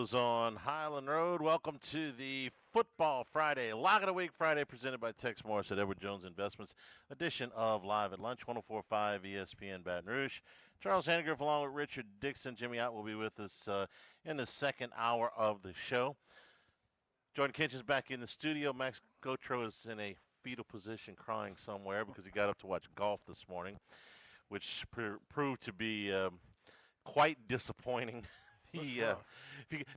Studios on Highland Road. Welcome to the Football Friday, Lock of the Week Friday, presented by Tex Morris at Edward Jones Investments, edition of Live at Lunch, 104.5 ESPN Baton Rouge. Charles Hannegriff along with Richard Dixon. Jimmy Ott will be with us in the second hour of the show. Jordan Kinch is back in the studio. Max Gotro is in a fetal position crying somewhere because he got up to watch golf this morning, which proved to be quite disappointing.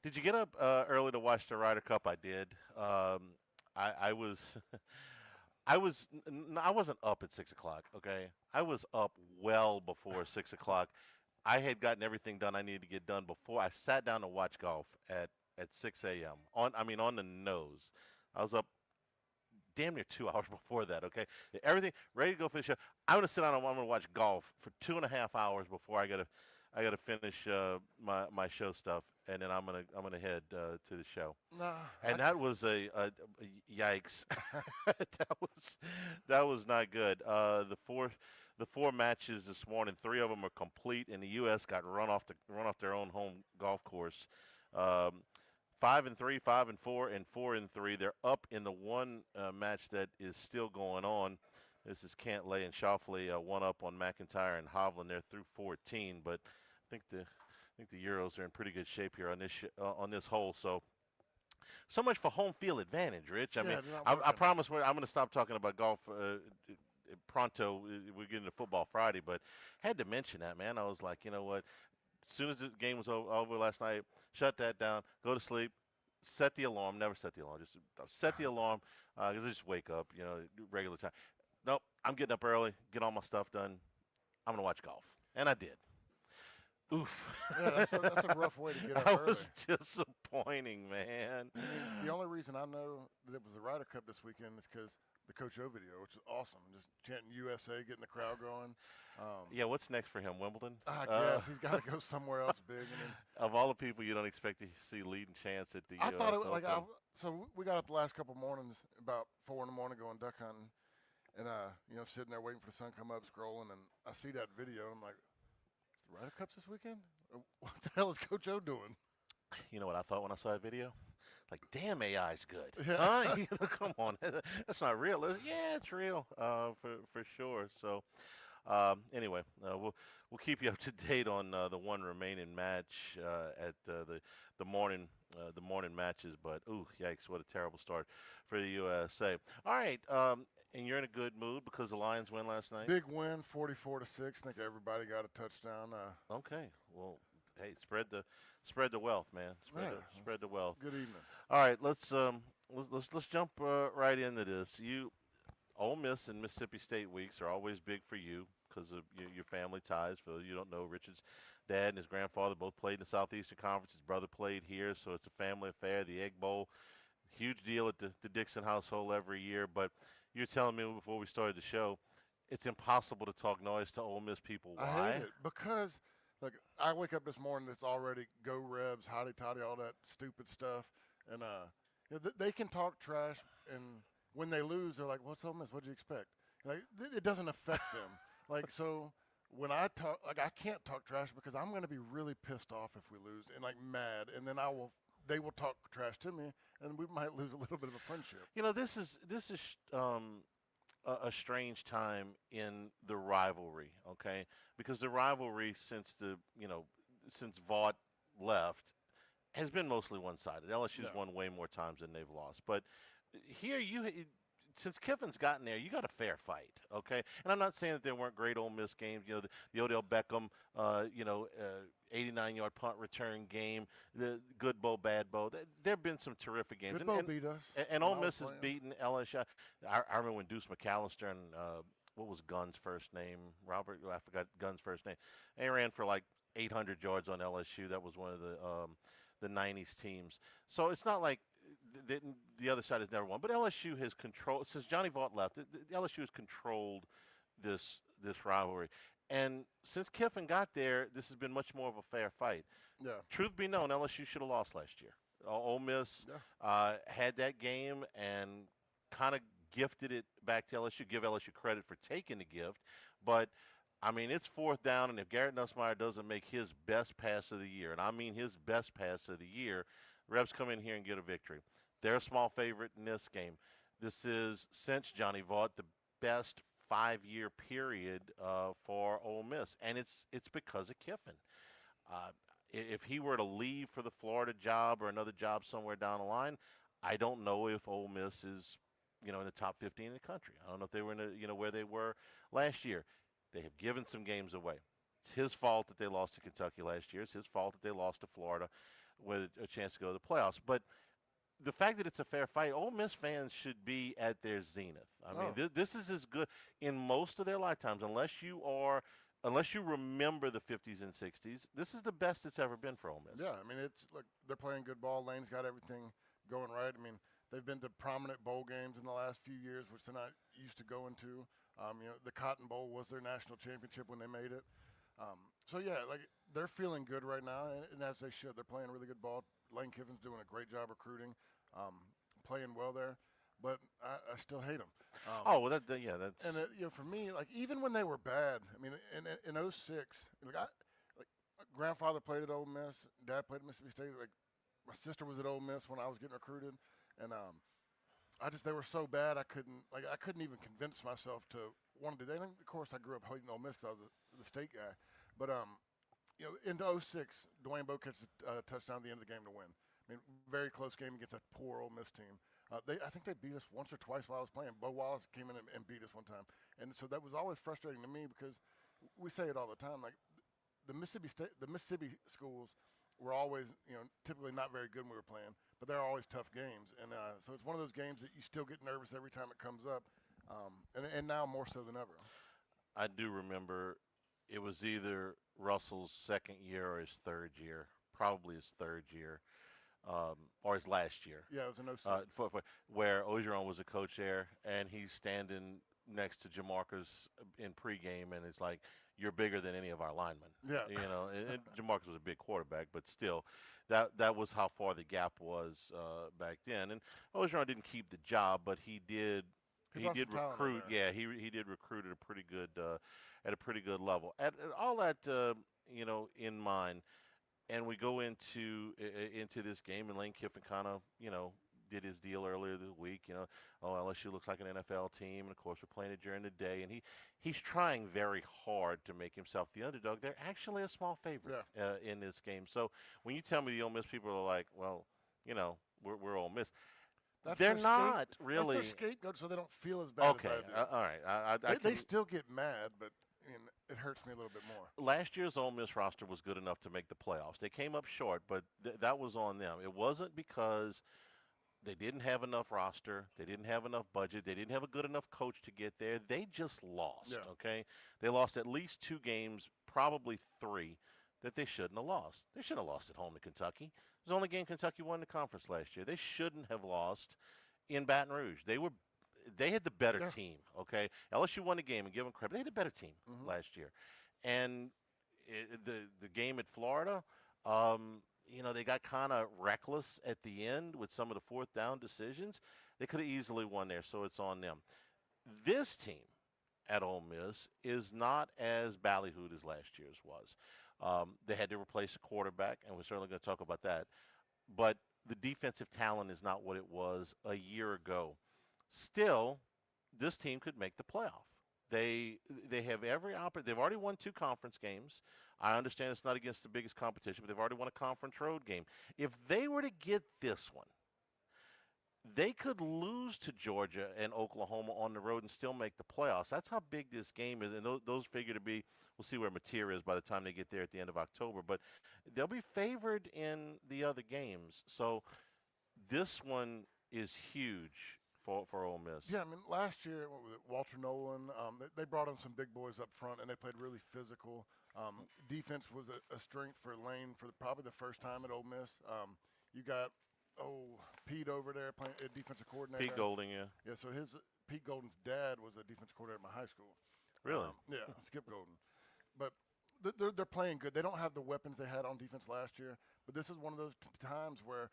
Did you get up early to watch the Ryder Cup? I did. I was I wasn't up at 6 o'clock. Okay, I was up well before 6 o'clock. I had gotten everything done I needed to get done before I sat down to watch golf at 6 a.m. on the nose. I was up damn near 2 hours before that. Okay, everything ready to go for the show. I'm gonna sit down and I'm gonna watch golf for 2.5 hours before I gotta finish my show stuff, and then I'm gonna head to the show. No, And that was a yikes. that was not good. The four matches this morning, 3 of them are complete, and the U.S. got run off their own home golf course. 5-3, 5-4, and 4-3. They're up in the one match that is still going on. This is Cantlay and Shoffley, one up on McIntyre and Hovland. They're through 14, but I think the Euros are in pretty good shape here on this hole. So much for home field advantage, Rich. I mean, I promise I'm going to stop talking about golf pronto. We're getting to Football Friday, but had to mention that, man. I was like, you know what? As soon as the game was over last night, shut that down, go to sleep, set the alarm. Never set the alarm. Just set the alarm because I just wake up, regular time. Nope, I'm getting up early, get all my stuff done. I'm going to watch golf. And I did. Oof. Yeah, that's a rough way to get up That early. was disappointing, man. I mean, the only reason I know that it was the Ryder Cup this weekend is because the Coach O video, which is awesome. Just chanting USA, getting the crowd going. Yeah, what's next for him, Wimbledon? I guess he's got to go somewhere else big. Of all the people you don't expect to see leading chance at the I US thought it was Open. so we got up the last couple mornings, about 4 in the morning, going duck hunting. And, sitting there waiting for the sun to come up, scrolling, and I see that video, and I'm like, is the Ryder Cups this weekend? What the hell is Coach O doing? You know what I thought when I saw that video? Like, damn, AI's good. Yeah. Huh? Come on. That's not real. Yeah, it's real for sure. So, anyway, we'll keep you up to date on the one remaining match at the morning matches. But ooh, yikes! What a terrible start for the USA. All right, and you're in a good mood because the Lions win last night. Big win, 44-6. I think everybody got a touchdown. Okay, well, hey, spread the wealth, man. Spread the wealth. Good evening. All right, let's jump right into this. Ole Miss and Mississippi State weeks are always big for you because of your family ties. For you don't know, Richard's dad and his grandfather both played in the Southeastern Conference. His brother played here, so it's a family affair. The Egg Bowl, huge deal at the Dixon household every year. But you're telling me before we started the show, it's impossible to talk noise to Ole Miss people. Why? I hate it because, look, I wake up this morning, it's already go Rebs, hotty toddy, all that stupid stuff, and they can talk trash, and when they lose, they're like, "What's Ole Miss? What'd you expect?" Like it doesn't affect them. Like so, when I talk, like I can't talk trash because I'm going to be really pissed off if we lose and like mad, and then they will talk trash to me, and we might lose a little bit of a friendship. This is a strange time in the rivalry, okay? Because the rivalry since Vaught left has been mostly one-sided. LSU's won way more times than they've lost, but here since Kiffin's gotten there, you got a fair fight, okay? And I'm not saying that there weren't great Ole Miss games. The Odell Beckham, 89-yard punt return game, the good bowl, bad bowl. There have been some terrific games. Good bowl beat us. And Ole Miss has beaten LSU. I remember when Deuce McAllister and what was Gunn's first name? Robert, I forgot Gunn's first name. They ran for like 800 yards on LSU. That was one of the 90s teams. So it's not like the other side has never won. But LSU has controlled, since Johnny Vaught left, the LSU has controlled this rivalry. And since Kiffin got there, this has been much more of a fair fight. Yeah. Truth be known, LSU should have lost last year. Ole Miss had that game and kind of gifted it back to LSU. Give LSU credit for taking the gift. But I mean, it's fourth down, and if Garrett Nussmeier doesn't make his best pass of the year, and I mean his best pass of the year, Rebs come in here and get a victory. They're a small favorite in this game. This is, since Johnny Vaught, the best 5-year period for Ole Miss, and it's because of Kiffin. If he were to leave for the Florida job or another job somewhere down the line, I don't know if Ole Miss is, in the top 15 in the country. I don't know if they were in where they were last year. They have given some games away. It's his fault that they lost to Kentucky last year. It's his fault that they lost to Florida with a chance to go to the playoffs. But the fact that it's a fair fight, Ole Miss fans should be at their zenith. I mean, this is as good in most of their lifetimes, unless you remember the 50s and 60s. This is the best it's ever been for Ole Miss. Yeah, I mean, it's like they're playing good ball. Lane's got everything going right. I mean, they've been to prominent bowl games in the last few years, which they're not used to going to. The Cotton Bowl was their national championship when they made it. So, yeah, like they're feeling good right now, and as they should. They're playing really good ball. Lane Kiffin's doing a great job recruiting, playing well there. But I still hate them. That's. And for me, like even when they were bad, I mean, in '06, my grandfather played at Ole Miss, Dad played at Mississippi State. Like my sister was at Ole Miss when I was getting recruited, and they were so bad I couldn't even convince myself to want to do that. And of course, I grew up hating Ole Miss because I was the state guy. But in '06, Dwayne Bowe catches a touchdown at the end of the game to win. I mean, very close game against a poor Ole Miss team. I think they beat us once or twice while I was playing. Bo Wallace came in and beat us one time, and so that was always frustrating to me because we say it all the time. Like the Mississippi schools were always, typically not very good when we were playing, but they're always tough games, and so it's one of those games that you still get nervous every time it comes up, and now more so than ever. I do remember it was either Russell's second year or his third year, probably his third year. Or his last year. Yeah, it was in 06. Where Ogeron was a coach there, and he's standing next to Jamarcus in pregame, and it's like, you're bigger than any of our linemen. Yeah. And Jamarcus was a big quarterback, but still, that was how far the gap was back then. And Ogeron didn't keep the job, but he did recruit. Yeah, he did recruit at a pretty good level. At all that in mind. And we go into this game, and Lane Kiffin kind of, did his deal earlier this week. LSU looks like an NFL team, and of course we're playing it during the day. And he's trying very hard to make himself the underdog. They're actually a small favorite in this game. So when you tell me the Ole Miss people are like, well, we're Ole Miss. They're not really. That's their scapegoat, so they don't feel as bad as I do. All right. They still get mad, but it hurts me a little bit more. Last year's Ole Miss roster was good enough to make the playoffs. They came up short, but that was on them. It wasn't because they didn't have enough roster. They didn't have enough budget. They didn't have a good enough coach to get there. They just lost, okay? They lost at least 2 games, probably 3, that they shouldn't have lost. They shouldn't have lost at home to Kentucky. It was the only game Kentucky won in the conference last year. They shouldn't have lost in Baton Rouge. They had the better team, okay? LSU won the game, and give them credit. They had the better team last year. And the game at Florida, they got kind of reckless at the end with some of the fourth down decisions. They could have easily won there, so it's on them. This team at Ole Miss is not as ballyhooed as last year's was. They had to replace a quarterback, and we're certainly going to talk about that. But the defensive talent is not what it was a year ago. Still, this team could make the playoff. They have every opportunity. They've already won 2 conference games. I understand it's not against the biggest competition, but they've already won a conference road game. If they were to get this one, they could lose to Georgia and Oklahoma on the road and still make the playoffs. That's how big this game is, and those figure to be, we'll see where Macker is by the time they get there at the end of October, but they'll be favored in the other games. So this one is huge for Ole Miss. Yeah, I mean, last year, what was it, Walter Nolan, they brought in some big boys up front, and they played really physical. Defense was a strength for Lane for probably the first time at Ole Miss. You got Pete over there playing a defensive coordinator. Pete Golding, yeah. Yeah, so Pete Golding's dad was a defensive coordinator at my high school. Really? Yeah, Skip Golden. But they're playing good. They don't have the weapons they had on defense last year, but this is one of those times where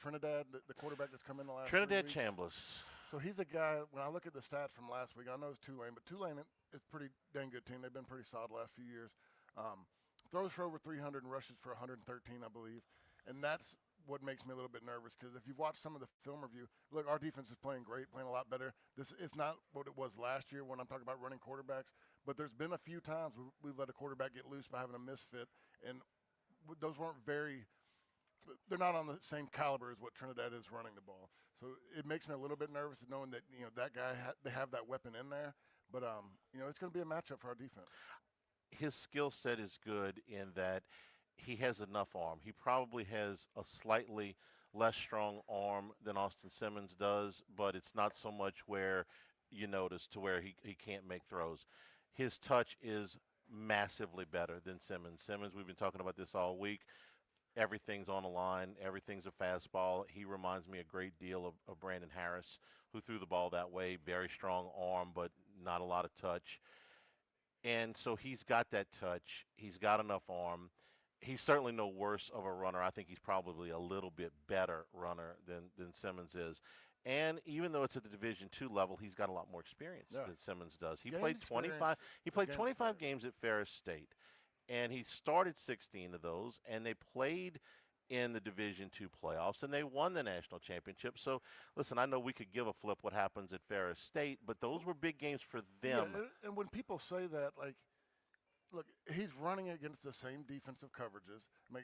Trinidad, the quarterback that's come in the last 3 weeks? Chambliss. So he's a guy, when I look at the stats from last week, I know it's Tulane, but Tulane is a pretty dang good team. They've been pretty solid the last few years. Throws for over 300 and rushes for 113, I believe. And that's what makes me a little bit nervous, because if you've watched some of the film review, look, our defense is playing great, playing a lot better. It's not what it was last year when I'm talking about running quarterbacks, but there's been a few times we let a quarterback get loose by having a misfit, and those weren't they're not on the same caliber as what Trinidad is running the ball. So it makes me a little bit nervous knowing that, that guy, they have that weapon in there. But, it's going to be a matchup for our defense. His skill set is good in that he has enough arm. He probably has a slightly less strong arm than Austin Simmons does, but it's not so much where you notice to where he can't make throws. His touch is massively better than Simmons. Simmons, we've been talking about this all week. Everything's on the line. Everything's a fastball. He reminds me a great deal of Brandon Harris, who threw the ball that way. Very strong arm, but not a lot of touch. And so he's got that touch. He's got enough arm. He's certainly no worse of a runner. I think he's probably a little bit better runner than Simmons is. And even though it's at the Division II level, he's got a lot more experience than Simmons does. He played 25. He played 25 games at Ferris State. And he started 16 of those, and they played in the Division II playoffs, and they won the national championship. So, listen, I know we could give a flip what happens at Ferris State, but those were big games for them. Yeah, and when people say that, like, look, he's running against the same defensive coverages. I mean,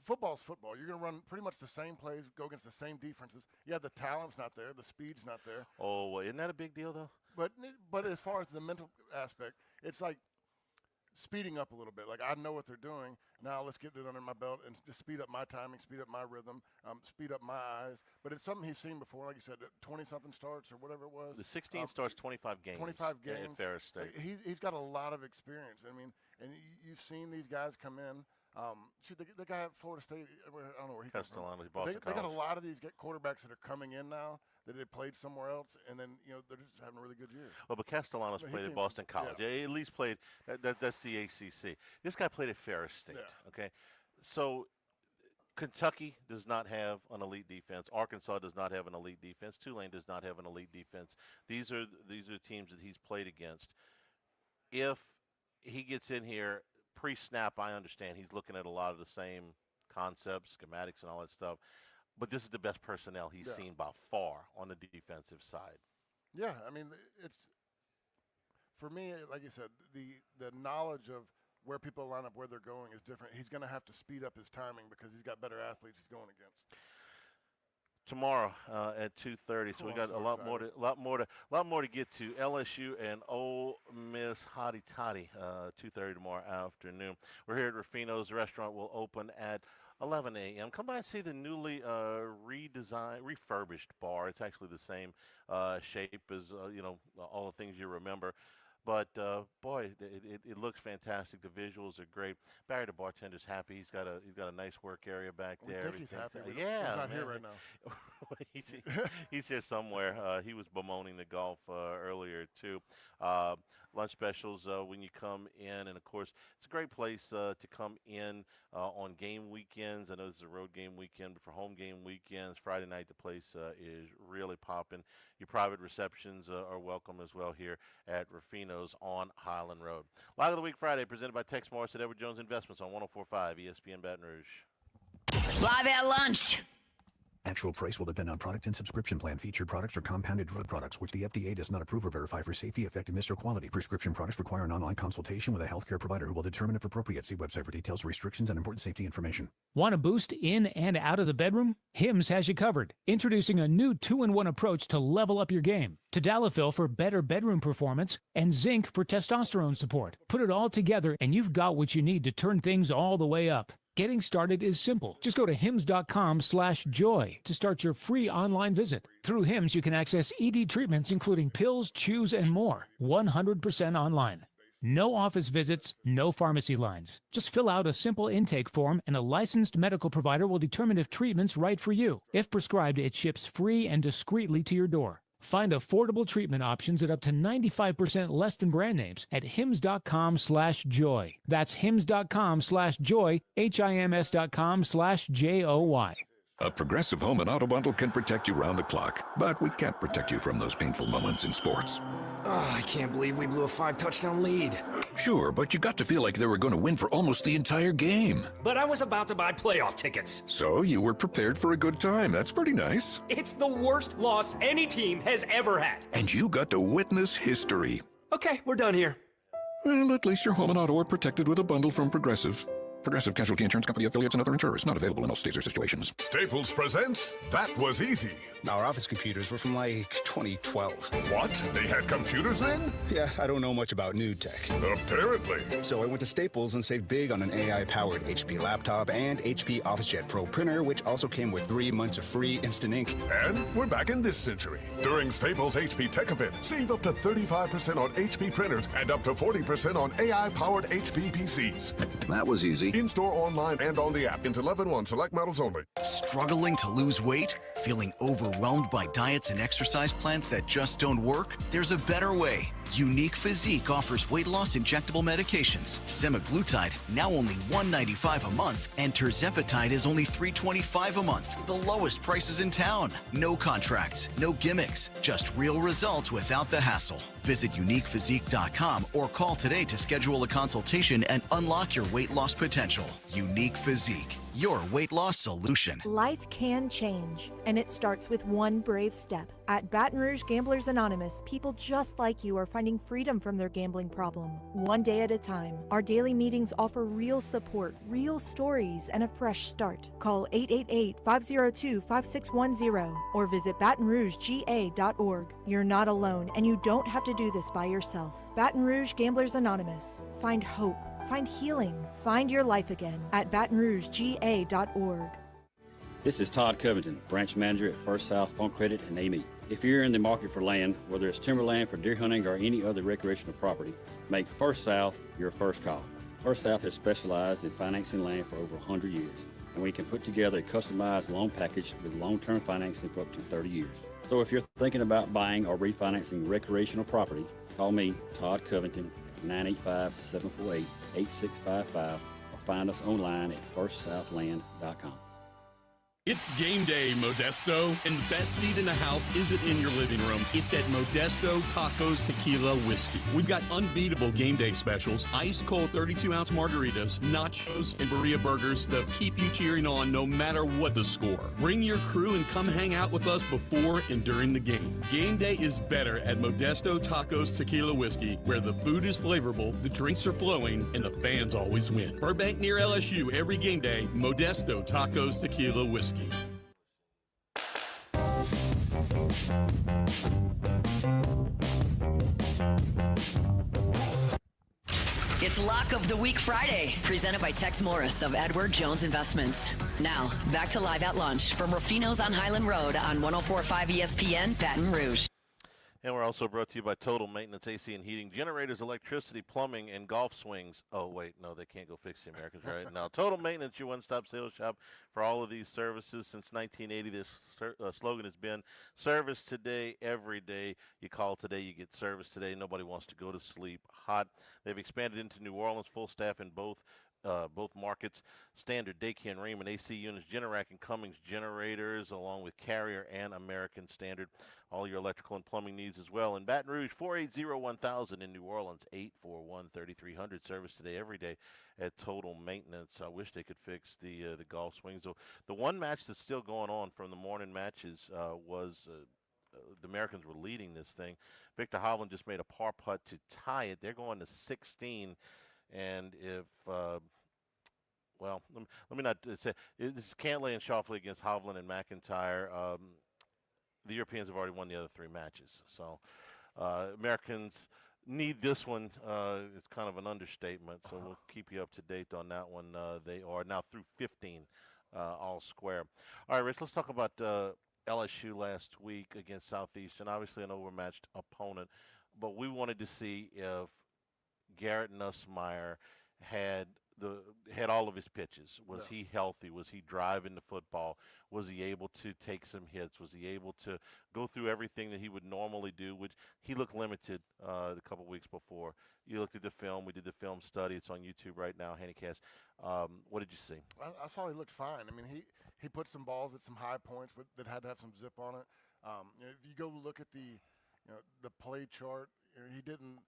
football's football. You're going to run pretty much the same plays, go against the same defenses. Yeah, the talent's not there, the speed's not there. Oh, well, isn't that a big deal, though? But as far as the mental aspect, it's like speeding up a little bit. Like, I know what they're doing. Now let's get it under my belt and just speed up my timing, speed up my rhythm, speed up my eyes. But it's something he's seen before. Like you said, 20-something starts or whatever it was. The 16 starts 25 games. 25 games. At Ferris State. He's got a lot of experience. I mean, and you've seen these guys come in. The guy at Florida State, I don't know where he comes from. Boston They got a lot of these quarterbacks that are coming in now that had played somewhere else, and then they're just having a really good year. Well, but Castellanos played at Boston College. Yeah. At least played that's the ACC. This guy played at Ferris State. Yeah. Okay, so Kentucky does not have an elite defense. Arkansas does not have an elite defense. Tulane does not have an elite defense. These are teams that he's played against. If he gets in here pre-snap, I understand he's looking at a lot of the same concepts, schematics, and all that stuff. But this is the best personnel he's seen by far on the defensive side. Yeah, I mean, it's for me, like you said, the knowledge of where people line up, where they're going is different. He's going to have to speed up his timing because he's got better athletes he's going against. Tomorrow at 2:30, so we got a lot more to get to. LSU and Ole Miss hotty toddy 2:30 tomorrow afternoon. We're here at Ruffino's. The restaurant will open at 11 a.m. Come by and see the newly refurbished bar. It's actually the same shape as all the things you remember. But, boy, it looks fantastic. The visuals are great. Barry, the bartender's happy. He's got a nice work area back there. He's happy. Yeah. He's not here right now. he's here somewhere. He was bemoaning the golf earlier, too. Lunch specials when you come in. And, of course, it's a great place to come in on game weekends. I know this is a road game weekend, but for home game weekends, Friday night, the place is really popping. Your private receptions are welcome as well here at Ruffino's on Highland Road. Log of the Week Friday presented by Tex Morris at Edward Jones Investments on 104.5 ESPN Baton Rouge. Live at lunch. Actual price will depend on product and subscription plan. Featured products are compounded drug products, which the FDA does not approve or verify for safety, effectiveness, or quality. Prescription products require an online consultation with a healthcare provider who will determine if appropriate. See website for details, restrictions, and important safety information. Want a boost in and out of the bedroom? Hims has you covered. Introducing a new 2-in-1 approach to level up your game. Tadalafil for better bedroom performance and zinc for testosterone support. Put it all together and you've got what you need to turn things all the way up. Getting started is simple. Just go to hims.com/joy to start your free online visit. Through Hims, you can access ED treatments including pills, chews, and more. 100% online. No office visits, no pharmacy lines. Just fill out a simple intake form and a licensed medical provider will determine if treatment's right for you. If prescribed, it ships free and discreetly to your door. Find affordable treatment options at up to 95% less than brand names at hims.com/joy. That's hims.com/joy, HIMS.com/JOY. A Progressive Home and Auto Bundle can protect you round the clock, but we can't protect you from those painful moments in sports. Oh, I can't believe we blew a 5-touchdown lead. Sure, but you got to feel like they were going to win for almost the entire game. But I was about to buy playoff tickets. So you were prepared for a good time. That's pretty nice. It's the worst loss any team has ever had. And you got to witness history. Okay, we're done here. Well, at least your home and auto are protected with a bundle from Progressive. Progressive Casualty Insurance Company affiliates and other insurers. Not available in all states or situations. Staples presents That Was Easy. Our office computers were from like 2012. What? They had computers then? Yeah, I don't know much about new tech. Apparently. So I went to Staples and saved big on an AI-powered HP laptop and HP OfficeJet Pro printer, which also came with 3 months of free instant ink. And we're back in this century. During Staples HP Tech Event, save up to 35% on HP printers and up to 40% on AI-powered HP PCs. That was easy. In-store, online, and on the app. Until 11/1, select models only. Struggling to lose weight? Feeling overwhelmed by diets and exercise plans that just don't work? There's a better way. Unique Physique offers weight loss injectable medications. Semaglutide, now only $195 a month, and tirzepatide is only $325 a month. The lowest prices in town. No contracts, no gimmicks, just real results without the hassle. Visit uniquephysique.com or call today to schedule a consultation and unlock your weight loss potential. Unique Physique, your weight loss solution. Life can change, and it starts with one brave step. At Baton Rouge Gamblers Anonymous, people just like you are finding freedom from their gambling problem, one day at a time. Our daily meetings offer real support, real stories, and a fresh start. Call 888-502-5610 or visit BatonRougeGA.org. You're not alone, and you don't have to do this by yourself. Baton Rouge Gamblers Anonymous. Find hope. Find healing. Find your life again at BatonRougeGA.org. This is Todd Covington, branch manager at First South Farm Credit in Amy. If you're in the market for land, whether it's timberland for deer hunting or any other recreational property, make First South your first call. First South has specialized in financing land for over 100 years, and we can put together a customized loan package with long-term financing for up to 30 years. So if you're thinking about buying or refinancing recreational property, call me, Todd Covington, at 985-748-8655, or find us online at firstsouthland.com. It's game day, Modesto, and the best seat in the house isn't in your living room. It's at Modesto Tacos Tequila Whiskey. We've got unbeatable game day specials, ice-cold 32-ounce margaritas, nachos, and burrito burgers that keep you cheering on no matter what the score. Bring your crew and come hang out with us before and during the game. Game day is better at Modesto Tacos Tequila Whiskey, where the food is flavorful, the drinks are flowing, and the fans always win. Burbank near LSU every game day, Modesto Tacos Tequila Whiskey. It's Lock of the Week Friday, presented by Tex Morris of Edward Jones Investments. Now, back to Live at Lunch from Ruffino's on Highland Road on 104.5 ESPN, Baton Rouge. And we're also brought to you by Total Maintenance, AC and Heating, Generators, Electricity, Plumbing, and Golf Swings. Oh, wait, no, they can't go fix the Americans right now. Total Maintenance, your one-stop sales shop for all of these services. Since 1980, this slogan has been service today, every day. You call today, you get service today. Nobody wants to go to sleep hot. They've expanded into New Orleans, full staff in both markets, standard Daykin and Riemann AC units, Generac and Cummings generators, along with Carrier and American Standard. All your electrical and plumbing needs as well. In Baton Rouge, 480-1000. In New Orleans, 841-3300. Service today, every day at Total Maintenance. I wish they could fix the golf swings. So the one match that's still going on from the morning matches was the Americans were leading this thing. Victor Hovland just made a par putt to tie it. They're going to 16. And if, well, let me not say, this is Cantlay and Schauffele against Hovland and McIntyre. The Europeans have already won the other three matches. So Americans need this one. It's kind of an understatement. So we'll keep you up to date on that one. They are now through 15 all square. All right, Rich, let's talk about LSU last week against Southeastern. Obviously an overmatched opponent. But we wanted to see if Garrett Nussmeier had all of his pitches. Was he healthy? Was he driving the football? Was he able to take some hits? Was he able to go through everything that he would normally do, which he looked limited a couple weeks before? You looked at the film. We did the film study. It's on YouTube right now, Handycast. What did you see? I saw he looked fine. I mean, he put some balls at some high points that had to have some zip on it. If you go look at the play chart, he didn't.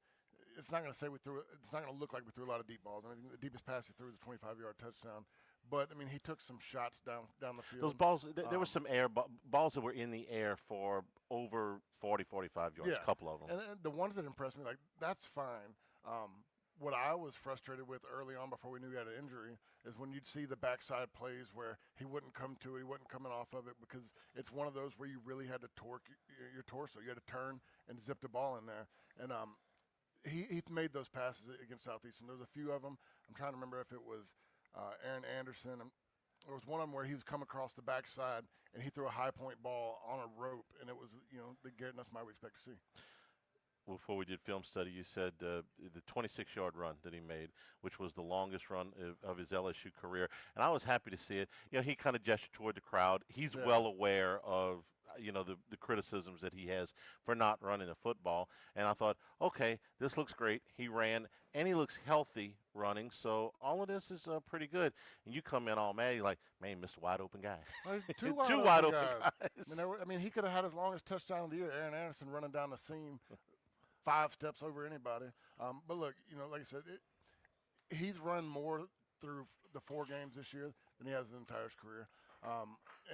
It's not going to say we threw. It's not going to look like we threw a lot of deep balls. I mean, the deepest pass he threw was a 25-yard touchdown. But I mean, he took some shots down the field. Those balls, there were some air balls that were in the air for over 40, 45 yards. Yeah. A couple of them. And the ones that impressed me, like that's fine. What I was frustrated with early on before we knew he had an injury is when you'd see the backside plays where he wouldn't come to it, he wasn't coming off of it because it's one of those where you really had to torque your torso. You had to turn and zip the ball in there. And he made those passes against Southeastern. There was a few of them. I'm trying to remember if it was Aaron Anderson. There was one of them where he was coming across the backside and he threw a high point ball on a rope, and it was the Garrett Nussmeier we expect to see. Before we did film study, you said the 26-yard run that he made, which was the longest run of his LSU career, and I was happy to see it. He kind of gestured toward the crowd. He's well aware of the criticisms that he has for not running the football, and I thought, okay, this looks great. He ran, and he looks healthy running, so all of this is pretty good. And you come in all mad, you're like, man, Mr. Wide Open Guy. Two wide open guys. I mean, he could have had his longest touchdown of the year, Aaron Anderson running down the seam 5 steps over anybody. But look, like I said, he's run more through the 4 games this year than he has his entire career.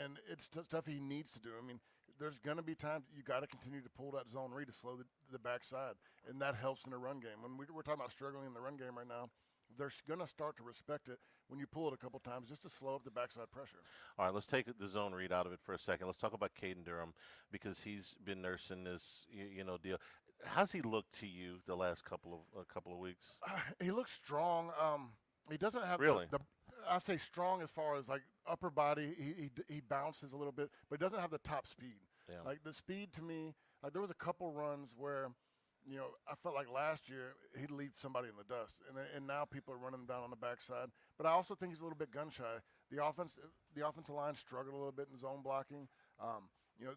And it's stuff he needs to do. I mean, there's going to be times you got to continue to pull that zone read to slow the backside, and that helps in the run game. When we're talking about struggling in the run game right now, they're going to start to respect it when you pull it a couple times just to slow up the backside pressure. All right, let's take the zone read out of it for a second. Let's talk about Kaden Durham because he's been nursing this, deal. How's he look to you the last couple of weeks? He looks strong. He doesn't have really. I say strong as far as like upper body. He bounces a little bit, but he doesn't have the top speed. Yeah. Like the speed to me, like there was a couple runs where, I felt like last year he'd leave somebody in the dust, and now people are running down on the backside. But I also think he's a little bit gun shy. The offensive line struggled a little bit in zone blocking.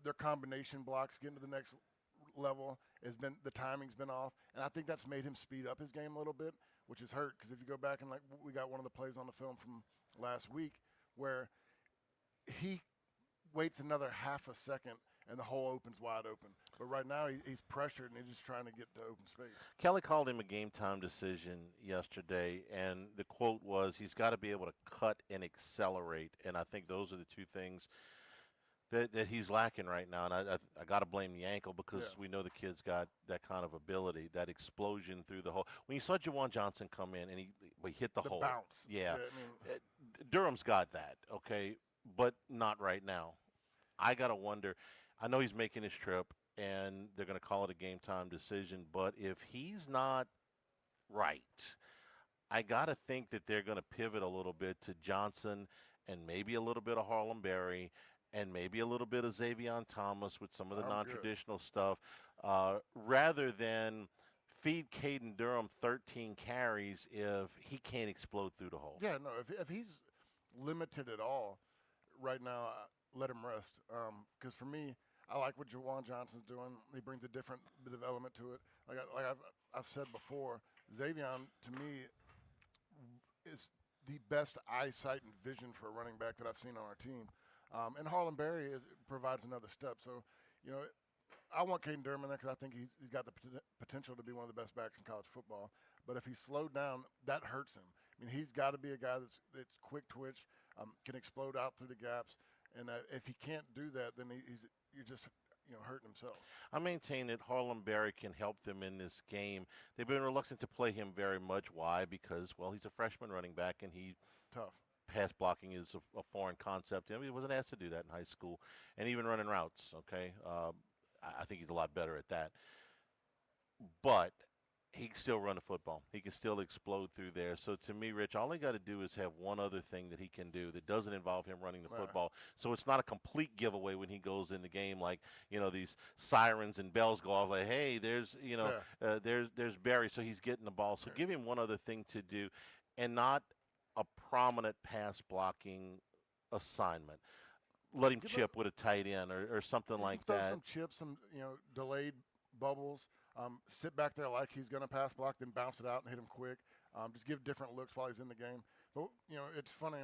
Their combination blocks getting to the next level the timing's been off, and I think that's made him speed up his game a little bit, which is hurt because if you go back and we got one of the plays on the film from last week where he waits another half a second and the hole opens wide open. But right now he's pressured and he's just trying to get to open space. Kelly called him a game time decision yesterday, and the quote was he's got to be able to cut and accelerate, and I think those are the two things that he's lacking right now, and I got to blame the ankle because we know the kid's got that kind of ability, that explosion through the hole. When you saw Juwan Johnson come in and he hit the hole. Bounce. Yeah. Durham's got that, okay, but not right now. I got to wonder. I know he's making his trip, and they're going to call it a game-time decision, but if he's not right, I got to think that they're going to pivot a little bit to Johnson and maybe a little bit of Harlem Berry and maybe a little bit of Xavion Thomas with some of the non-traditional stuff, rather than feed Kaden Durham 13 carries if he can't explode through the hole. Yeah, no, if he's limited at all right now, let him rest. Because for me, I like what Juwan Johnson's doing. He brings a different bit of element to it. Like I've said before, Xavion, to me, is the best eyesight and vision for a running back that I've seen on our team. And Harlem Berry provides another step. So, I want Kaden Durham in there because I think he's got the potential to be one of the best backs in college football. But if he's slowed down, that hurts him. I mean, he's got to be a guy that's quick twitch, can explode out through the gaps. And if he can't do that, then you're just hurting himself. I maintain that Harlem Berry can help them in this game. They've been reluctant to play him very much. Why? Because, he's a freshman running back, and tough. Pass blocking is a foreign concept. He wasn't asked to do that in high school, and even running routes. Okay, I think he's a lot better at that. But he can still run the football. He can still explode through there. So to me, Rich, all he got to do is have one other thing that he can do that doesn't involve him running the football. So it's not a complete giveaway when he goes in the game, like these sirens and bells go off, like, hey, there's there's Berry, so he's getting the ball. So give him one other thing to do, and not a prominent pass blocking assignment. Let him chip with a tight end or something like that. Some chips, some delayed bubbles. Sit back there like he's going to pass block, then bounce it out and hit him quick. Just give different looks while he's in the game. But it's funny.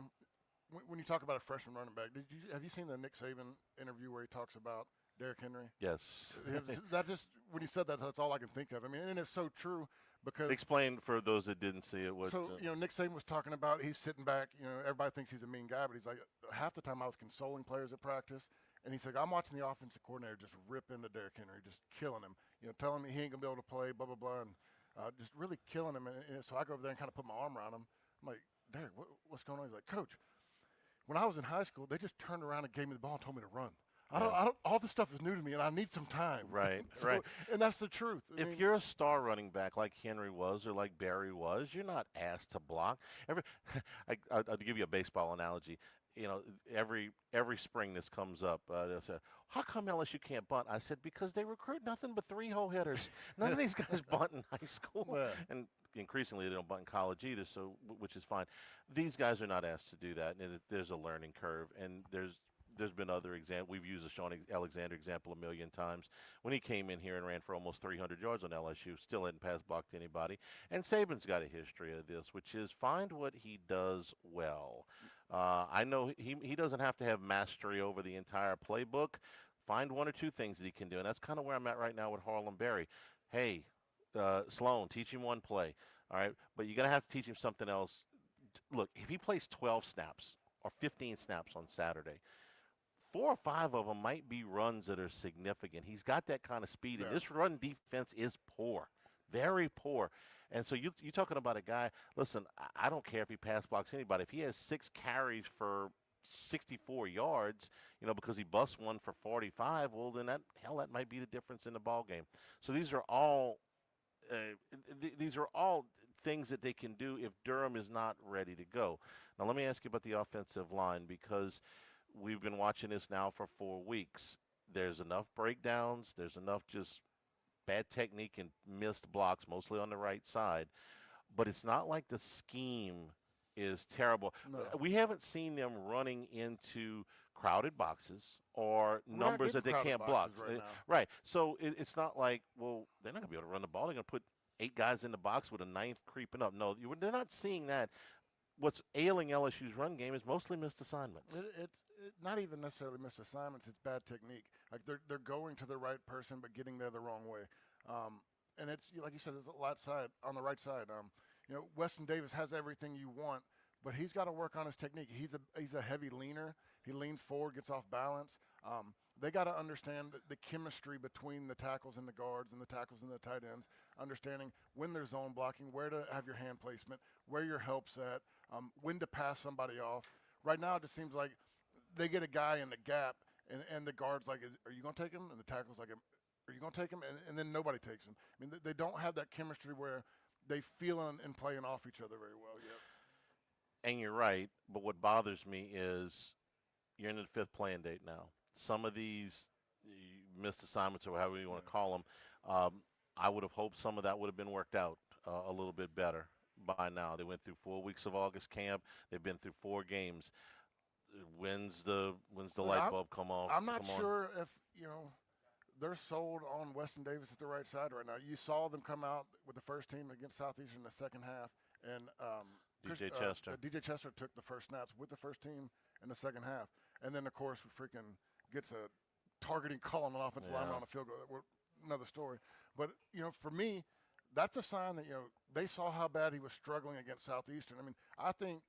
when you talk about a freshman running back, have you seen the Nick Saban interview where he talks about Derrick Henry? Yes. That just when he said that, that's all I can think of. I mean, and it's so true because. Explain for those that didn't see it. What, Nick Saban was talking about. He's sitting back. Everybody thinks he's a mean guy, but he's like, half the time I was consoling players at practice, and he said, I'm watching the offensive coordinator just rip into Derrick Henry, just killing him. Telling me he ain't gonna be able to play, blah blah blah, and just really killing him. And so I go over there and kind of put my arm around him. I'm like, Derrick, what's going on? He's like, Coach, when I was in high school, they just turned around and gave me the ball and told me to run. I don't. All this stuff is new to me, and I need some time. Right, right. And that's the truth. If you're a star running back like Henry was or like Barry was, you're not asked to block. I'll give you a baseball analogy. Every spring this comes up. They'll say, how come LSU can't bunt? I said, because they recruit nothing but 3-hole hitters. None of these guys bunt in high school. Yeah. And increasingly they don't bunt in college either, so which is fine. These guys are not asked to do that, and there's a learning curve, and there's been other examples. We've used the Sean Alexander example a million times. When he came in here and ran for almost 300 yards on LSU, still hadn't pass blocked anybody. And Saban's got a history of this, which is find what he does well. I know he doesn't have to have mastery over the entire playbook. Find one or two things that he can do, and that's kind of where I'm at right now with Harlem Berry. Hey, Sloan, teach him one play, all right? But you're going to have to teach him something else. Look, if he plays 12 snaps or 15 snaps on Saturday, 4 or 5 of them might be runs that are significant. He's got that kind of speed, and this run defense is poor, very poor. And so you're talking about a guy, listen, I don't care if he pass blocks anybody. If he has 6 carries for 64 yards, because he busts one for 45, well, then that might be the difference in the ball game. So these are all things that they can do if Durham is not ready to go. Now, let me ask you about the offensive line, because we've been watching this now for 4 weeks. There's enough breakdowns. There's enough just bad technique and missed blocks, mostly on the right side. But it's not like the scheme is terrible. No. We haven't seen them running into crowded boxes or numbers that they can't block. Right. So it's not like, well, they're not going to be able to run the ball. They're going to put 8 guys in the box with a 9th creeping up. No, they're not seeing that. What's ailing LSU's run game is mostly missed assignments. It's not even necessarily missed assignments. It's bad technique. Like they're going to the right person but getting there the wrong way. And it's like you said, it's on the right side. Weston Davis has everything you want, but he's got to work on his technique. He's a heavy leaner. He leans forward, gets off balance. They got to understand the chemistry between the tackles and the guards and the tackles and the tight ends, understanding when there's zone blocking, where to have your hand placement, where your help's at, when to pass somebody off. Right now it just seems like they get a guy in the gap, and the guard's like, are you going to take him? And the tackle's like, are you going to take him? And then nobody takes him. I mean, they don't have that chemistry where they feel and playing off each other very well yet. And you're right, but what bothers me is you're in the 5th playing date now. Some of these missed assignments, or however you want to call them, I would have hoped some of that would have been worked out a little bit better by now. They went through 4 weeks of August camp. They've been through 4 games. When's the light bulb come on? I'm not sure if they're sold on Weston Davis at the right side right now. You saw them come out with the first team against Southeastern in the second half, and DJ Chester took the first snaps with the first team in the second half, and then of course freaking gets a targeting call on an offensive lineman on a field goal. Another story, but for me, that's a sign that they saw how bad he was struggling against Southeastern. I mean, I think.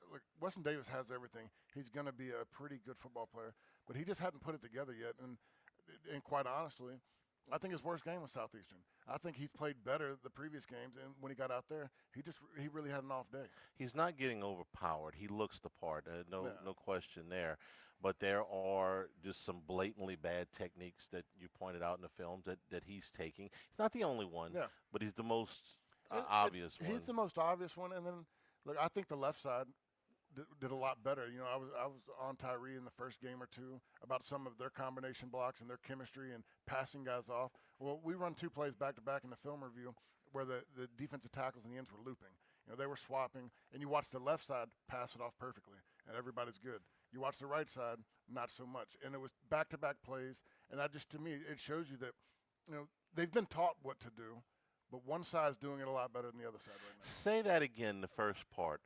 Look, Weston Davis has everything. He's going to be a pretty good football player, but he just hadn't put it together yet. And quite honestly, I think his worst game was Southeastern. I think he's played better the previous games, and when he got out there, he really had an off day. He's not getting overpowered. He looks the part. No question there. But there are just some blatantly bad techniques that you pointed out in the films that he's taking. He's not the only one, but he's the most obvious one. He's the most obvious one, and then look, I think the left side did a lot better. I was on Tyree in the first game or two about some of their combination blocks and their chemistry and passing guys off. Well, we run 2 plays back-to-back in the film review where the defensive tackles and the ends were looping. They were swapping, and you watch the left side pass it off perfectly, and everybody's good. You watch the right side, not so much. And it was back-to-back plays, and that just, to me, it shows you that, they've been taught what to do, but one side's doing it a lot better than the other side right now. Say that again, the first part.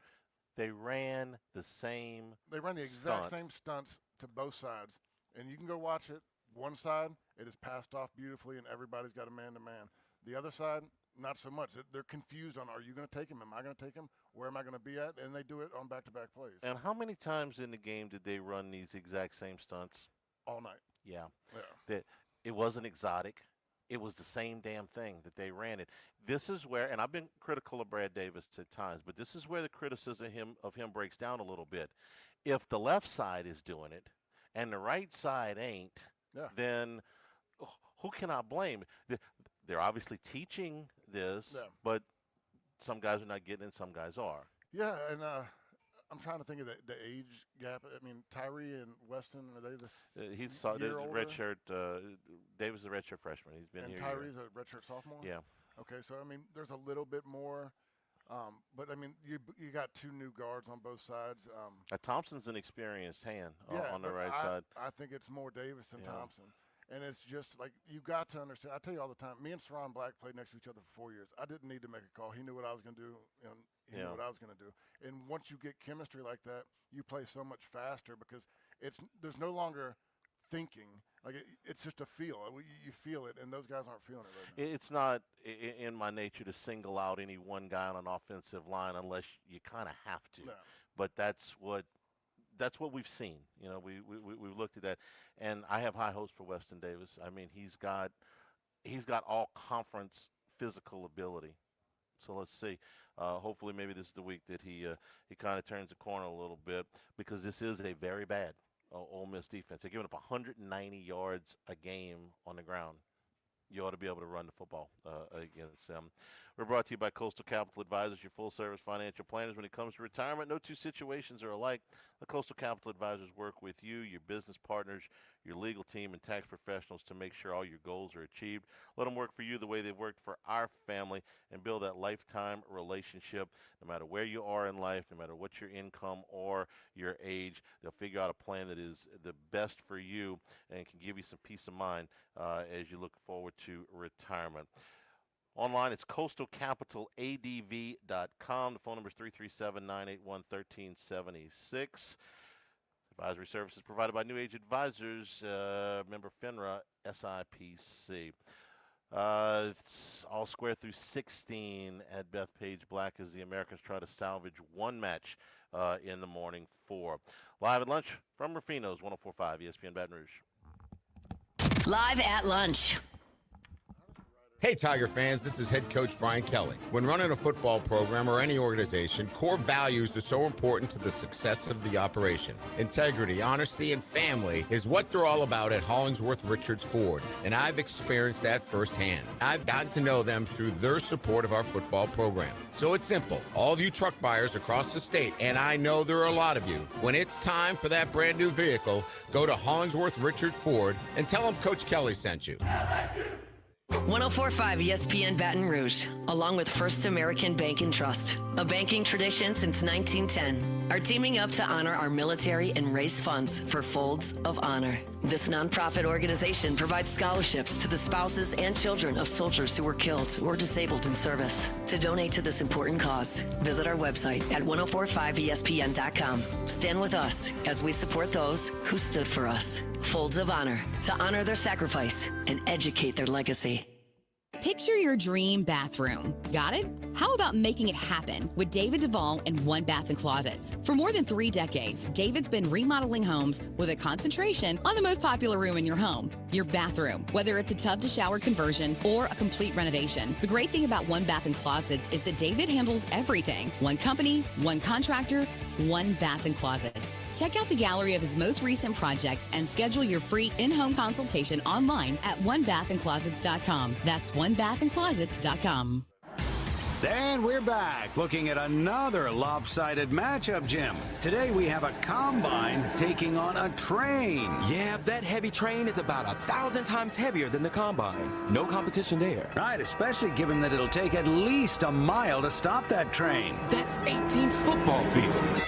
They ran the same They ran the exact stunt. same stunts to both sides. And you can go watch it. One side, it is passed off beautifully, and everybody's got a man-to-man. The other side, not so much. They're confused on, are you going to take him? Am I going to take him? Where am I going to be at? And they do it on back-to-back plays. And how many times in the game did they run these exact same stunts? All night. Yeah. Yeah. It wasn't exotic. It was the same damn thing that they ran it. This is where, and I've been critical of Brad Davis at times, but this is where the criticism of him breaks down a little bit. If the left side is doing it and the right side ain't, then who can I blame? They're obviously teaching this, but some guys are not getting it, some guys are. Yeah, and I'm trying to think of the age gap. I mean, Tyree and Weston, are they the He's year older? redshirt. Davis is a redshirt freshman. He's been and here. Tyree's a redshirt sophomore? Yeah. Okay, so, I mean, there's a little bit more. But, I mean, you got two new guards on both sides. Thompson's an experienced hand on the right side. I think it's more Davis than Thompson. And it's just like, you got to understand. I tell you all the time, me and Saron Black played next to each other for 4 years. I didn't need to make a call. He knew what I was going to do, and he knew what I was going to do. And once you get chemistry like that, you play so much faster because there's no longer thinking. Like it's just a feel. You feel it, and those guys aren't feeling it right now. It's not in my nature to single out any one guy on an offensive line unless you kind of have to. No. But that's what we've seen. You know, we've looked at that, and I have high hopes for Weston Davis. I mean, he's got all conference physical ability. So let's see. Hopefully, maybe this is the week that he kind of turns the corner a little bit, because this is a very bad Ole Miss defense. They're giving up 190 yards a game on the ground. You ought to be able to run the football against them. We're brought to you by Coastal Capital Advisors, your full-service financial planners. When it comes to retirement, no two situations are alike. The Coastal Capital Advisors work with you, your business partners, your legal team, and tax professionals to make sure all your goals are achieved. Let them work for you the way they've worked for our family and build that lifetime relationship. No matter where you are in life, no matter what your income or your age, they'll figure out a plan that is the best for you and can give you some peace of mind as you look forward to retirement. Online, it's coastalcapitaladv.com. The phone number is 337-981-1376. Advisory services provided by New Age Advisors, member FINRA, SIPC. It's all square through 16 at Bethpage Black as the Americans try to salvage one match in the morning 4. Live at lunch from Ruffino's 104.5 ESPN Baton Rouge. Live at lunch. Hey, Tiger fans, this is head coach Brian Kelly. When running a football program or any organization, core values are so important to the success of the operation. Integrity, honesty, and family is what they're all about at Hollingsworth Richards Ford, and I've experienced that firsthand. I've gotten to know them through their support of our football program. So it's simple. All of you truck buyers across the state, and I know there are a lot of you, when it's time for that brand new vehicle, go to Hollingsworth Richards Ford and tell them Coach Kelly sent you. 104.5 ESPN Baton Rouge, along with First American Bank and Trust, a banking tradition since 1910, are teaming up to honor our military and raise funds for Folds of Honor. This nonprofit organization provides scholarships to the spouses and children of soldiers who were killed or disabled in service. To donate to this important cause, visit our website at 1045ESPN.com. Stand with us as we support those who stood for us. Folds of Honor, to honor their sacrifice and educate their legacy. Picture your dream bathroom. Got it? How about making it happen with David Duvall and One Bath and Closets? For more than 3 decades, David's been remodeling homes with a concentration on the most popular room in your home, your bathroom, whether it's a tub to shower conversion or a complete renovation. The great thing about One Bath and Closets is that David handles everything. One company, one contractor, One Bath and Closets. Check out the gallery of his most recent projects and schedule your free in-home consultation online at onebathandclosets.com. That's onebathandclosets.com. And we're back looking at another lopsided matchup, Jim. Today we have a combine taking on a train. Yeah, that heavy train is about 1,000 times heavier than the combine. No competition there. Right, especially given that it'll take at least a mile to stop that train. That's 18 football fields.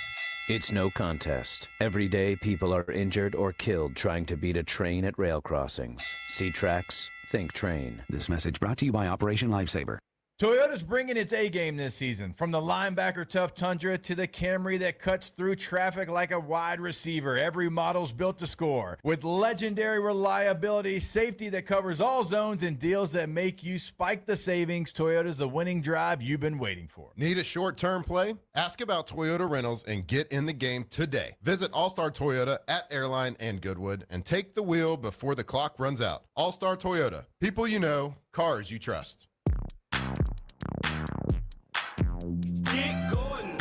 It's no contest. Every day people are injured or killed trying to beat a train at rail crossings. See tracks, think train. This message brought to you by Operation Lifesaver. Toyota's bringing its A-game this season, from the linebacker tough Tundra to the Camry that cuts through traffic like a wide receiver. Every model's built to score. With legendary reliability, safety that covers all zones, and deals that make you spike the savings, Toyota's the winning drive you've been waiting for. Need a short-term play? Ask about Toyota Rentals and get in the game today. Visit All-Star Toyota at Airline and Goodwood and take the wheel before the clock runs out. All-Star Toyota. People you know, cars you trust. Get Gordon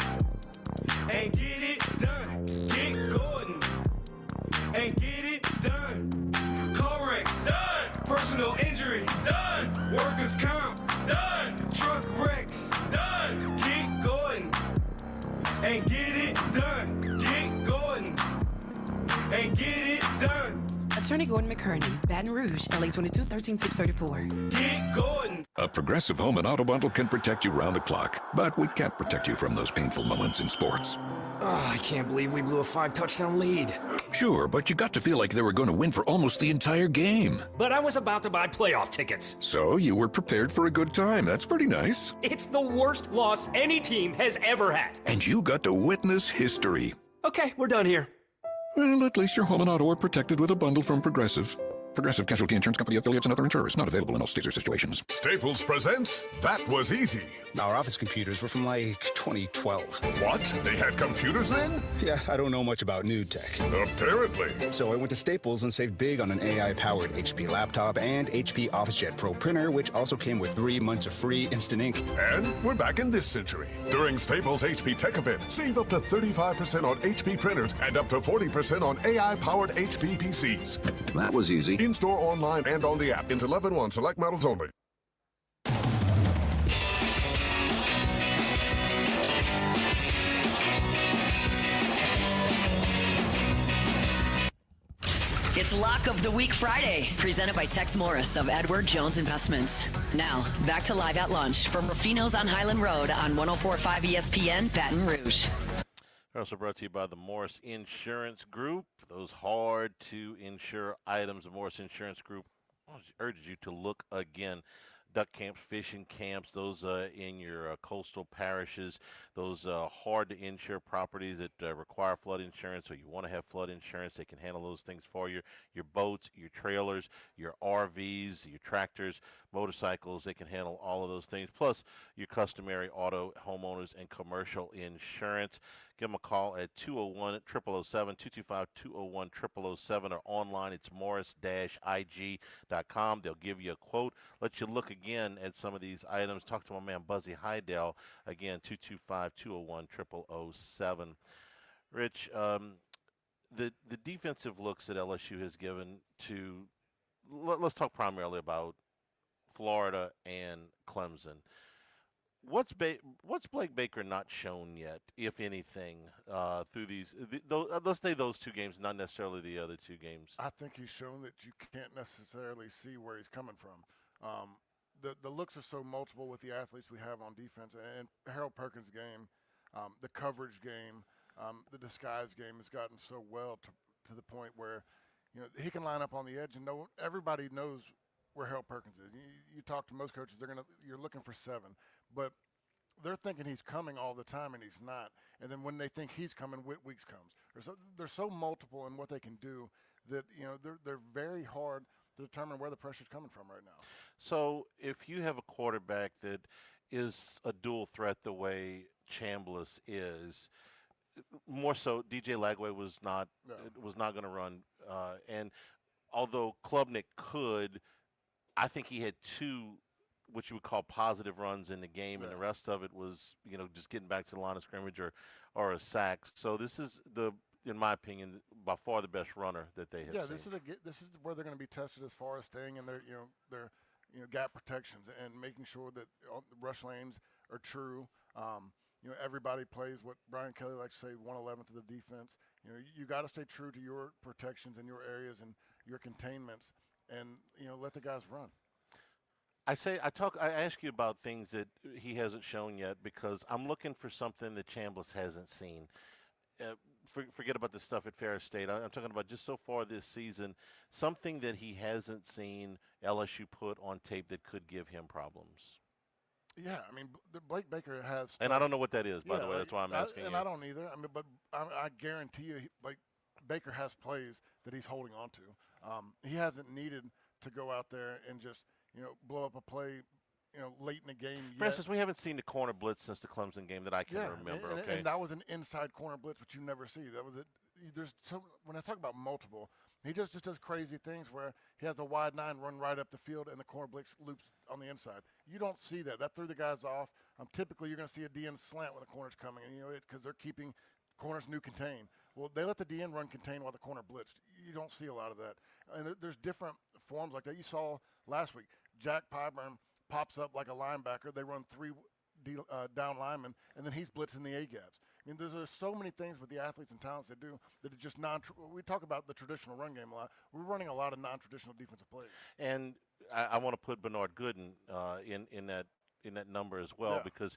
and get it done. Get Gordon and get it done. Car wrecks done. Personal injury done. Workers' comp done. Truck wrecks done. Get Gordon and get it done. Get Gordon and get it done. Attorney Gordon McKerney, Baton Rouge, LA 22 13634. Get Gordon. A Progressive Home and Auto Bundle can protect you round the clock, but we can't protect you from those painful moments in sports. Oh, I can't believe we blew a 5-touchdown lead. Sure, but you got to feel like they were going to win for almost the entire game. But I was about to buy playoff tickets. So you were prepared for a good time. That's pretty nice. It's the worst loss any team has ever had. And you got to witness history. Okay, we're done here. Well, at least your home and auto are protected with a bundle from Progressive. Progressive Casualty Insurance Company affiliates and other insurers. Not available in all states or situations. Staples presents That Was Easy. Our office computers were from like 2012. What? They had computers then? Yeah, I don't know much about new tech. Apparently. So I went to Staples and saved big on an AI-powered HP laptop and HP OfficeJet Pro printer, which also came with 3 months of free instant ink. And we're back in this century. During Staples HP Tech Event, save up to 35% on HP printers and up to 40% on AI-powered HP PCs. That was easy. In-store, online, and on the app. Into 11/1 select models only. It's Lock of the Week Friday, presented by Tex Morris of Edward Jones Investments. Now, back to Live at Lunch from Ruffino's on Highland Road on 104.5 ESPN, Baton Rouge. Also brought to you by the Morris Insurance Group. Those hard-to-insure items, the Morris Insurance Group urges you to look again. Duck camps, fishing camps, those in your coastal parishes, those hard-to-insure properties that require flood insurance, or you want to have flood insurance, they can handle those things for you. Your boats, your trailers, your RVs, your tractors, motorcycles, they can handle all of those things, plus your customary auto, homeowners, and commercial insurance. Give them a call at 201-0007, 225-201-0007, or online. It's morris-ig.com. They'll give you a quote, let you look again at some of these items. Talk to my man Buzzy Hydell, again, 225-201-0007. Rich, the defensive looks that LSU has given to, let's talk primarily about Florida and Clemson. What's Blake Baker not shown yet, if anything, through let's say those two games, not necessarily the other two games? I think he's shown that you can't necessarily see where he's coming from. The looks are so multiple with the athletes we have on defense, and Harold Perkins' game, the coverage game, the disguise game has gotten so well to the point where, he can line up on the edge and everybody knows where Harold Perkins is. You talk to most coaches, you're looking for 7, but they're thinking he's coming all the time and he's not. And then when they think he's coming, Weeks comes. They're so multiple in what they can do that they're very hard to determine where the pressure's coming from right now. So if you have a quarterback that is a dual threat the way Chambliss is, more so DJ Lagway was not going to run, and although Klubnik could, I think he had 2 what you would call positive runs in the game, and the rest of it was, just getting back to the line of scrimmage or a sack. So this is in my opinion, by far the best runner that they have seen. This is where they're going to be tested as far as staying in their gap protections and making sure that the rush lanes are true. Everybody plays what Brian Kelly likes to say, 1/11th of the defense. You got to stay true to your protections and your areas and your containments, and let the guys run. I ask you about things that he hasn't shown yet because I'm looking for something that Chambliss hasn't seen. Forget about the stuff at Ferris State. I'm talking about just so far this season, something that he hasn't seen LSU put on tape that could give him problems. Yeah, I mean, Blake Baker has. And I don't know what that is, by the way. That's why I'm asking you. I don't either. I mean, but I guarantee you, Blake Baker has plays that he's holding on to. He hasn't needed to go out there and just blow up a play, late in the game. For instance, we haven't seen the corner blitz since the Clemson game that I can remember. And that was an inside corner blitz, which you never see. That was it. When I talk about multiple, he just does crazy things where he has a wide 9 run right up the field and the corner blitz loops on the inside. You don't see that. That threw the guys off. Typically, you're going to see a DN slant when the corner's coming, and because they're keeping corners new contain. Well, they let the DN run contain while the corner blitzed. You don't see a lot of that. And there's different forms like that. You saw last week, Jack Pyburn pops up like a linebacker. They run 3 down linemen, and then he's blitzing the A-gaps. I mean, there's so many things with the athletes and talents they do that it's just we talk about the traditional run game a lot. We're running a lot of non-traditional defensive plays. And I want to put Bernard Gooden in that number as well because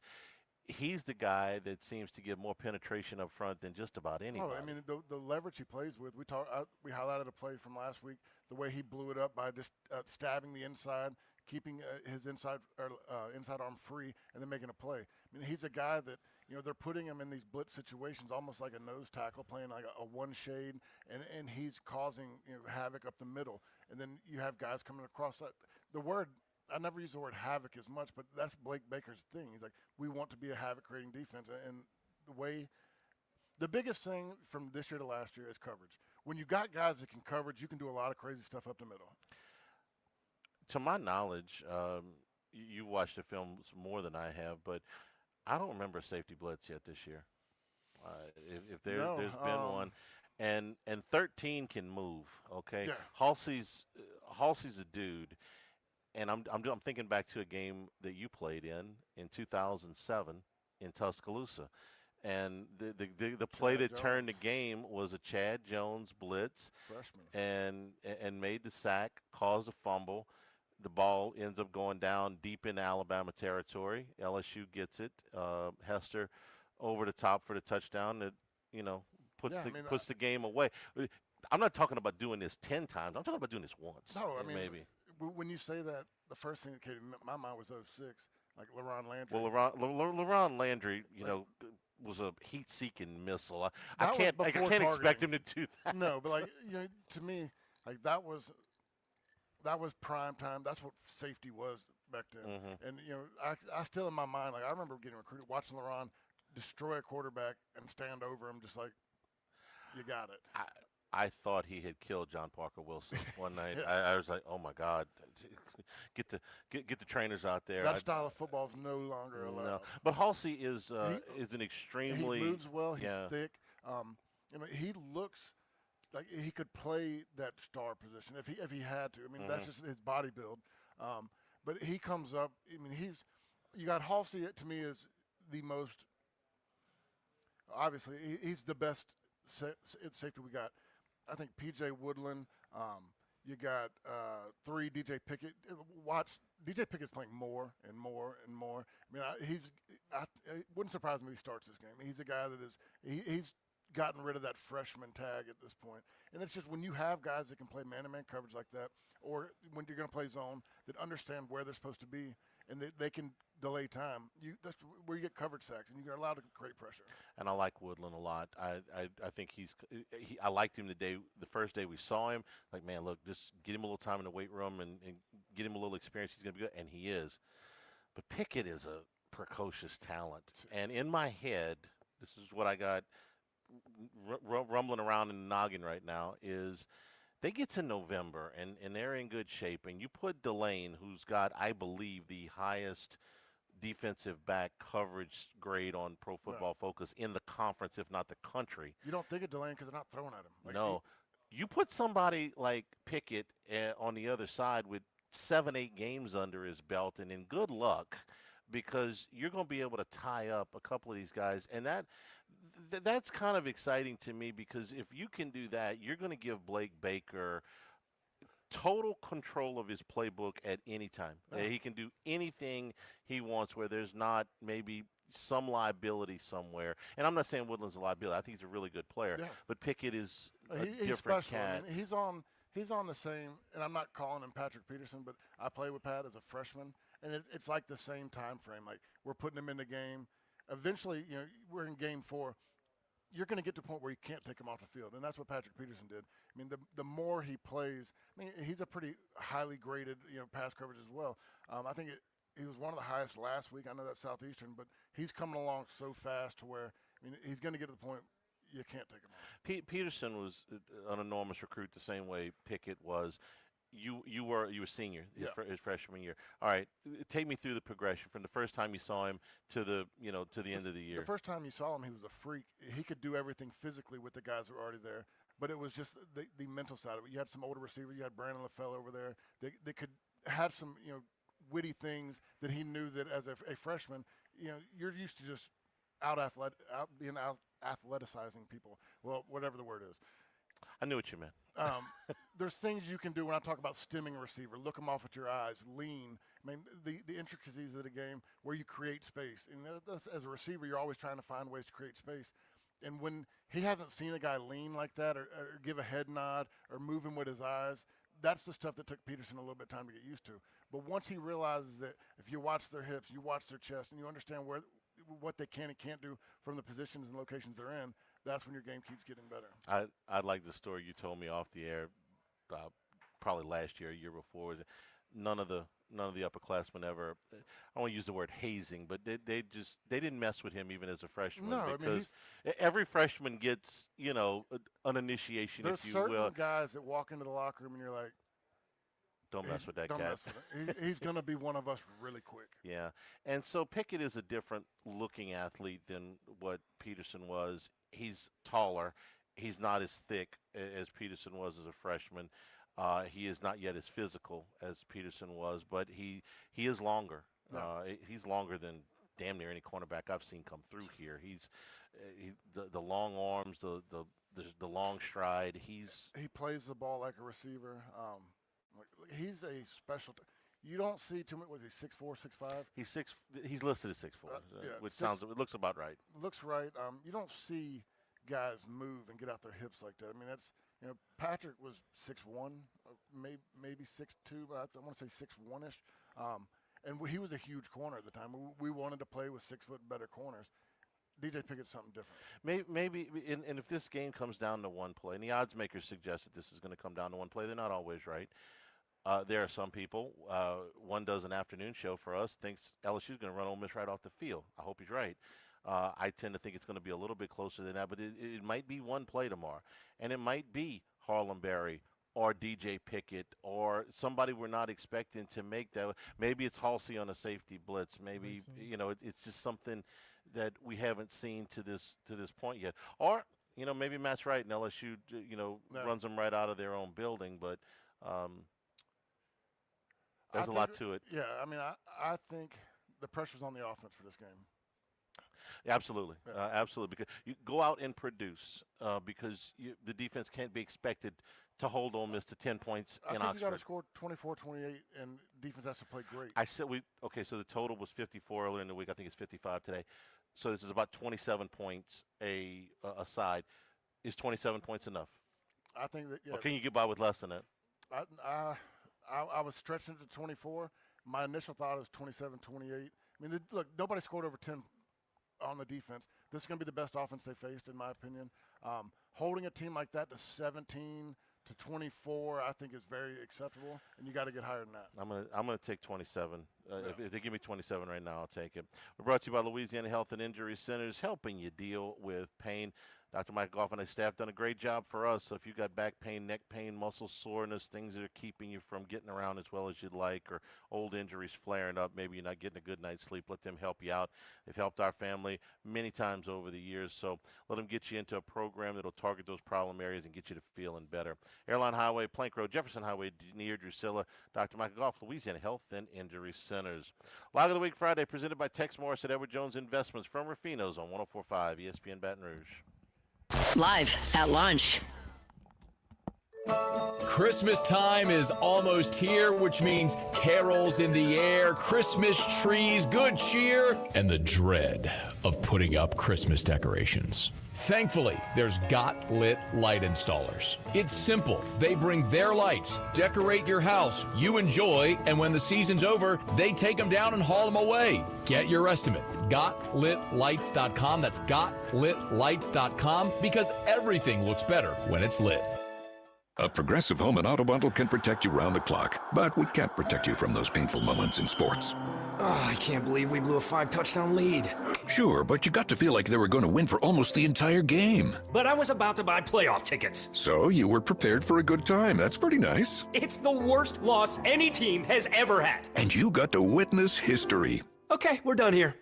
he's the guy that seems to get more penetration up front than just about anybody. Oh, I mean, the leverage he plays with. We highlighted a play from last week, the way he blew it up by just stabbing the inside, keeping his inside arm free, and then making a play. I mean, he's a guy that they're putting him in these blitz situations, almost like a nose tackle, playing like a one shade, and he's causing havoc up the middle. And then you have guys coming across that. I never use the word havoc as much, but that's Blake Baker's thing. He's like, we want to be a havoc-creating defense, and the biggest thing from this year to last year is coverage. When you got guys that can coverage, you can do a lot of crazy stuff up the middle. To my knowledge, you watched the film more than I have, but I don't remember a safety blitz yet this year. If there's been one, and 13 can move. Okay, yeah. Halsey's a dude, and I'm thinking back to a game that you played in 2007 in Tuscaloosa. And the play that turned the game was a Chad Jones blitz, freshman, and made the sack, caused a fumble. The ball ends up going down deep in Alabama territory. LSU gets it. Hester over the top for the touchdown that puts the game away. I'm not talking about doing this 10 times. I'm talking about doing this once. No, I mean maybe. When you say that, the first thing that came to my mind was 06, like LaRon Landry. Well, LaRon Landry, was a heat-seeking missile. I can't expect him to do that. No, but to me, like that was prime time. That's what safety was back then. Mm-hmm. And I still in my mind, like I remember getting recruited, watching LaRon destroy a quarterback and stand over him, just like, you got it. I thought he had killed John Parker Wilson one night. Yeah. I was like, oh my God, get the trainers out there. That style of football is no longer allowed. No. But Halsey is an extremely. He moves well. He's thick. He looks like he could play that star position if he had to. I mean, that's just his body build. But he comes up. I mean, you got Halsey. To me, is the most. Obviously, he's the best safety we got. I think P.J. Woodland. You got 3 DJ Pickett. Watch DJ Pickett's playing more and more and more. I mean, it wouldn't surprise me if he starts this game. He's a guy that he's gotten rid of that freshman tag at this point. And it's just when you have guys that can play man-to-man coverage like that, or when you're going to play zone, that understand where they're supposed to be, and they can delay time. That's where you get coverage sacks, and you're allowed to create pressure. And I like Woodland a lot. I think I liked him the first day we saw him. Like, man, look, just get him a little time in the weight room and get him a little experience. He's going to be good, and he is. But Pickett is a precocious talent. And in my head, this is what I got rumbling around in the noggin right now, is they get to November, and they're in good shape, and you put Delane, who's got, I believe, the highest defensive back coverage grade on Pro Football Focus in the conference, if not the country. You don't think of Delane because they're not throwing at him. No. You put somebody like Pickett on the other side with 7-8 games under his belt, and in good luck, because you're going to be able to tie up a couple of these guys, and that's kind of exciting to me, because if you can do that, you're going to give Blake Baker total control of his playbook at any time. He can do anything he wants, where there's not maybe some liability somewhere. And I'm not saying Woodland's a liability. I think he's a really good player. Yeah. But Pickett is a different cat. I mean, he's on the same, and I'm not calling him Patrick Peterson, but I played with Pat as a freshman, and it's like the same time frame. Like we're putting him in the game. Eventually, we're in game 4. You're going to get to a point where you can't take him off the field, and that's what Patrick Peterson did. I mean, the more he plays, he's a pretty highly graded, pass coverage as well. I think he was one of the highest last week. I know that's Southeastern, but he's coming along so fast to where he's going to get to the point you can't take him off. Peterson was an enormous recruit the same way Pickett was. You were senior his freshman year. All right, take me through the progression from the first time you saw him to the end of the year. The first time you saw him, he was a freak. He could do everything physically with the guys who were already there, but it was just the mental side of it. You had some older receivers. You had Brandon LaFell over there. They could have some witty things that he knew that as a freshman, you're used to just being out athleticizing people. Well, whatever the word is. I knew what you meant. There's things you can do when I talk about stemming a receiver. Look them off at your eyes, lean. The intricacies of the game where you create space. And as a receiver, you're always trying to find ways to create space. And when he hasn't seen a guy lean like that or give a head nod or move him with his eyes, that's the stuff that took Peterson a little bit of time to get used to. But once he realizes that if you watch their hips, you watch their chest, and you understand what they can and can't do from the positions and locations they're in, that's when your game keeps getting better. I like the story you told me off the air, probably last year, a year before. None of the upperclassmen ever. I don't want to use the word hazing, but they didn't mess with him even as a freshman. No, because every freshman gets an initiation, there's if you certain will. guys that walk into the locker room and you're like, don't mess with that don't cat. Mess with him. He's going to be one of us really quick. Yeah, and so Pickett is a different looking athlete than what Peterson was. He's taller. He's not as thick as Peterson was as a freshman. He is not yet as physical as Peterson was, but he is longer. No. He's longer than damn near any cornerback I've seen come through here. He's the long arms, the long stride. He plays the ball like a receiver. He's a special. You don't see too much. Was he 6'4", 6'5"? He's listed as 6'4", which it looks about right. Looks right. You don't see guys move and get out their hips like that. That's Patrick was 6'1", maybe 6'2", but I want to say 6'1"ish. And he was a huge corner at the time. We wanted to play with 6 foot better corners. DJ Pickett's something different. Maybe and if this game comes down to one play, and the odds makers suggest that this is going to come down to one play, they're not always right. There are some people, one does an afternoon show for us, thinks LSU is going to run Ole Miss right off the field. I hope he's right. I tend to think it's going to be a little bit closer than that, but it might be one play tomorrow. And it might be Harlem Berry or DJ Pickett or somebody we're not expecting to make that. Maybe it's Halsey on a safety blitz. Maybe, it's just something that we haven't seen to this point yet. Or, maybe Matt's right and LSU, runs them right out of their own building, but there's a lot to it. Yeah, I think the pressure's on the offense for this game. Absolutely, absolutely. Because you go out and produce because the defense can't be expected to hold Ole Miss to 10 points in Oxford. I think you got to score 24, 28, and defense has to play great. So the total was 54 earlier in the week. I think it's 55 today. So this is about 27 points a side. Is 27 points enough? I think that, yeah. Or can you get by with less than that? I was stretching it to 24. My initial thought was 27, 28. Look, nobody scored over 10 on the defense. This is going to be the best offense they faced, in my opinion. Holding a team like that to 17 to 24, I think is very acceptable, and you got to get higher than that. I'm gonna take 27. If they give me 27 right now, I'll take it. We're brought to you by Louisiana Health and Injury Centers, helping you deal with pain. Dr. Mike Goff and his staff done a great job for us. So if you've got back pain, neck pain, muscle soreness, things that are keeping you from getting around as well as you'd like, or old injuries flaring up, maybe you're not getting a good night's sleep, let them help you out. They've helped our family many times over the years. So let them get you into a program that will target those problem areas and get you to feeling better. Airline Highway, Plank Road, Jefferson Highway, near Drusilla. Dr. Michael Goff, Louisiana Health and Injury Centers. Log of the Week Friday presented by Tex Morris at Edward Jones Investments from Ruffino's on 104.5 ESPN Baton Rouge. Live at lunch. Christmas time is almost here, which means carols in the air, Christmas trees, good cheer, and the dread of putting up Christmas decorations. Thankfully, there's Got Lit light installers. It's simple. They bring their lights, decorate your house, you enjoy, and when the season's over, they take them down and haul them away. Get your estimate. GotLitLights.com. That's GotLitLights.com, because everything looks better when it's lit. A Progressive Home and Auto Bundle can protect you round the clock, but we can't protect you from those painful moments in sports. Oh, I can't believe we blew a 5-touchdown lead. Sure, but you got to feel like they were going to win for almost the entire game. But I was about to buy playoff tickets. So you were prepared for a good time. That's pretty nice. It's the worst loss any team has ever had. And you got to witness history. Okay, we're done here.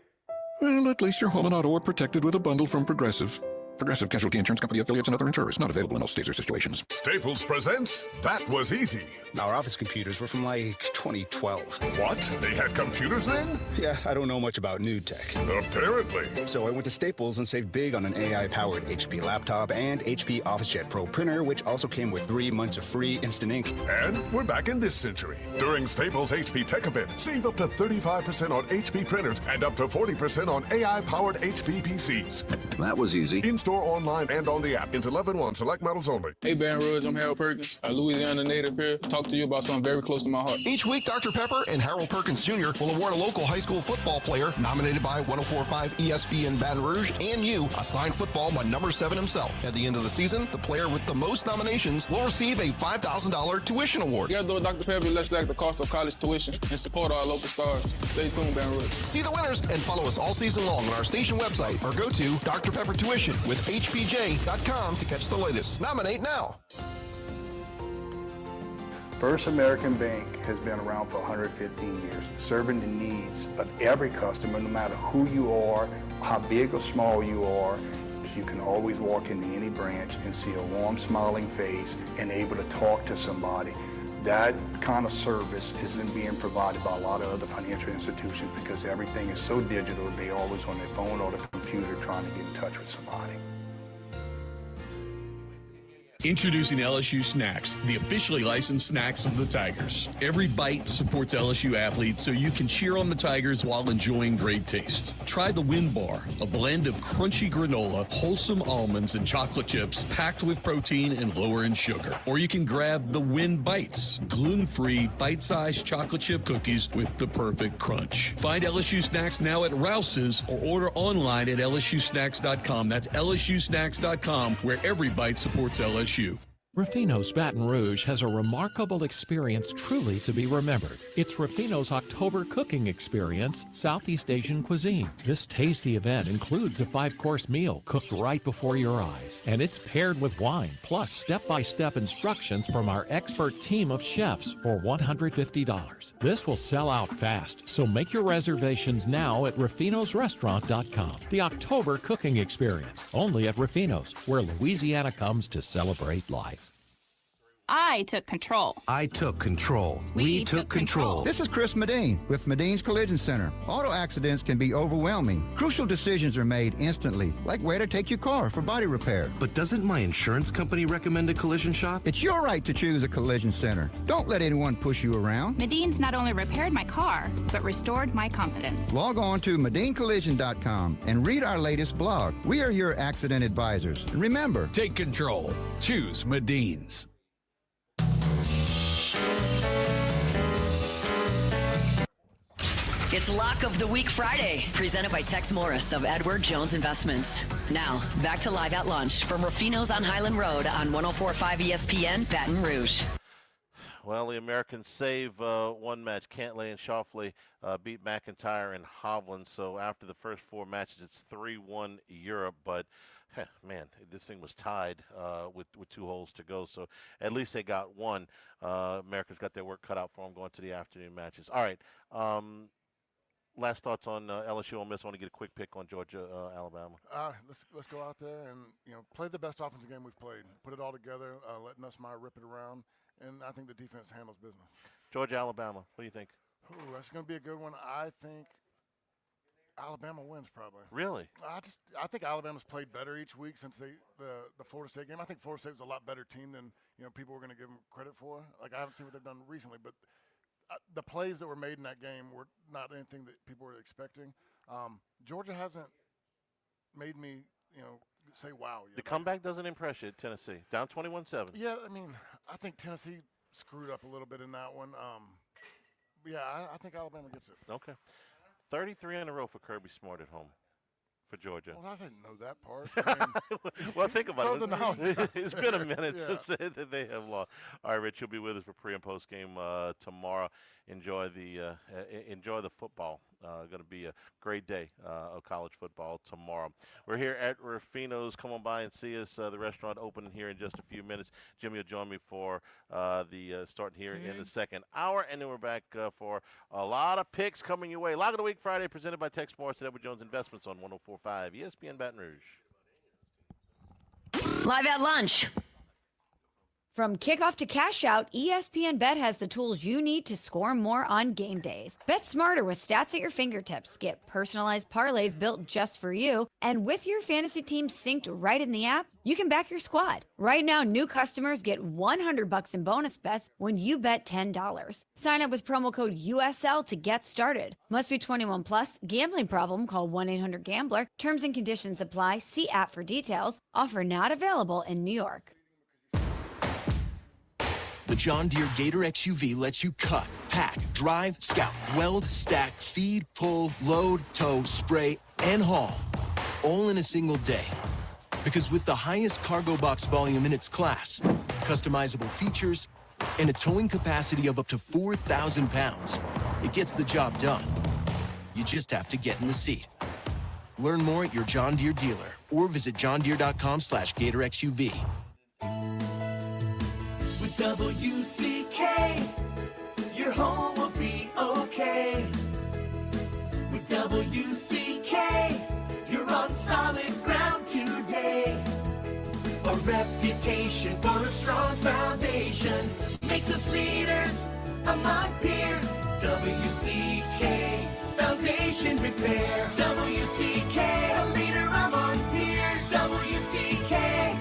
Well, at least your home and auto are protected with a bundle from Progressive. Progressive Casualty Insurance Company affiliates and other insurers. Not available in all states or situations. Staples presents That Was Easy. Our office computers were from like 2012. What? They had computers then? Yeah, I don't know much about new tech. Apparently. So I went to Staples and saved big on an AI-powered HP laptop and HP OfficeJet Pro printer, which also came with 3 months of free instant ink. And we're back in this century. During Staples HP Tech Event, save up to 35% on HP printers and up to 40% on AI-powered HP PCs. That was easy. In-store, online, and on the app. Into 11/1 select models only. Hey, Baton Rouge, I'm Harold Perkins, a Louisiana native here. Talk to you about something very close to my heart. Each week, Dr. Pepper and Harold Perkins Jr. will award a local high school football player nominated by 1045 ESPN Baton Rouge and you a signed football by number 7 himself. At the end of the season, the player with the most nominations will receive a $5,000 tuition award. Together with Dr. Pepper, let's back the cost of college tuition and support our local stars. Stay tuned, Baton Rouge. See the winners and follow us all season long on our station website or go to Dr. Pepper Tuition with HPJ.com to catch the latest. Nominate now. First American Bank has been around for 115 years, serving the needs of every customer, no matter who you are, how big or small you are. You can always walk into any branch and see a warm, smiling face and able to talk to somebody. That kind of service isn't being provided by a lot of other financial institutions because everything is so digital, they're always on their phone or the computer trying to get in touch with somebody. Introducing LSU Snacks, the officially licensed snacks of the Tigers. Every bite supports LSU athletes so you can cheer on the Tigers while enjoying great taste. Try the Win Bar, a blend of crunchy granola, wholesome almonds, and chocolate chips packed with protein and lower in sugar. Or you can grab the Win Bites, gluten-free, bite-sized chocolate chip cookies with the perfect crunch. Find LSU Snacks now at Rouse's or order online at lsusnacks.com. That's lsusnacks.com, where every bite supports LSU. Ruffino's Baton Rouge has a remarkable experience truly to be remembered. It's Ruffino's October cooking experience, Southeast Asian cuisine. This tasty event includes a 5-course meal cooked right before your eyes, and it's paired with wine, plus step-by-step instructions from our expert team of chefs for $150. This will sell out fast, so make your reservations now at ruffinosrestaurant.com. The October cooking experience, only at Ruffino's, where Louisiana comes to celebrate life. I took control. I took control. We took control. This is Chris Medine with Medine's Collision Center. Auto accidents can be overwhelming. Crucial decisions are made instantly, like where to take your car for body repair. But doesn't my insurance company recommend a collision shop? It's your right to choose a collision center. Don't let anyone push you around. Medine's not only repaired my car, but restored my confidence. Log on to MedineCollision.com and read our latest blog. We are your accident advisors. And remember, take control. Choose Medine's. It's Lock of the Week Friday, presented by Tex Morris of Edward Jones Investments. Now, back to Live at Lunch from Ruffino's on Highland Road on 104.5 ESPN, Baton Rouge. Well, the Americans save one match. Cantlay and Shoffley beat McIntyre and Hovland. So after the first 4 matches, it's 3-1 Europe. But, man, this thing was tied with 2 holes to go. So at least they got one. Americans got their work cut out for them going to the afternoon matches. All right. Last thoughts on LSU Ole Miss. I want to get a quick pick on Georgia, Alabama. Let's go out there and play the best offensive game we've played. Put it all together. Let Nussmeier rip it around, and I think the defense handles business. Georgia, Alabama. What do you think? Ooh, that's going to be a good one. I think Alabama wins probably. Really? I think Alabama's played better each week since the Florida State game. I think Florida State was a lot better team than people were going to give them credit for. Like I haven't seen what they've done recently, but the plays that were made in that game were not anything that people were expecting. Georgia hasn't made me, say wow. The comeback doesn't impress you at Tennessee. Down 21-7. Yeah, I mean, I think Tennessee screwed up a little bit in that one. Yeah, I think Alabama gets it. Okay. 33 in a row for Kirby Smart at home for Georgia. Well, I didn't know that part. I mean, well, think about throw the knowledge out It's there. been a minute Yeah. since they have lost. All right, Rich, you'll be with us for pre and post game tomorrow. Enjoy the football. Going to be a great day of college football tomorrow. We're here at Ruffino's. Come on by and see us. The restaurant opening here in just a few minutes. Jimmy will join me for the starting here in the second hour, and then we're back for a lot of picks coming your way. Lock of the Week Friday presented by Tex Morris at Edward Jones Investments on 104.5 ESPN Baton Rouge. Live at lunch. From kickoff to cash out, ESPN Bet has the tools you need to score more on game days. Bet smarter with stats at your fingertips. Get personalized parlays built just for you. And with your fantasy team synced right in the app, you can back your squad. Right now, new customers get $100 in bonus bets when you bet $10. Sign up with promo code USL to get started. Must be 21 plus. Gambling problem? Call 1-800-GAMBLER. Terms and conditions apply. See app for details. Offer not available in New York. The John Deere Gator XUV lets you cut, pack, drive, scout, weld, stack, feed, pull, load, tow, spray, and haul, all in a single day. Because with the highest cargo box volume in its class, customizable features, and a towing capacity of up to 4,000 pounds, it gets the job done. You just have to get in the seat. Learn more at your John Deere dealer or visit johndeere.com/Gator XUV. With WCK, your home will be okay. With WCK, you're on solid ground today. A reputation for a strong foundation makes us leaders among peers. WCK, foundation repair. WCK, a leader among peers. WCK.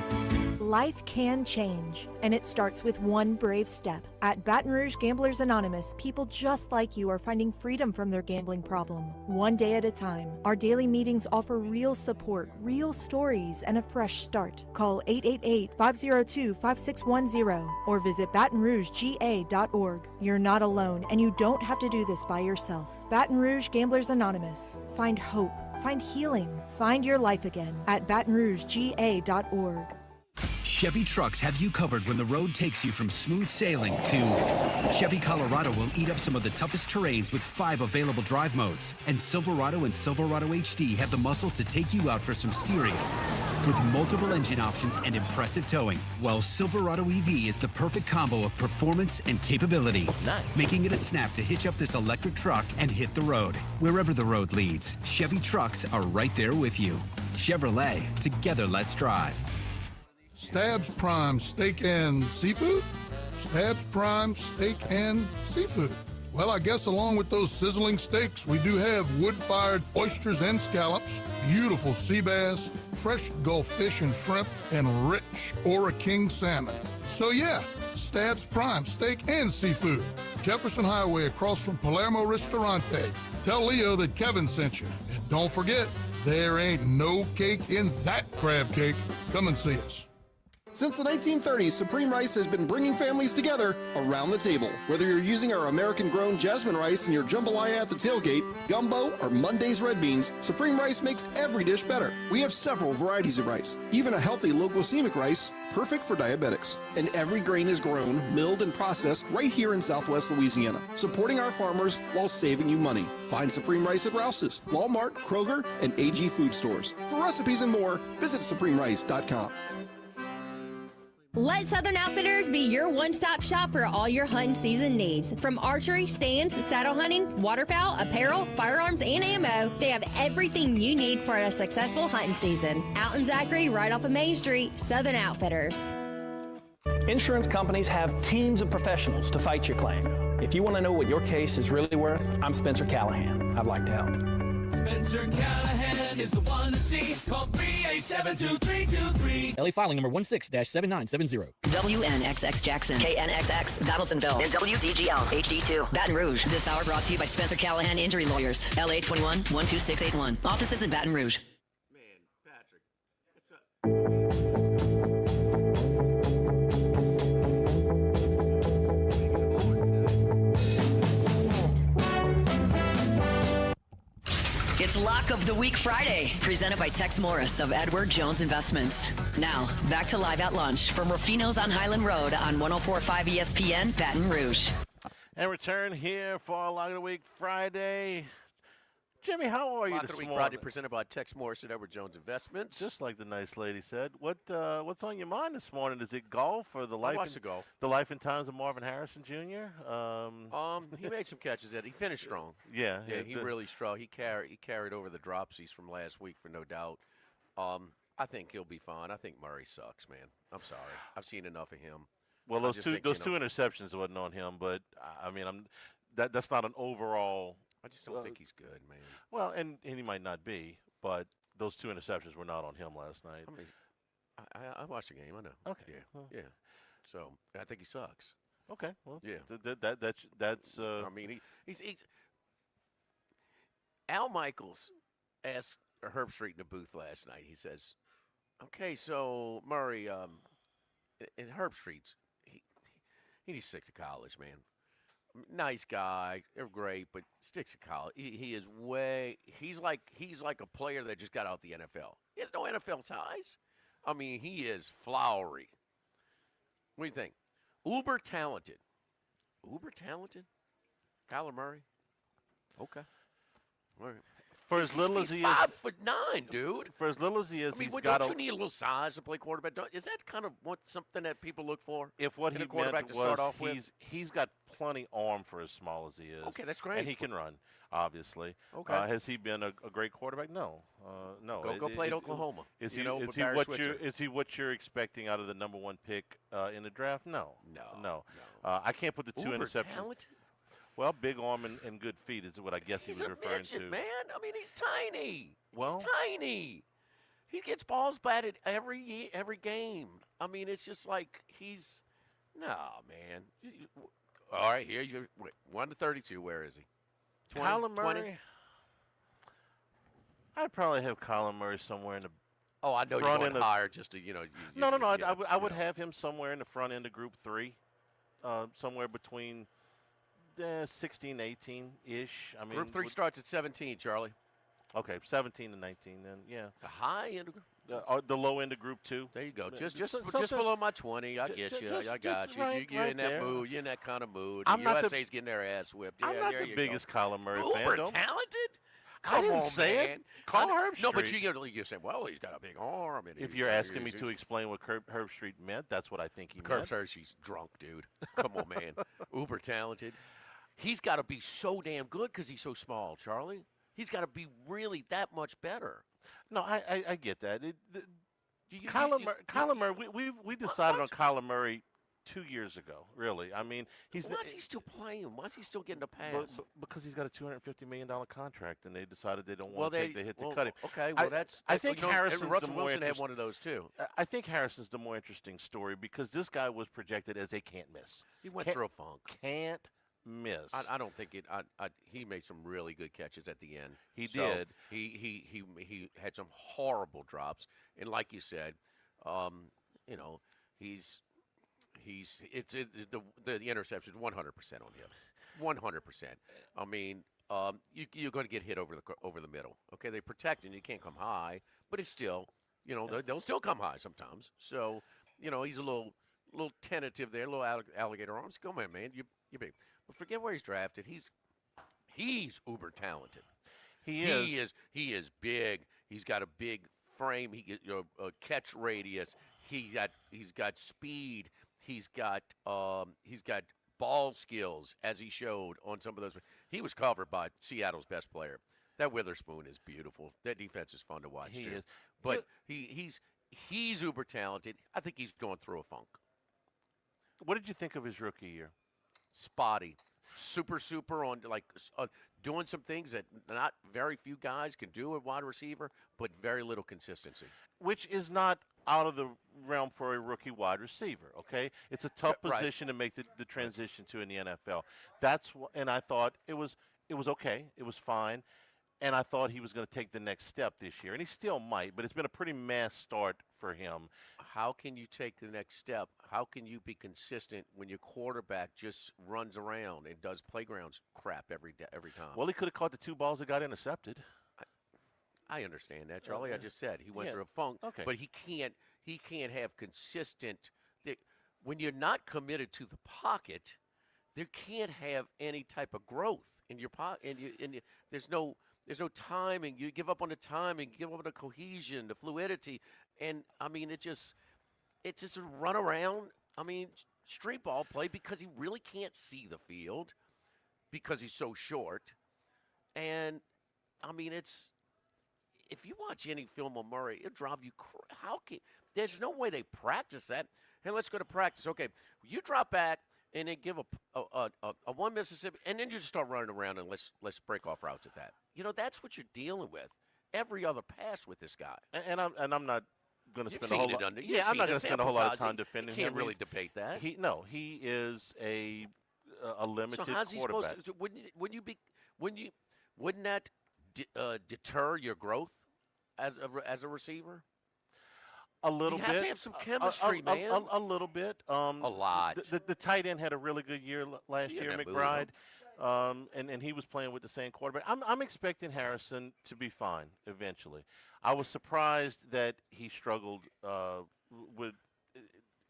Life can change, and it starts with one brave step. At Baton Rouge Gamblers Anonymous, people just like you are finding freedom from their gambling problem, one day at a time. Our daily meetings offer real support, real stories, and a fresh start. Call 888-502-5610 or visit BatonRougeGA.org. You're not alone, and you don't have to do this by yourself. Baton Rouge Gamblers Anonymous. Find hope, find healing, find your life again at BatonRougeGA.org. Chevy trucks have you covered when the road takes you from smooth sailing to Chevy Colorado will eat up some of the toughest terrains with 5 available drive modes. And Silverado and Silverado HD have the muscle to take you out for some serious with multiple engine options and impressive towing. While Silverado EV is the perfect combo of performance and capability, making it a snap to hitch up this electric truck and hit the road. Wherever the road leads, Chevy trucks are right there with you. Chevrolet, together let's drive. Stabs Prime Steak and Seafood? Stabs Prime Steak and Seafood. Well, I guess along with those sizzling steaks, we do have wood-fired oysters and scallops, beautiful sea bass, fresh Gulf fish and shrimp, and rich Ora King salmon. So yeah, Stabs Prime Steak and Seafood. Jefferson Highway across from Palermo Ristorante. Tell Leo that Kevin sent you. And don't forget, there ain't no cake in that crab cake. Come and see us. Since the 1930s, Supreme Rice has been bringing families together around the table. Whether you're using our American-grown jasmine rice in your jambalaya at the tailgate, gumbo, or Monday's red beans, Supreme Rice makes every dish better. We have several varieties of rice, even a healthy low-glycemic rice, perfect for diabetics. And every grain is grown, milled, and processed right here in Southwest Louisiana, supporting our farmers while saving you money. Find Supreme Rice at Rouse's, Walmart, Kroger, and AG food stores. For recipes and more, visit SupremeRice.com. Let Southern Outfitters be your one-stop shop for all your hunting season needs. From archery, stands, saddle hunting, waterfowl, apparel, firearms, and ammo, they have everything you need for a successful hunting season. Out in Zachary, right off of Main Street, Southern Outfitters. Insurance companies have teams of professionals to fight your claim. If you want to know what your case is really worth, I'm Spencer Callahan. I'd like to help. Spencer Callahan is the one to see. Call 387-2323. LA filing number 16-7970. WNXX Jackson, KNXX Donaldsonville, and WDGL HD2 Baton Rouge. This hour brought to you by Spencer Callahan Injury Lawyers. LA 21-12681. Offices in Baton Rouge. It's Lock of the Week Friday, presented by Tex Morris of Edward Jones Investments. Now, back to Live at Lunch from Ruffino's on Highland Road on 104.5 ESPN, Baton Rouge. And return here for our Lock of the Week Friday. Jimmy, how are you Lock this of the Week morning? Friday, presented by Tex Morris at Edward Jones Investments. Just like the nice lady said. What's on your mind this morning? Is it golf or the I life? watched the golf. The life and times of Marvin Harrison Jr. He made some catches. He finished strong. Yeah, He really strong. He carried over the dropsies from last week for no doubt. I think he'll be fine. I think Murray sucks, man. I'm sorry. I've seen enough of him. Well, those two interceptions wasn't on him, but I mean, that's not an overall. I just don't think he's good, man. Well, and he might not be, but those two interceptions were not on him last night. I mean, I watched the game. I know. Okay. Yeah. Yeah. So I think he sucks. Okay. Well, yeah. That's. I mean, he's Al Michaels asked Herb Street in the booth last night. He says, "Okay, so Murray, in Herb Street's, he needs to stick to college, man. Nice guy, they're great, but sticks to college. He's like a player that just got out the NFL. He has no NFL size. I mean, he is flowery. What do you think? Uber talented, Kyler Murray. Okay, all right. For as little as he is, 5'9", dude. For as little as he is, I mean, he's got. Don't you need a little size to play quarterback? Is that kind of something that people look for? If what in he a quarterback meant to start was off with? he's got plenty arm for as small as he is. Okay, that's great. And he can run, obviously. Okay. Has he been a great quarterback? No, no. Go play at Oklahoma. Is you he? know, Is with he Barry what Switzer. you? Is he what you're expecting out of the number one pick in the draft? No. No. I can't put the two Uber interceptions. talented? Well, big arm and good feet is what I guess he was referring midget, to. man. I mean, he's tiny. Well, he's tiny. He gets balls batted every game. I mean, it's just like man. All right, here you 1 to 32. Where is he? 20, Kyler 20? Murray. I'd probably have Kyler Murray somewhere in the. Oh, I know you're going higher just to No. I would have him somewhere in the front end of Group 3, somewhere between 16, 18-ish. I mean, Group 3 starts at 17, Charlie. Okay, 17 to 19, then yeah. The high end of the low end of Group 2. There you go. Just something- below my 20. I get you. I got you. Right, You're in that there. mood. You're in that kind of mood. I'm not the- USA's getting their ass whipped. Yeah, I'm not there the you biggest Kyler Murray go. fan. Uber Don't- talented? I Come didn't on, say man. it. Call Herb No, but Street. you say, well, he's got a big arm. And If you're asking me to explain what Herb Street meant, that's what I think he meant. Hershey's drunk, dude. Come on, man. Uber talented. He's got to be so damn good because he's so small, Charlie. He's got to be really that much better. No, I get that. Kyler Murray, we decided on Kyler Murray 2 years ago, really. I mean, why is he still playing? Why is he still getting a pass? Because he's got a $250 million contract, and they decided they don't Well, want to take the hit to cut him. Okay, well, I think Harrison's Russell the more Wilson had one of those too. I think Harrison's the more interesting story because this guy was projected as a can't miss. He went through a funk. Can't miss. I don't think it. He made some really good catches at the end. He So did. He had some horrible drops, and like you said, the interception 100% on him, 100%. I mean, you're going to get hit over the middle. Okay, they protect and you can't come high, but it's still, they'll still come high sometimes. So, he's a little tentative there, a little alligator arms. Come on, man, you big. But forget where he's drafted. He's uber talented. He is big. He's got a big frame. He gets a catch radius. He's got speed. He's got ball skills, as he showed on some of those. He was covered by Seattle's best player. That Witherspoon is beautiful. That defense is fun to watch. He too. is. But he's uber talented. I think he's going through a funk. What did you think of his rookie year? Spotty, super on doing some things that not very few guys can do at wide receiver, but very little consistency. Which is not out of the realm for a rookie wide receiver, okay? It's a tough position to make the transition to in the NFL. And I thought it was okay. It was fine. and I thought he was going to take the next step this year, and he still might, but it's been a pretty mass start for him. How can you take the next step? How can you be consistent when your quarterback just runs around and does playground crap every time? Well, he could have caught the 2 balls that got intercepted. I understand that, Charlie. I just said he went Yeah. through a funk, Okay. but he can't have consistent. When you're not committed to the pocket, there can't have any type of growth in your pocket. There's no timing. You give up on the timing, you give up on the cohesion, the fluidity, and I mean it's just a run around. I mean, street ball play because he really can't see the field because he's so short, and I mean it's. If you watch any film of Murray, it'll drive you there's no way they practice that. Hey, let's go to practice. Okay, you drop back and then give a one Mississippi, and then you just start running around and let's break off routes at that. That's what you're dealing with. Every other pass with this guy. And I'm not going to You've spend a whole seen it lot. under- you've Yeah, I'm seen not it. going to spend a whole Sample lot of size, time defending you can't him. really debate that. He is a limited So how's he quarterback. supposed to? Wouldn't that deter your growth as a receiver? A little you bit. have to have some chemistry, man. A little bit. A lot. The tight end had a really good year last year, never McBride, and he was playing with the same quarterback. I'm expecting Harrison to be fine eventually. I was surprised that he struggled with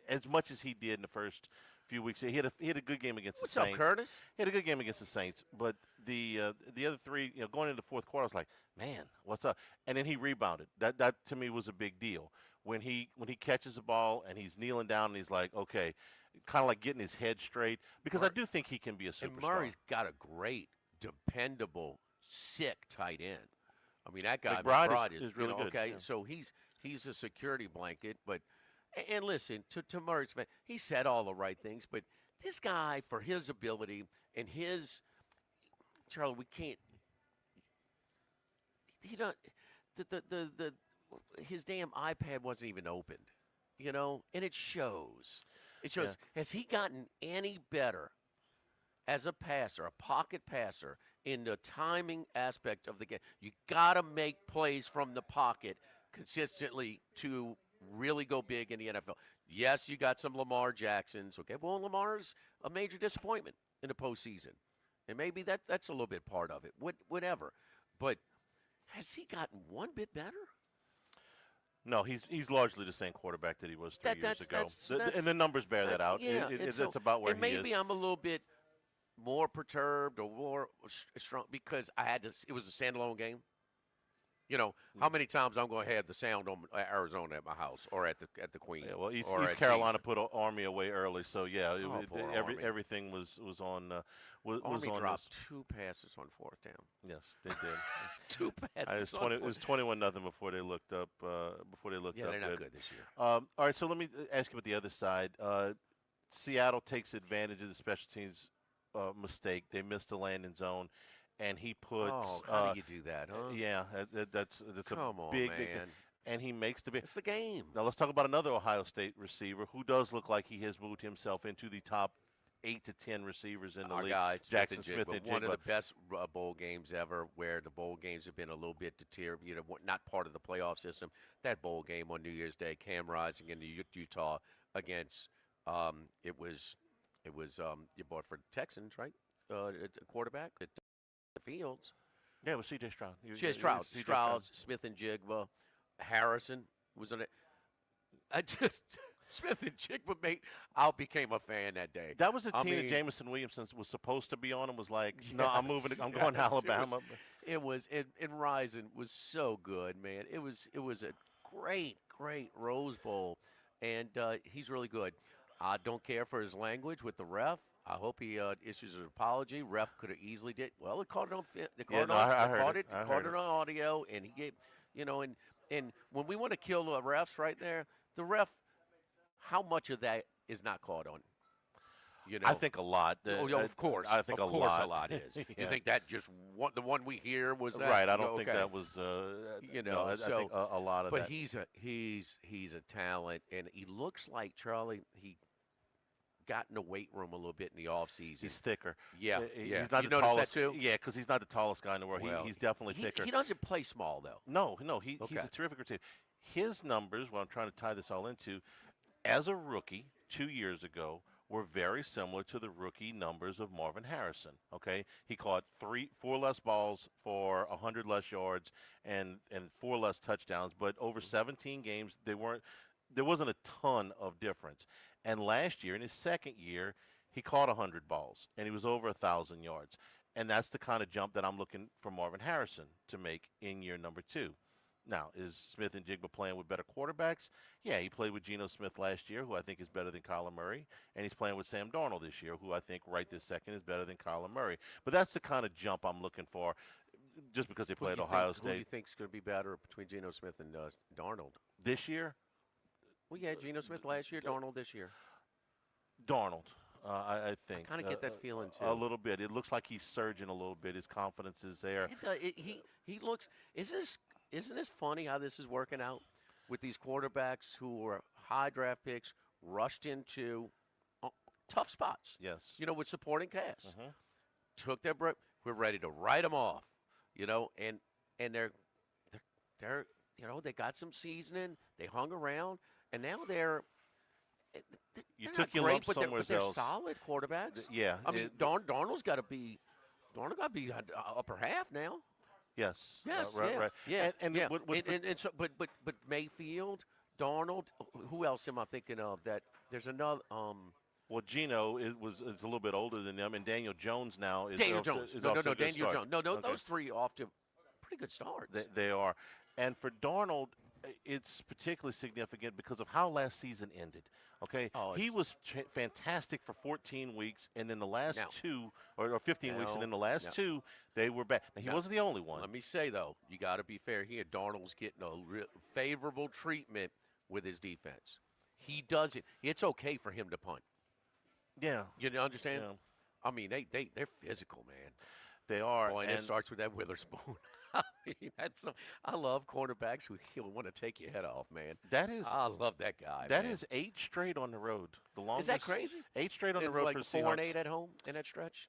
as much as he did in the first few weeks. He had a good game against What's the Saints. up, Curtis? He had a good game against the Saints, but the other three, going into the fourth quarter, I was like, man, what's up? And then he rebounded. That to me was a big deal. When he catches the ball and he's kneeling down and he's like, okay, kind of like getting his head straight, because I do think he can be a superstar. And Murray's got a great, dependable, sick tight end. I mean, that guy McBride is really good. Okay, Yeah. so he's a security blanket. But and listen to Murray's, he said all the right things. But this guy, for his ability and Charlie, we can't. He don't. His damn iPad wasn't even opened, and it shows. It shows. Yeah. Has he gotten any better as a passer, a pocket passer, in the timing aspect of the game? You got to make plays from the pocket consistently to really go big in the NFL. Yes, you got some Lamar Jacksons. Okay, well, Lamar's a major disappointment in the postseason, and maybe that's a little bit part of it. Whatever, but has he gotten one bit better? No, he's largely the same quarterback that he was 3 years ago. That's and the numbers bear that out. Yeah, It's about where and he is. maybe I'm a little bit more perturbed or more strong because I had to. It was a standalone game. How many times I'm going to have the sound on Arizona at my house or at the Queen? Yeah, well, East at Carolina put Army away early, so yeah, Army. everything was on. Army on dropped this. 2 passes on 4th down. Yes, they did. 2 passes. It was 21-0 before they looked up. Yeah, they're not good this year. All right, so let me ask you about the other side. Seattle takes advantage of the special teams mistake. They missed the landing zone. And he puts. Oh, how do you do that, huh? Yeah, that's Come a on, big, man. big. And he makes the big. It's the game. Now let's talk about another Ohio State receiver who does look like he has moved himself into the top 8 to 10 receivers in the league. Guy, Jackson Smith and one of Jigba. the best bowl games ever, where the bowl games have been a little bit deteriorated, not part of the playoff system. That bowl game on New Year's Day, Cam Rising in Utah against it was you bought for the Texans, right? Quarterback at Fields. Yeah, it was C.J. Stroud. Stroud, Smith and Jigba, Harrison was on it. Smith and Jigba, mate, I became a fan that day. That was the team that Jamison Williamson was supposed to be on and was like, no, I'm moving. I'm going to Alabama. It was and Rising was so good, man. It was a great Rose Bowl, and he's really good. I don't care for his language with the ref. I hope he issues an apology. Ref could have easily did. Well, they caught it on. They caught it on audio, and he gave. And when we want to kill the refs right there, the ref, how much of that is not caught on? I think a lot. Of course. I think of a course lot. a lot is. Yeah. You think that just the one we hear was that? Right. I don't think that was. No, I think a lot of but that. But he's a talent, and he looks like Charlie. got in the weight room a little bit in the offseason. He's thicker. Yeah, yeah. He's not you the notice tallest. that too? Yeah, because he's not the tallest guy in the world. Well, He's definitely thicker. He doesn't play small, though. No, he's Okay. a terrific receiver. His numbers, what I'm trying to tie this all into, as a rookie 2 years ago, were very similar to the rookie numbers of Marvin Harrison. Okay, he caught 4 less balls for 100 less yards and 4 less touchdowns. But over 17 games, there wasn't a ton of difference. And last year, in his second year, he caught 100 balls and he was over 1,000 yards. And that's the kind of jump that I'm looking for Marvin Harrison to make in year number 2. Now, is Smith and Jigba playing with better quarterbacks? Yeah, he played with Geno Smith last year, who I think is better than Kyler Murray, and he's playing with Sam Darnold this year, who I think right this second is better than Kyler Murray. But that's the kind of jump I'm looking for, just because they play at Ohio State. Who do you think is going to be better between Geno Smith and Darnold This year? Well, yeah, Geno Smith last year, Darnold this year. Darnold. I think. I kind of get that feeling too. A little bit. It looks like he's surging a little bit. His confidence is there. He looks. Isn't this funny how this is working out with these quarterbacks who are high draft picks rushed into tough spots? Yes. You know, with supporting cast. Took their break. We're ready to write them off. You know, and they're they got some seasoning. They hung around, and now they're. You They're took not your great, lump but somewhere they're else. solid quarterbacks. Yeah. I mean, Darnold's got to be upper half now. Yes. Yes. Right. Yeah. Right. Yeah. And yeah. and so, but Mayfield, Darnold. Who else am I thinking of? That there's another. Well, Geno is a little bit older than them, and Daniel Jones now is. Daniel off to- Jones. is No, off no, to a no. good Daniel start. Jones. No, Okay. those three off to pretty good starts. They are. And for Darnold, it's particularly significant because of how last season ended. Okay, he was fantastic for 14 weeks, and then the last 2 or 15 weeks, and then the last 2 they were bad. Now, he wasn't the only one. Let me say though, you got to be fair here. Darnold's getting a favorable treatment with his defense. He does it. It's okay for him to punt. Yeah, you understand? Yeah. I mean, they're physical, man. They are. Boy, and it starts with that Witherspoon. I mean, I love cornerbacks who want to take your head off, man. I love that guy. That man. is 8 straight on the road. The longest. Is that crazy? 8 straight on the road like for 4 and Seahawks. 8 at home in that stretch.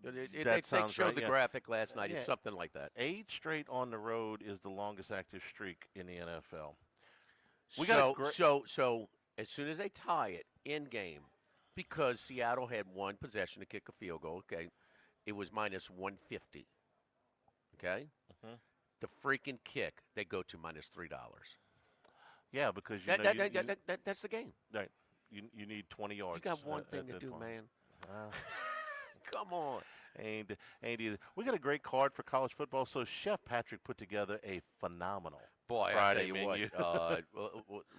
They sounds showed right, the yeah. graphic last night. Yeah. It's something like that. 8 straight on the road is the longest active streak in the NFL. So as soon as they tie it in game, because Seattle had 1 possession to kick a field goal, okay, it was minus 150. Okay? The freaking kick, they go to minus $3. Yeah, because that's the game. Right. You need 20 yards. You got one thing to that do, point. man. Come on. Ain't either. We got a great card for college football. So Chef Patrick put together a phenomenal Boy, Friday I tell you menu. what,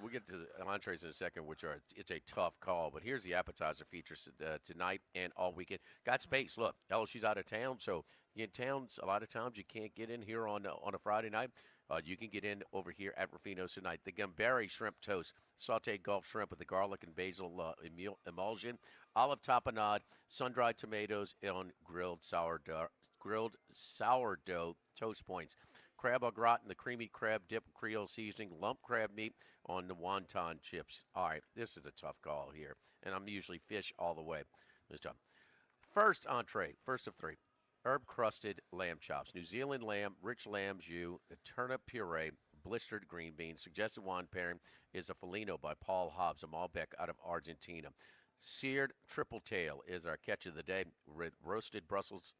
we'll get to the entrees in a second, which it's a tough call. But here's the appetizer features tonight and all weekend. Got space. Look, LSU's out of town, so you in town. A lot of times you can't get in here on a Friday night. You can get in over here at Ruffino's tonight. The Gambari shrimp toast, sauteed Gulf shrimp with the garlic and basil emulsion, olive tapenade, sun-dried tomatoes on grilled sourdough toast points. Crab au gratin, the creamy crab dip Creole seasoning, lump crab meat on the wonton chips. All right, this is a tough call here, and I'm usually fish all the way this time. First entree, first of 3, herb-crusted lamb chops, New Zealand lamb, rich lamb jus, turnip puree, blistered green beans. Suggested wine pairing is a Felino by Paul Hobbs, a Malbec out of Argentina. Seared triple tail is our catch of the day. Roasted Brussels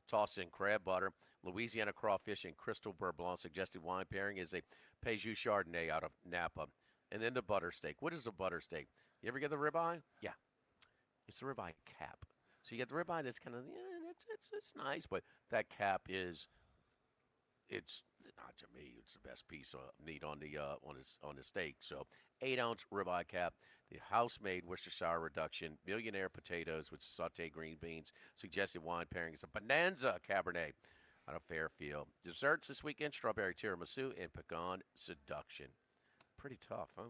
tossed in crab butter. Louisiana crawfish and Crystal Beurre Blanc. Suggested wine pairing is a Peugeot Chardonnay out of Napa. And then the butter steak. What is a butter steak? You ever get the ribeye? Yeah. It's the ribeye cap. So you get the ribeye that's kind of, it's nice, but that cap is, it's not to me. It's the best piece of meat on the steak. So 8-ounce ribeye cap, the house-made Worcestershire reduction, millionaire potatoes with sautéed green beans. Suggested wine pairing is a Bonanza Cabernet out of Fairfield. Desserts this weekend: strawberry tiramisu and pecan seduction. Pretty tough, huh?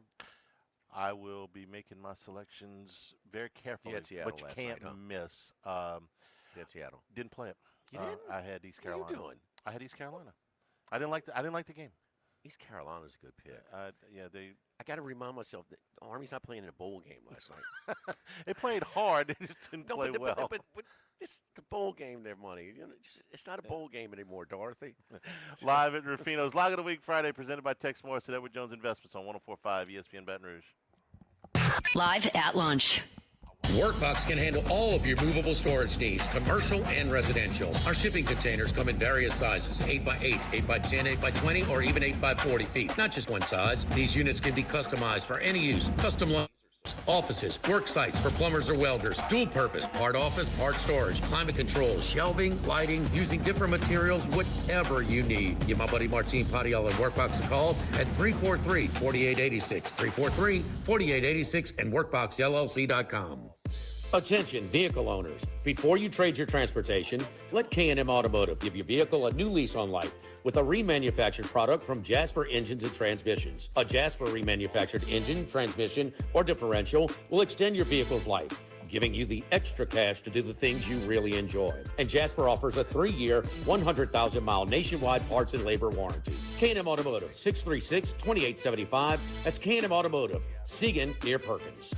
I will be making my selections very carefully, You had Seattle but you last can't night, huh? miss. You had Seattle. Didn't play it. You didn't? I had East What are you Carolina. doing? I had East Carolina. I didn't like the game. East Carolina's a good pick. They. I got to remind myself that Army's not playing in a bowl game last night. They played hard. They just didn't play well. But it's the bowl game, their money. It's not a bowl game anymore, Dorothy. Live at Ruffino's Log of the Week Friday, presented by Tex Morris at Edward Jones Investments on 104.5 ESPN Baton Rouge. Live at lunch. Workbox can handle all of your movable storage needs, commercial and residential. Our shipping containers come in various sizes, 8x8, 8x10, 8x20, or even 8x40 feet. Not just one size. These units can be customized for any use. Custom offices, work sites for plumbers or welders, dual purpose, part office, part storage, climate control, shelving, lighting, using different materials, whatever you need. Give my buddy Martine Padial and Workbox a call at 343-4886, 343-4886, and workboxllc.com. Attention vehicle owners. Before you trade your transportation, let K&M Automotive give your vehicle a new lease on life with a remanufactured product from Jasper Engines and Transmissions. A Jasper remanufactured engine, transmission, or differential will extend your vehicle's life, giving you the extra cash to do the things you really enjoy. And Jasper offers a 3-year, 100,000-mile nationwide parts and labor warranty. K&M Automotive, 636-2875. That's K&M Automotive, Siegen near Perkins.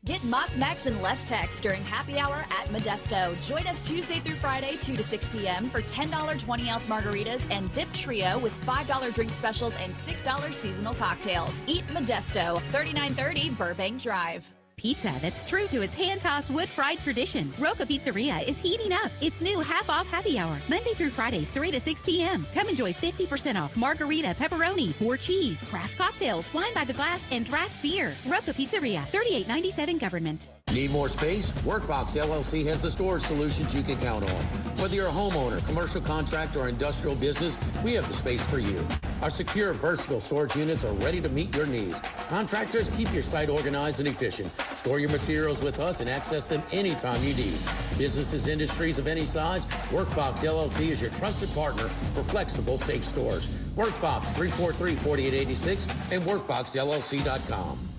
Get Moss Max and less tax during happy hour at Modesto. Join us Tuesday through Friday, 2 to 6 p.m. for $10 20-ounce margaritas and Dip Trio with $5 drink specials and $6 seasonal cocktails. Eat Modesto, 3930 Burbank Drive. Pizza that's true to its hand-tossed wood-fried tradition. Roca Pizzeria is heating up its new half-off happy hour, Monday through Fridays, 3 to 6 p.m. Come enjoy 50% off margarita, pepperoni, or cheese, craft cocktails, wine by the glass, and draft beer. Roca Pizzeria, 3897 Government. Need more space? Workbox LLC has the storage solutions you can count on. Whether you're a homeowner, commercial contractor, or industrial business, we have the space for you. Our secure, versatile storage units are ready to meet your needs. Contractors, keep your site organized and efficient. Store your materials with us and access them anytime you need. Businesses, industries of any size, Workbox LLC is your trusted partner for flexible, safe storage. Workbox 343-4886 and workboxllc.com.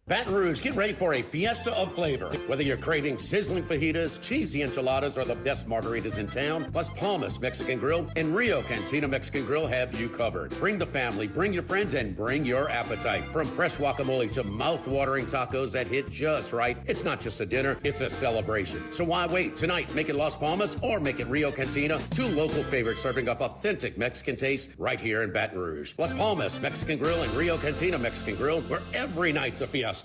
Baton Rouge, get ready for a fiesta of flavor. Whether you're craving sizzling fajitas, cheesy enchiladas, or the best margaritas in town, Las Palmas Mexican Grill and Rio Cantina Mexican Grill have you covered. Bring the family, bring your friends, and bring your appetite. From fresh guacamole to mouth-watering tacos that hit just right, it's not just a dinner, it's a celebration. So why wait? Tonight, make it Las Palmas or make it Rio Cantina, two local favorites serving up authentic Mexican taste right here in Baton Rouge. Las Palmas Mexican Grill and Rio Cantina Mexican Grill, where every night's a fiesta.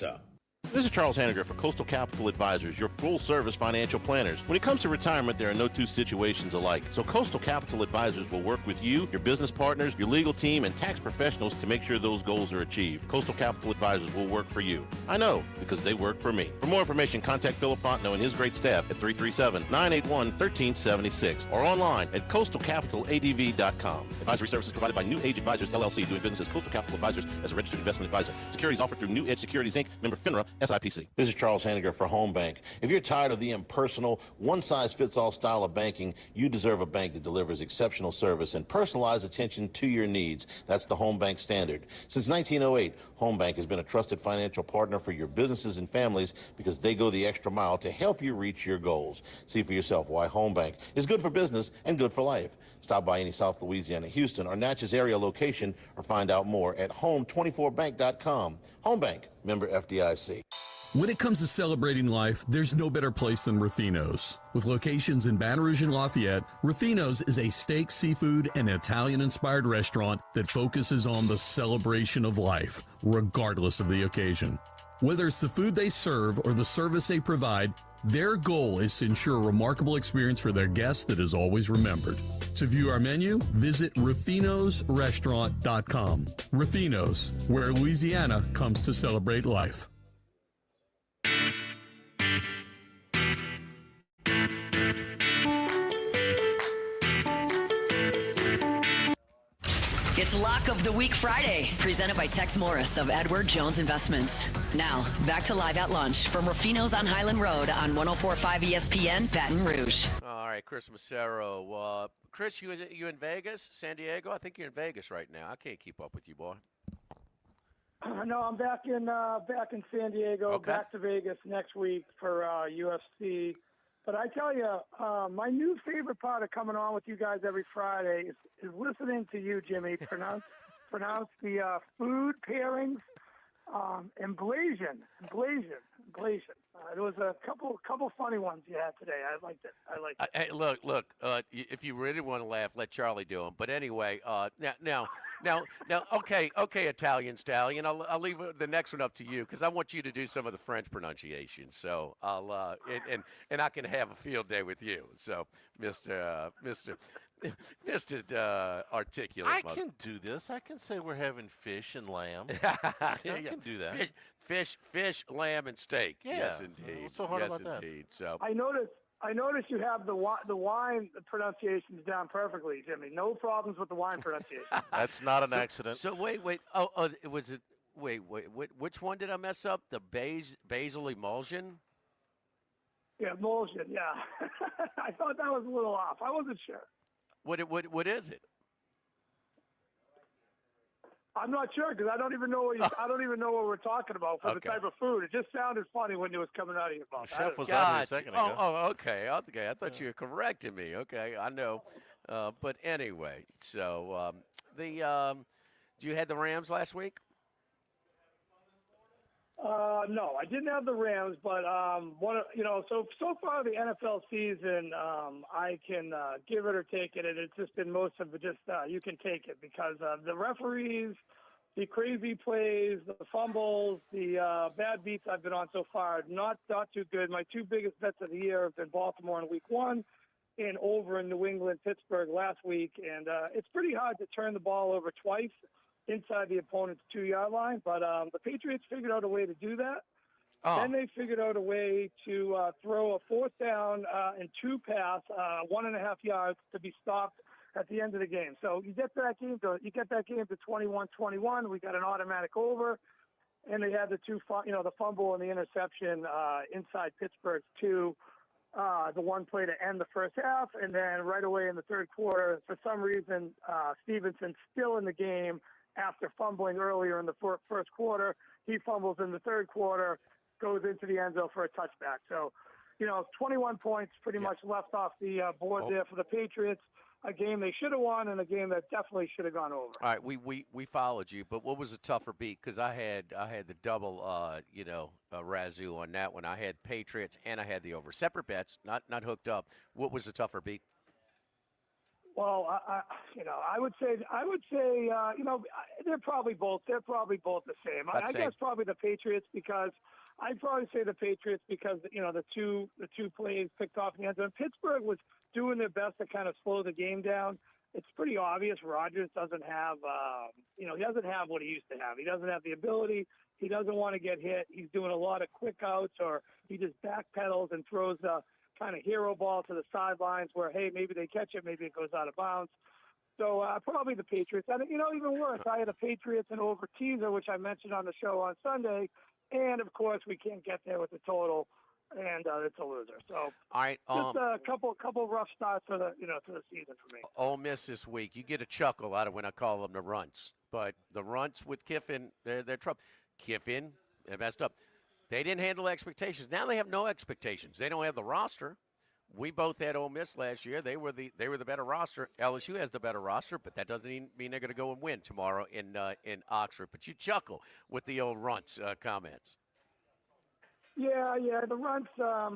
This is Charles Hanniger for Coastal Capital Advisors, your full-service financial planners. When it comes to retirement, there are no two situations alike. So Coastal Capital Advisors will work with you, your business partners, your legal team, and tax professionals to make sure those goals are achieved. Coastal Capital Advisors will work for you. I know, because they work for me. For more information, contact Philip Fontenot and his great staff at 337-981-1376 or online at coastalcapitaladv.com. Advisory services provided by New Age Advisors, LLC, doing business as Coastal Capital Advisors as a registered investment advisor. Securities offered through New Edge Securities, Inc., member FINRA, SIPC. This is Charles Hanniger for Home Bank. If you're tired of the impersonal, one-size-fits-all style of banking, you deserve a bank that delivers exceptional service and personalized attention to your needs. That's the Home Bank standard. Since 1908, Home Bank has been a trusted financial partner for your businesses and families because they go the extra mile to help you reach your goals. See for yourself why Home Bank is good for business and good for life. Stop by any South Louisiana, Houston, or Natchez area location or find out more at home24bank.com. Home Bank, member FDIC. When it comes to celebrating life, there's no better place than Ruffino's. With locations in Baton Rouge and Lafayette, Ruffino's is a steak, seafood, and Italian-inspired restaurant that focuses on the celebration of life, regardless of the occasion. Whether it's the food they serve or the service they provide, their goal is to ensure a remarkable experience for their guests that is always remembered. To view our menu, visit ruffinosrestaurant.com. Ruffino's, where Louisiana comes to celebrate life. It's Lock of the Week Friday, presented by Tex Morris of Edward Jones Investments. Now, back to Live at Lunch from Ruffino's on Highland Road on 104.5 ESPN, Baton Rouge. All right, Chris Macero. Chris, you in Vegas, San Diego? I think you're in Vegas right now. I can't keep up with you, boy. No, I'm back in San Diego. Okay. Back to Vegas next week for UFC But I tell you, my new favorite part of coming on with you guys every Friday is listening to you, Jimmy, pronounce the food pairings. Emblation. There was a couple funny ones you had today. I liked it. Hey, look. If you really want to laugh, let Charlie do them. But anyway, now, okay, Italian Stallion. I'll leave the next one up to you because I want you to do some of the French pronunciation. So I'll and I can have a field day with you. So, Mr. Articulate. I can do this. I can say we're having fish and lamb. I can do that. Fish, lamb, and steak. Yeah. Yes, indeed. What's so hard yes, about indeed. So I noticed you have the wine pronunciations down perfectly, Jimmy. No problems with the wine pronunciation. That's not an accident. So wait. Oh, was it? Wait. Which one did I mess up? The basil emulsion. Yeah, emulsion. Yeah. I thought that was a little off. I wasn't sure. What is it? I'm not sure because I don't even know what we're talking about for the type of food. It just sounded funny when it was coming out of your mouth. Chef was out here a second ago. Oh, okay. I thought you were correcting me. Okay, I know. But anyway, so you had the Rams last week? No, I didn't have the Rams, but so far the NFL season, I can give it or take it, and it's just been most of it. Just you can take it because the referees, the crazy plays, the fumbles, the bad beats I've been on so far, not too good. My two biggest bets of the year have been Baltimore in Week 1 and over in New England, Pittsburgh last week, and it's pretty hard to turn the ball over twice inside the opponent's 2-yard line, but the Patriots figured out a way to do that. Then they figured out a way to throw a fourth down and 2 pass, 1.5 yards to be stopped at the end of the game. So you get that game to 21-21. We got an automatic over, and they had the the fumble and the interception inside Pittsburgh's 2. The one play to end the first half, and then right away in the third quarter, for some reason, Stevenson's still in the game. After fumbling earlier in the first quarter, he fumbles in the third quarter, goes into the end zone for a touchback. So, 21 points pretty much left off the board there for the Patriots. A game they should have won and a game that definitely should have gone over. All right, we followed you, but what was a tougher beat? Because I had the double, razoo on that one. I had Patriots and I had the over. Separate bets, not hooked up. What was the tougher beat? Well, I would say, they're probably both the same. I guess probably the Patriots because I'd probably say the Patriots because the two plays picked off in the end zone. Pittsburgh was doing their best to kind of slow the game down. It's pretty obvious Rodgers doesn't have, he doesn't have what he used to have. He doesn't have the ability. He doesn't want to get hit. He's doing a lot of quick outs, or he just backpedals and throws the kind of hero ball to the sidelines where, hey, maybe they catch it, maybe it goes out of bounds. So probably the Patriots. And, even worse, I had the Patriots and over teaser, which I mentioned on the show on Sunday. And, of course, we can't get there with the total, and it's a loser. So all right, just a couple rough starts for the to the season for me. Ole Miss this week, you get a chuckle out of when I call them the runts. But the runts with Kiffin, they're trouble. Kiffin, they messed up. They didn't handle expectations. Now they have no expectations. They don't have the roster. We both had Ole Miss last year. They were the better roster. LSU has the better roster, but that doesn't mean they're going to go and win tomorrow in Oxford. But you chuckle with the old runts comments. Yeah, the runts.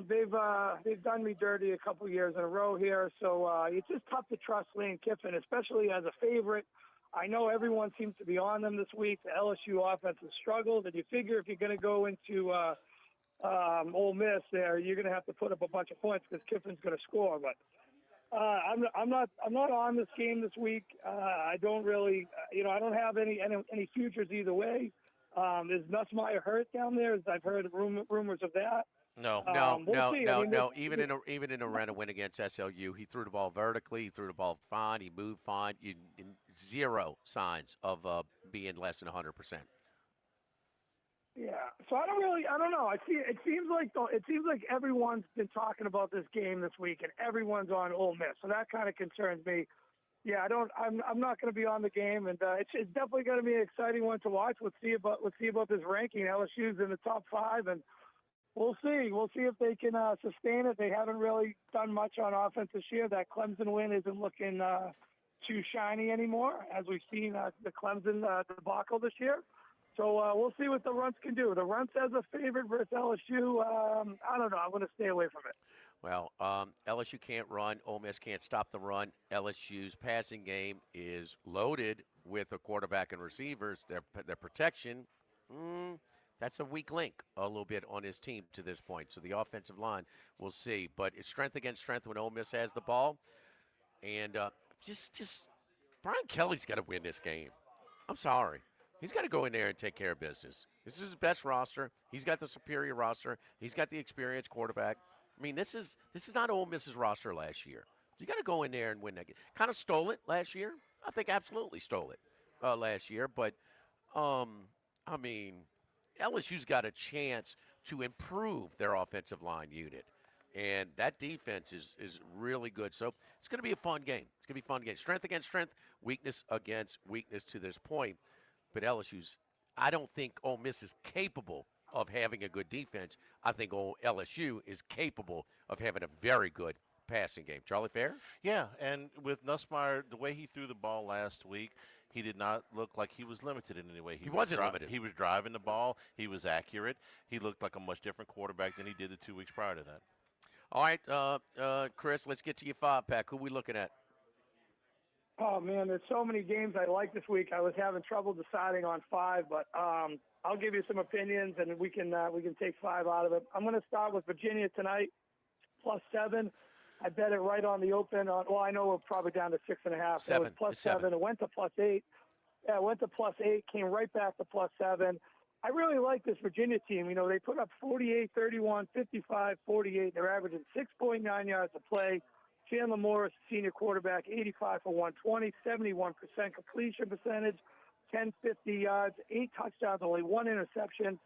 They've done me dirty a couple years in a row here. So it's just tough to trust Lane Kiffin, especially as a favorite. I know everyone seems to be on them this week. The LSU offense has struggled, and you figure if you're going to go into Ole Miss there, you're going to have to put up a bunch of points because Kiffin's going to score. But I'm not on this game this week. I don't really, I don't have any futures either way. Is Nussmeier hurt down there? I've heard rumors of that. No. Even in a run win against SLU, he threw the ball vertically. He threw the ball fine. He moved fine. Zero signs of being less than 100%. Yeah. So I don't know. It seems like everyone's been talking about this game this week, and everyone's on Ole Miss. So that kind of concerns me. Yeah, I'm not going to be on the game, and it's definitely going to be an exciting one to watch. Let's see about this ranking. LSU's in the top 5, and We'll see. We'll see if they can sustain it. They haven't really done much on offense this year. That Clemson win isn't looking too shiny anymore, as we've seen the Clemson debacle this year. So we'll see what the Runs can do. The Runs as a favorite versus LSU, I don't know. I'm going to stay away from it. Well, LSU can't run. Ole Miss can't stop the run. LSU's passing game is loaded with a quarterback and receivers. Their protection, that's a weak link a little bit on his team to this point. So the offensive line, we'll see. But it's strength against strength when Ole Miss has the ball. And just Brian Kelly's got to win this game. I'm sorry. He's got to go in there and take care of business. This is his best roster. He's got the superior roster. He's got the experienced quarterback. I mean, this is not Ole Miss's roster last year. You got to go in there and win that game. Kind of stole it last year. I think absolutely stole it last year. But, I mean, LSU's got a chance to improve their offensive line unit. And that defense is really good. So it's going to be a fun game. It's going to be a fun game. Strength against strength, weakness against weakness to this point. But I don't think Ole Miss is capable of having a good defense. I think LSU is capable of having a very good passing game. Charlie Fair? Yeah, and with Nussmeier, the way he threw the ball last week, he did not look like he was limited in any way. He wasn't limited. He was driving the ball. He was accurate. He looked like a much different quarterback than he did the 2 weeks prior to that. All right, Chris, let's get to your 5-pack. Who are we looking at? Oh, man, there's so many games I like this week. I was having trouble deciding on 5, but I'll give you some opinions, and we can take 5 out of it. I'm going to start with Virginia tonight, +7. I bet it right on the open. I know we're probably down to 6.5. 7. It was +7. It went to +8. Yeah, it went to +8, came right back to +7. I really like this Virginia team. You know, they put up 48, 31, 55, 48. They're averaging 6.9 yards a play. Chandler Morris, senior quarterback, 85 for 120, 71% completion percentage, 1050 yards, 8 touchdowns, only 1 interception.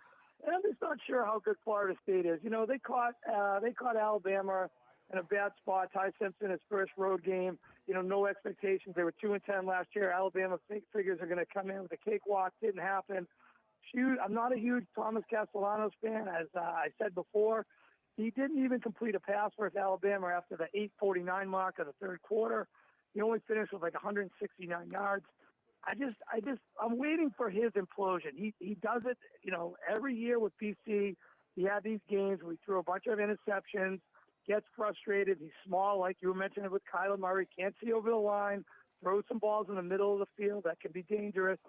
And I'm just not sure how good Florida State is. You know, they caught Alabama in a bad spot. Ty Simpson, his first road game. You know, no expectations. They were 2-10 last year. Alabama figures are going to come in with a cakewalk. Didn't happen. I'm not a huge Thomas Castellanos fan, as I said before. He didn't even complete a pass versus Alabama after the 8:49 mark of the third quarter. He only finished with like 169 yards. I'm waiting for his implosion. He does it, you know, every year with PC. He had these games where he threw a bunch of interceptions, gets frustrated. He's small, like you were mentioning with Kyler Murray, can't see over the line, throws some balls in the middle of the field that can be dangerous.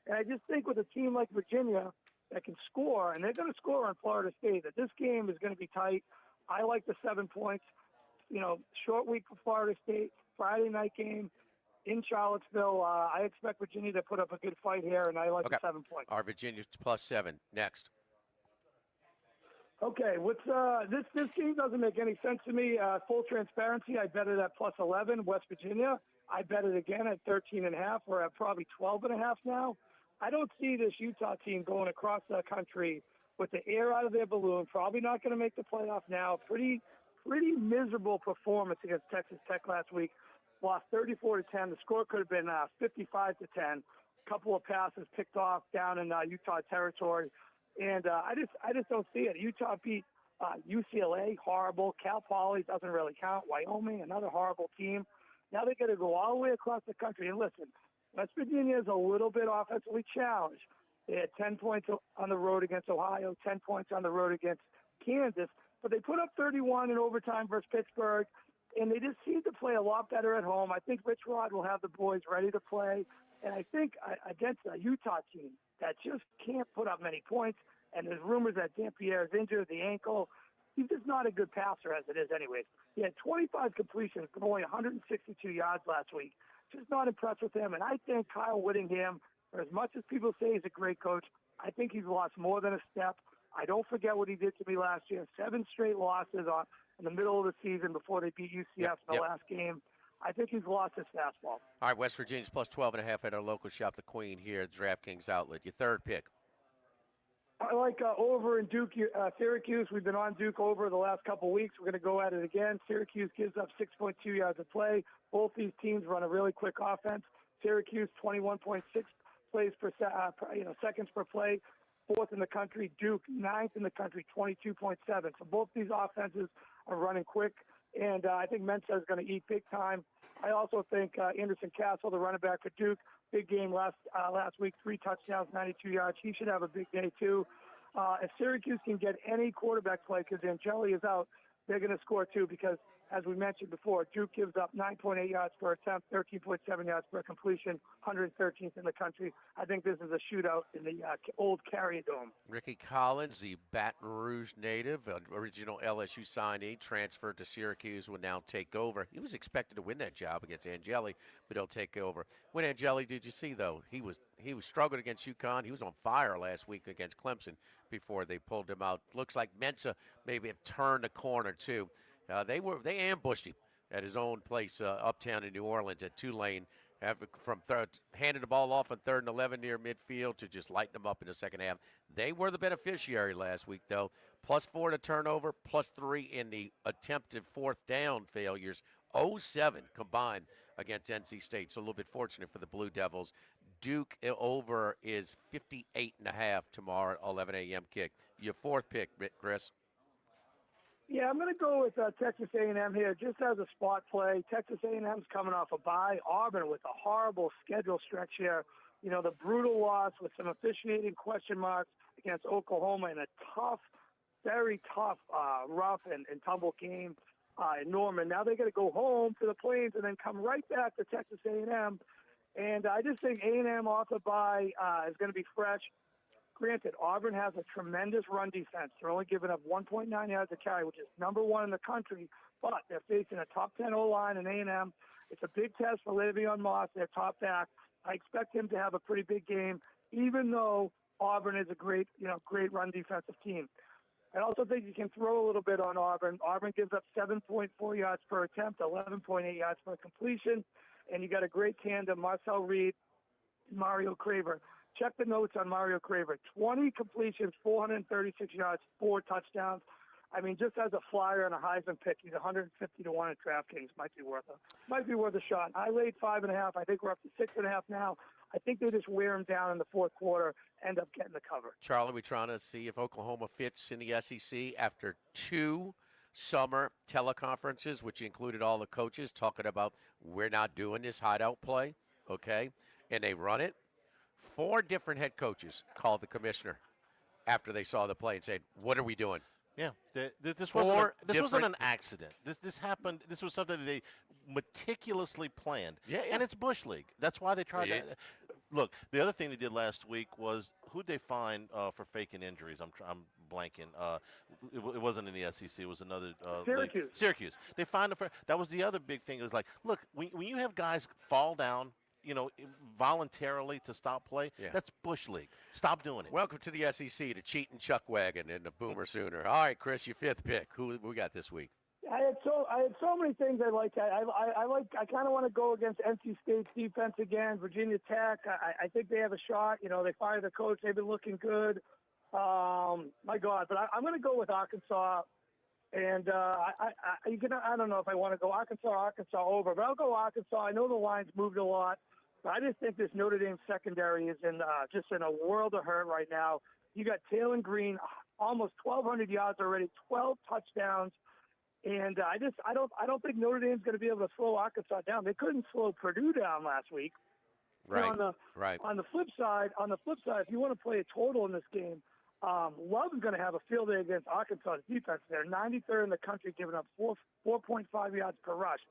And I just think with a team like Virginia that can score, and they're going to score on Florida State, that this game is going to be tight. I like the 7 points. You know, short week for Florida State, Friday night game in Charlottesville. I expect Virginia to put up a good fight here, and I like the 7 points. Our Virginia +7. Next. Okay, this game doesn't make any sense to me. Full transparency, I bet it at +11, West Virginia. I bet it again at 13.5. We're at probably 12.5 now. I don't see this Utah team going across the country with the air out of their balloon. Probably not going to make the playoff now. Pretty miserable performance against Texas Tech last week. Lost 34-10. The score could have been 55-10. A couple of passes picked off down in Utah territory, and I just don't see it. Utah beat UCLA, horrible. Cal Poly doesn't really count. Wyoming, another horrible team. Now they got to go all the way across the country. And listen, West Virginia is a little bit offensively challenged. They had 10 points on the road against Ohio, 10 points on the road against Kansas, but they put up 31 in overtime versus Pittsburgh, and they just seem to play a lot better at home. I think Rich Rod will have the boys ready to play, and I think against a Utah team that just can't put up many points, and there's rumors that Dampierre is injured, the ankle. He's just not a good passer as it is anyways. He had 25 completions, but only 162 yards last week. Just not impressed with him, and I think Kyle Whittingham, for as much as people say he's a great coach, I think he's lost more than a step. I don't forget what he did to me last year. 7 straight losses in the middle of the season before they beat UCF in the last game. I think he's lost his fastball. All right, West Virginia's +12.5 at our local shop, The Queen, here at DraftKings Outlet. Your third pick. I like over in Duke, Syracuse. We've been on Duke over the last couple weeks. We're going to go at it again. Syracuse gives up 6.2 yards a play. Both these teams run a really quick offense. Syracuse 21.6 plays per seconds per play. 4th in the country. Duke, 9th in the country, 22.7. So both these offenses are running quick, and I think Mensa is going to eat big time. I also think Anderson Castle, the running back for Duke, big game last week, 3 touchdowns, 92 yards. He should have a big day, too. If Syracuse can get any quarterback play because Angeli is out, they're going to score, too, because, as we mentioned before, Duke gives up 9.8 yards per attempt, 13.7 yards per completion, 113th in the country. I think this is a shootout in the old Carrier Dome. Ricky Collins, the Baton Rouge native, an original LSU signee, transferred to Syracuse, will now take over. He was expected to win that job against Angeli, but he'll take over. When Angeli, did you see, though, he was struggling against UConn. He was on fire last week against Clemson before they pulled him out. Looks like Mensa maybe have turned the corner, too. They ambushed him at his own place uptown in New Orleans at Tulane, handed the ball off on 3rd and 11 near midfield to just lighten them up in the second half. They were the beneficiary last week, though. +4 to turnover, +3 in the attempted 4th down failures. 0-7 combined against NC State, so a little bit fortunate for the Blue Devils. Duke over is 58.5 tomorrow at 11 a.m. kick. Your 4th pick, Chris. Yeah, I'm going to go with Texas A&M here just as a spot play. Texas A&M's coming off a bye. Auburn with a horrible schedule stretch here. You know, the brutal loss with some officiating question marks against Oklahoma in a tough, very tough, rough and tumble game in Norman. Now they got to go home to the Plains and then come right back to Texas A&M. And I just think A&M off a bye is going to be fresh. Granted, Auburn has a tremendous run defense. They're only giving up 1.9 yards a carry, which is number 1 in the country, but they're facing a top 10 O-line in A&M. It's a big test for Le'Veon Moss, their top back. I expect him to have a pretty big game, even though Auburn is a great run defensive team. I also think you can throw a little bit on Auburn. Auburn gives up 7.4 yards per attempt, 11.8 yards per completion, and you got a great tandem, Marcel Reed, Mario Craver. Check the notes on Mario Craver. 20 completions, 436 yards, 4 touchdowns. I mean, just as a flyer and a Heisman pick, he's 150 to 1 at DraftKings. Might be worth a shot. I laid 5.5. I think we're up to 6.5 now. I think they just wear him down in the 4th quarter, end up getting the cover. Charlie, we're trying to see if Oklahoma fits in the SEC after 2 summer teleconferences, which included all the coaches talking about we're not doing this hideout play, okay? And they run it. 4 different head coaches called the commissioner after they saw the play and said, what are we doing? Yeah, this wasn't an accident. This happened. This was something that they meticulously planned. Yeah. And it's Bush League. That's why they tried that. Look, the other thing they did last week was who'd they find for faking injuries? I'm blanking. It wasn't in the SEC. It was another Syracuse. league. Syracuse. They find that was the other big thing. It was like, look, when you have guys fall down, voluntarily to stop play, that's Bush League. Stop doing it. Welcome to the SEC, the cheating chuck wagon and the Boomer Sooner. All right, Chris, your 5th pick. Who we got this week? I had so many things I like. I kind of want to go against NC State's defense again. Virginia Tech. I think they have a shot. They fired the coach. They've been looking good. My God, but I'm going to go with Arkansas. And I don't know if I want to go Arkansas over, but I'll go Arkansas. I know the line's moved a lot, but I just think this Notre Dame secondary is just in a world of hurt right now. You got Taylor Green, almost 1,200 yards already, 12 touchdowns, and I don't think Notre Dame's going to be able to slow Arkansas down. They couldn't slow Purdue down last week. Right. On the flip side, if you want to play a total in this game. Love is going to have a field day against Arkansas defense. They're 93rd in the country, giving up 4.5 yards per rush.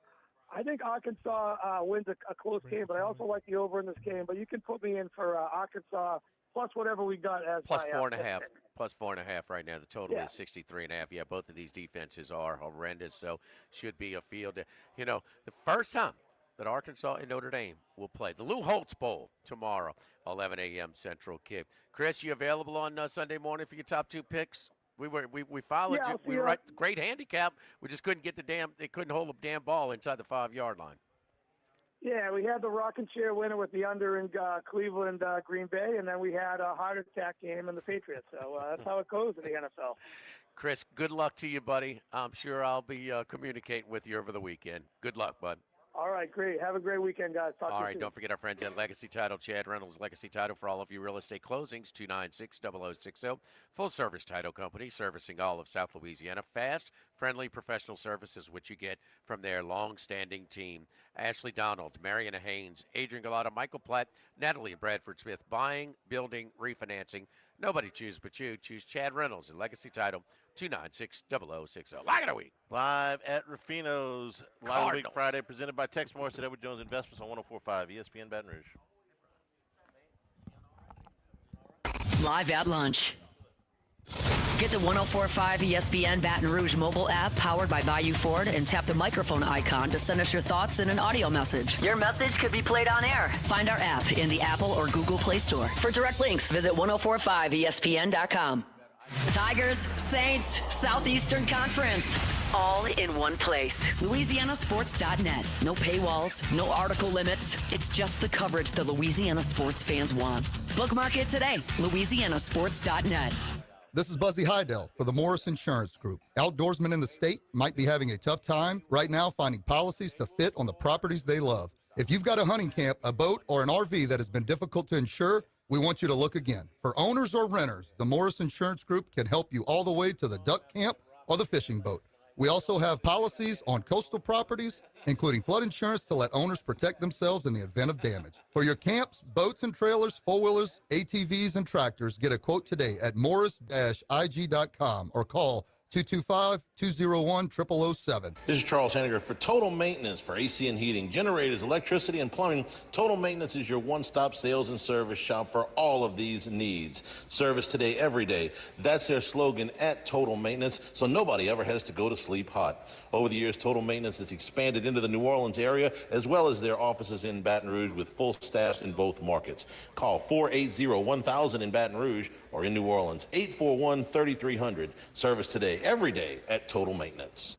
I think Arkansas wins a close game, but I also like the over in this game. But you can put me in for Arkansas plus whatever we got as plus my, 4.5. Plus 4.5 right now. The total is 63.5. Yeah, both of these defenses are horrendous, so should be a field day. The first time that Arkansas and Notre Dame will play the Lou Holtz Bowl tomorrow, 11 a.m. Central kick. Chris, you available on Sunday morning for your top 2 picks? We followed you. We were right. Great handicap. We just couldn't get they couldn't hold the damn ball inside the 5-yard line. Yeah, we had the rocking chair winner with the under in Cleveland, Green Bay, and then we had a heart attack game in the Patriots. So that's how it goes in the NFL. Chris, good luck to you, buddy. I'm sure I'll be communicating with you over the weekend. Good luck, bud. All right, great. Have a great weekend, guys. Talk to All you right, soon. don't forget our friends at Legacy Title. Chad Reynolds, Legacy Title for all of you real estate closings, 296-0060. Full-service title company servicing all of South Louisiana. Fast, friendly, professional service is what you get from their long-standing team. Ashley Donald, Mariana Haynes, Adrian Galata, Michael Platt, Natalie and Bradford Smith. Buying, building, refinancing. Nobody chooses but you. Choose Chad Reynolds and Legacy Title, 296-0060. Lock of the week. Live at Ruffino's Live Week Cardinals. Friday, presented by Tex Morris at Edward Jones Investments on 104.5 ESPN Baton Rouge. Live at lunch. Get the 104.5 ESPN Baton Rouge mobile app powered by Bayou Ford and tap the microphone icon to send us your thoughts in an audio message. Your message could be played on air. Find our app in the Apple or Google Play Store. For direct links, visit 1045ESPN.com. Tigers, Saints, Southeastern Conference. All in one place. LouisianaSports.net. No paywalls, no article limits. It's just the coverage the Louisiana sports fans want. Bookmark it today. LouisianaSports.net. This is Buzzy Heidel for the Morris Insurance Group. Outdoorsmen in the state might be having a tough time right now finding policies to fit on the properties they love. If you've got a hunting camp, a boat, or an RV that has been difficult to insure, we want you to look again. For owners or renters, the Morris Insurance Group can help you all the way to the duck camp or the fishing boat. We also have policies on coastal properties, including flood insurance to let owners protect themselves in the event of damage. For your camps, boats and trailers, four-wheelers, ATVs, and tractors, get a quote today at morris-ig.com or call 225-201-0007. This is Charles Henniger. For total maintenance for AC and heating, generators, electricity, and plumbing, Total Maintenance is your one-stop sales and service shop for all of these needs. Service today, every day. That's their slogan at Total Maintenance, so nobody ever has to go to sleep hot. Over the years, Total Maintenance has expanded into the New Orleans area, as well as their offices in Baton Rouge with full staffs in both markets. Call 480-1000 in Baton Rouge or in New Orleans, 841-3300. Service today, every day at Total Maintenance.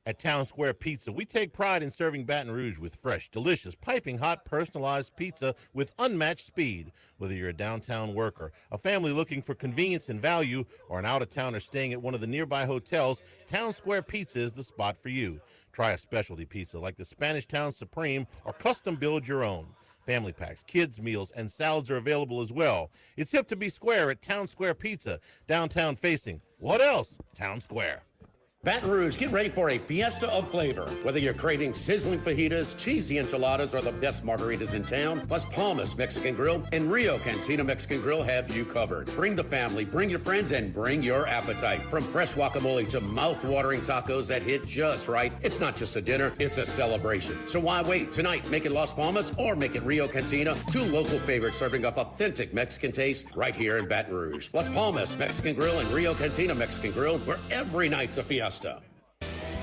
At Town Square Pizza, we take pride in serving Baton Rouge with fresh, delicious, piping hot, personalized pizza with unmatched speed. Whether you're a downtown worker, a family looking for convenience and value, or an out-of-towner staying at one of the nearby hotels, Town Square Pizza is the spot for you. Try a specialty pizza like the Spanish Town Supreme or custom build your own. Family packs, kids' meals, and salads are available as well. It's hip to be square at Town Square Pizza, downtown facing. What else? Town Square. Baton Rouge, get ready for a fiesta of flavor. Whether you're craving sizzling fajitas, cheesy enchiladas, or the best margaritas in town, Las Palmas Mexican Grill and Rio Cantina Mexican Grill have you covered. Bring the family, bring your friends, and bring your appetite. From fresh guacamole to mouth-watering tacos that hit just right, it's not just a dinner, it's a celebration. So why wait? Tonight, make it Las Palmas or make it Rio Cantina, two local favorites serving up authentic Mexican taste right here in Baton Rouge. Las Palmas Mexican Grill and Rio Cantina Mexican Grill, where every night's a fiesta.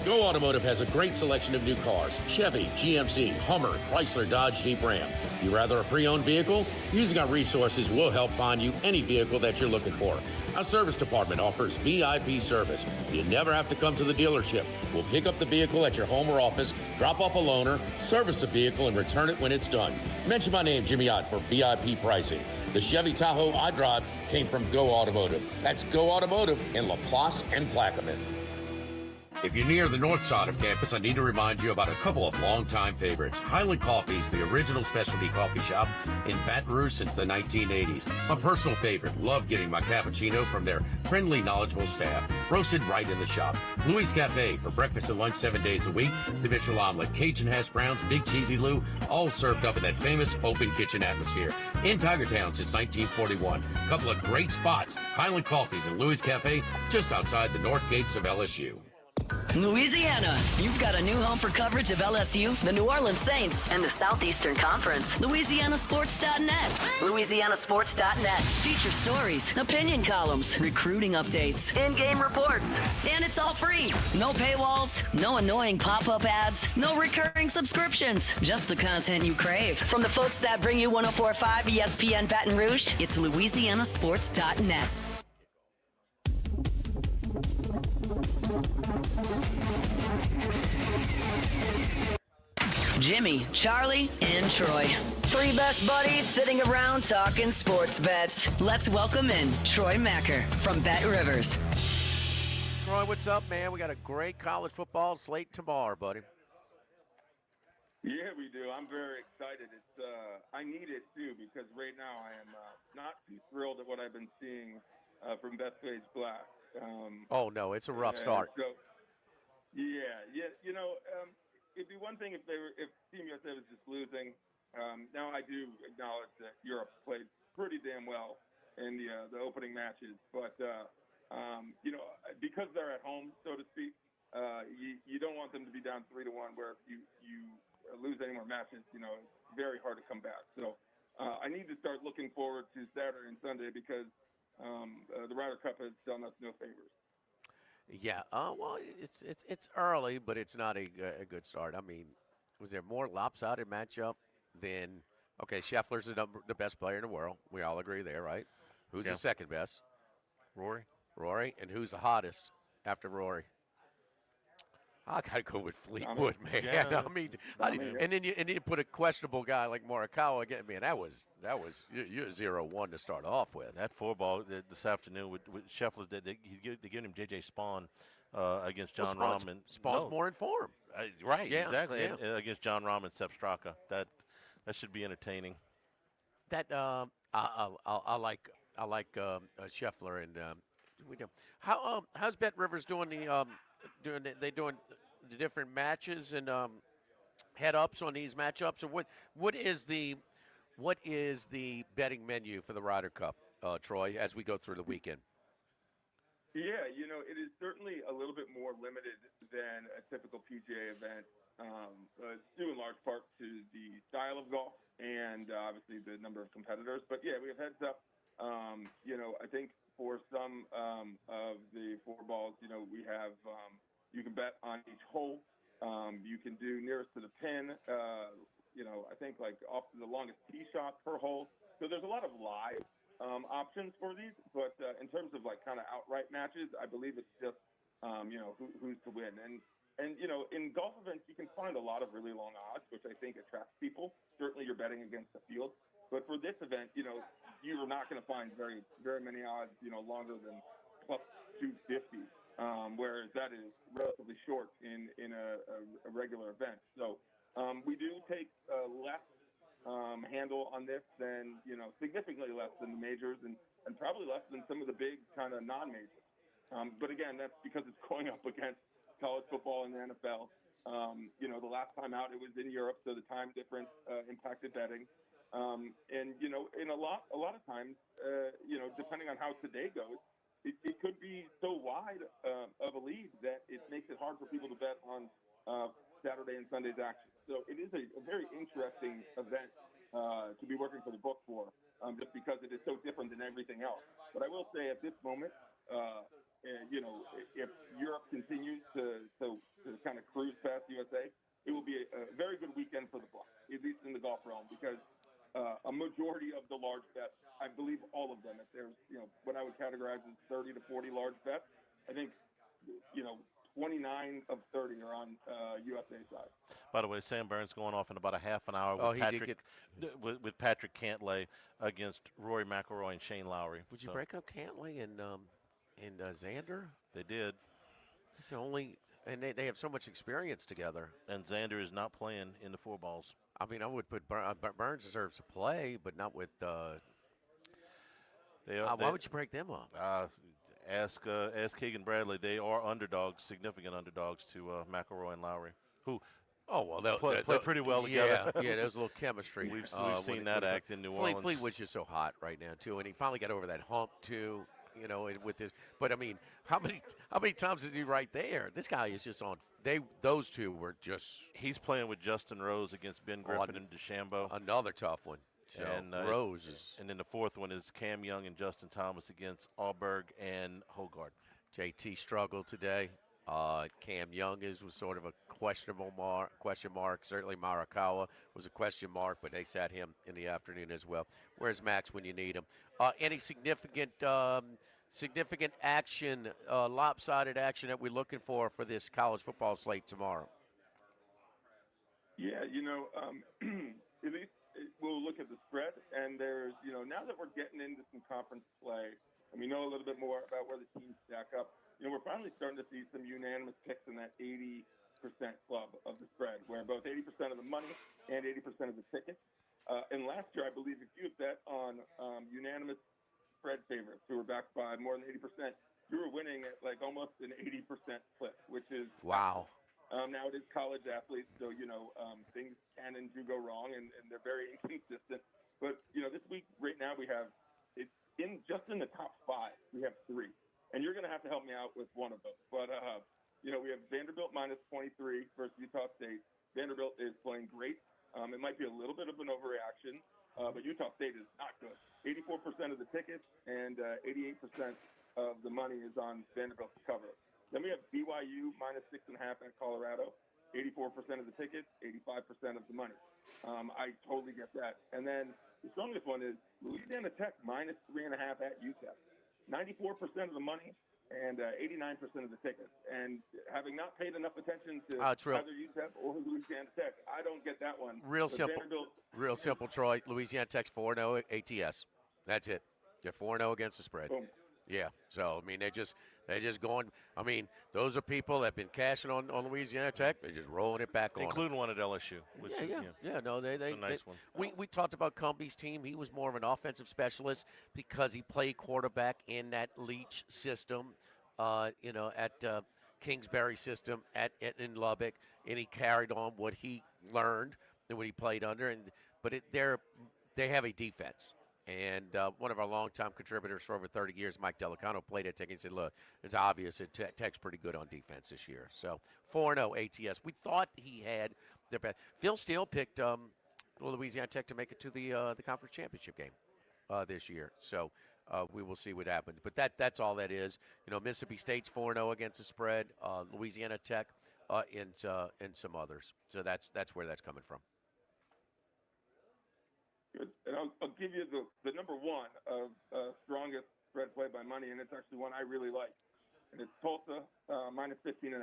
Go Automotive has a great selection of new cars: Chevy, GMC, Hummer, Chrysler, Dodge, Jeep, Ram. You rather a pre-owned vehicle? Using our resources, we'll help find you any vehicle that you're looking for. Our service department offers VIP service. You never have to come to the dealership. We'll pick up the vehicle at your home or office, drop off a loaner, service the vehicle, and return it when it's done. Mention my name, Jimmy Ott, for VIP pricing. The Chevy Tahoe I drive came from Go Automotive. That's Go Automotive in LaPlace and Plaquemine. If you're near the north side of campus, I need to remind you about a couple of longtime favorites. Highland Coffee's the original specialty coffee shop in Baton Rouge since the 1980s. My personal favorite. Love getting my cappuccino from their friendly, knowledgeable staff. Roasted right in the shop. Louis Cafe for breakfast and lunch 7 days a week. The Mitchell Omelet, Cajun hash browns, Big Cheesy Lou, all served up in that famous open kitchen atmosphere. In Tigertown since 1941. A couple of great spots. Highland Coffee's and Louis Cafe just outside the north gates of LSU. Louisiana, you've got a new home for coverage of LSU, the New Orleans Saints, and the Southeastern Conference. LouisianaSports.net. LouisianaSports.net. Feature stories, opinion columns, recruiting updates, in-game reports. And it's all free. No paywalls, no annoying pop-up ads, no recurring subscriptions. Just the content you crave. From the folks that bring you 104.5 ESPN Baton Rouge, it's LouisianaSports.net. Jimmy, Charlie, and Troy. Three best buddies sitting around talking sports bets. Let's welcome in Troy Macker from Bet Rivers. Troy, what's up, man? We got a great college football slate tomorrow, buddy. Yeah, we do. I'm very excited. It's I need it too because right now I am not too thrilled at what I've been seeing from Bethpage Black. Oh no, it's a rough start. So yeah. It'd be one thing if Team USA was just losing. Now I do acknowledge that Europe played pretty damn well in the opening matches, but because they're at home, so to speak, you don't want them to be down 3-1. Where if you lose any more matches, it's very hard to come back. So I need to start looking forward to Saturday and Sunday because the Ryder Cup has done us no favors. Yeah. Well, it's early, but it's not a good start. I mean, was there more lopsided matchup than? Okay, Scheffler's the best player in the world. We all agree there, right? Who's the second best? Rory. Rory, and who's the hottest after Rory? I gotta go with Fleetwood, man. Yeah. I mean, and then you put a questionable guy like Morikawa again. Man, that was you're 0-1 to start off with. That 4-ball this afternoon with Scheffler, they giving him J.J. Spawn against John Rahm. Spawn's more in form. Right, Yeah, exactly. yeah. And against John Rahm and Sepp Straka. That should be entertaining. That I like Scheffler and we do. How's Bet Rivers doing doing the different matches and head ups on these matchups, or what is the betting menu for the Ryder Cup, Troy, as we go through the weekend? Yeah, it is certainly a little bit more limited than a typical PGA event. It's due in large part to the style of golf and obviously the number of competitors. But yeah, we have heads up. I think for some of the 4 balls, we have you can bet on each hole. You can do nearest to the pin. I think like off the longest tee shot per hole. So there's a lot of live options for these. But in terms of like kind of outright matches, I believe it's just who's to win. And in golf events, you can find a lot of really long odds, which I think attracts people. Certainly, you're betting against the field. But for this event, you're not going to find very, very many odds, longer than plus 250, whereas that is relatively short in a regular event. So we do take less handle on this than, significantly less than the majors and probably less than some of the big kind of non-majors. But again, that's because it's going up against college football and the NFL. The last time out it was in Europe, so the time difference impacted betting. And in a lot of times, depending on how today goes, it could be so wide of a lead that it makes it hard for people to bet on Saturday and Sunday's action. So it is a very interesting event to be working for the book for, just because it is so different than everything else. But I will say at this moment, if Europe continues to kind of cruise past USA, it will be a very good weekend for the book, at least in the golf realm, because a majority of the large bets, I believe all of them, if there's, what I would categorize as 30 to 40 large bets, I think, 29 of 30 are on USA side. By the way, Sam Burns going off in about a half an hour with Patrick Cantlay against Rory McIlroy and Shane Lowry. Would you break up Cantlay and Xander? They did. It's the only, and they have so much experience together. And Xander is not playing in the 4 balls. I mean, I would put Burns deserves to play, but not with. Why would you break them up? Ask Keegan Bradley. They are underdogs, significant underdogs to McIlroy and Lowry, who play pretty well together. Yeah, there's a little chemistry. We've seen that act in New Orleans. Fleetwood's just so hot right now too, and he finally got over that hump too. With this, but I mean, how many times is he right there? This guy is just on. Those two were just. He's playing with Justin Rose against Ben Griffin and DeChambeau. Another tough one. So and Rose is. And then the 4th one is Cam Young and Justin Thomas against Alberg and Hogard. JT struggled today. Cam Young was sort of a question mark. Certainly Morikawa was a question mark, but they sat him in the afternoon as well. Where's Max when you need him? Any significant action, lopsided action that we're looking for this college football slate tomorrow? Yeah, at least we'll look at the spread, and there's, now that we're getting into some conference play, and we know a little bit more about where the teams stack up, we're finally starting to see some unanimous picks in that 80 club of the spread, where both 80% of the money and 80% of the tickets. And last year, I believe, if you had bet on unanimous spread favorites who were backed by more than 80%, you were winning at like almost an 80% clip, which is wow. Now it is college athletes, so things can and do go wrong, and they're very inconsistent. But this week, right now, we have it's just in the top 5. We have 3, and you're going to have to help me out with one of them. But we have Vanderbilt minus 23 versus Utah State. Vanderbilt is playing great. It might be a little bit of an overreaction, but Utah State is not good. 84% of the tickets and 88% of the money is on Vanderbilt to cover. Then we have BYU minus 6.5 at Colorado. 84% of the tickets, 85% of the money. I totally get that. And then the strongest one is Louisiana Tech minus 3.5 at UTEP. 94% of the money and 89% of the tickets. And having not paid enough attention to either UTEP or Louisiana Tech, I don't get that one. Real But simple. Vanderbilt, Real simple, Troy. Louisiana Tech's 4-0 ATS. That's it. You're 4-0 against the spread. Boom. Yeah. So, I mean, they're just going. I mean, those are people that have been cashing on Louisiana Tech. They're just rolling it back on. Including one at LSU. Which No, they it's a nice one. We talked about Cumbie's team. He was more of an offensive specialist because he played quarterback in that Leach system, at Kingsbury system in Lubbock, and he carried on what he learned and what he played under. But they have a defense. And one of our longtime contributors for over 30 years, Mike Delicano, played at Tech and said, look, it's obvious that Tech's pretty good on defense this year. So 4-0 ATS. We thought he had their best. Phil Steele picked Louisiana Tech to make it to the conference championship game this year. So we will see what happens. But that's all that is. Mississippi State's 4-0 against the spread. Louisiana Tech and some others. So that's where that's coming from. Good. And I'll give you the number one of strongest spread play by money, and it's actually one I really like. And it's Tulsa minus 15.5.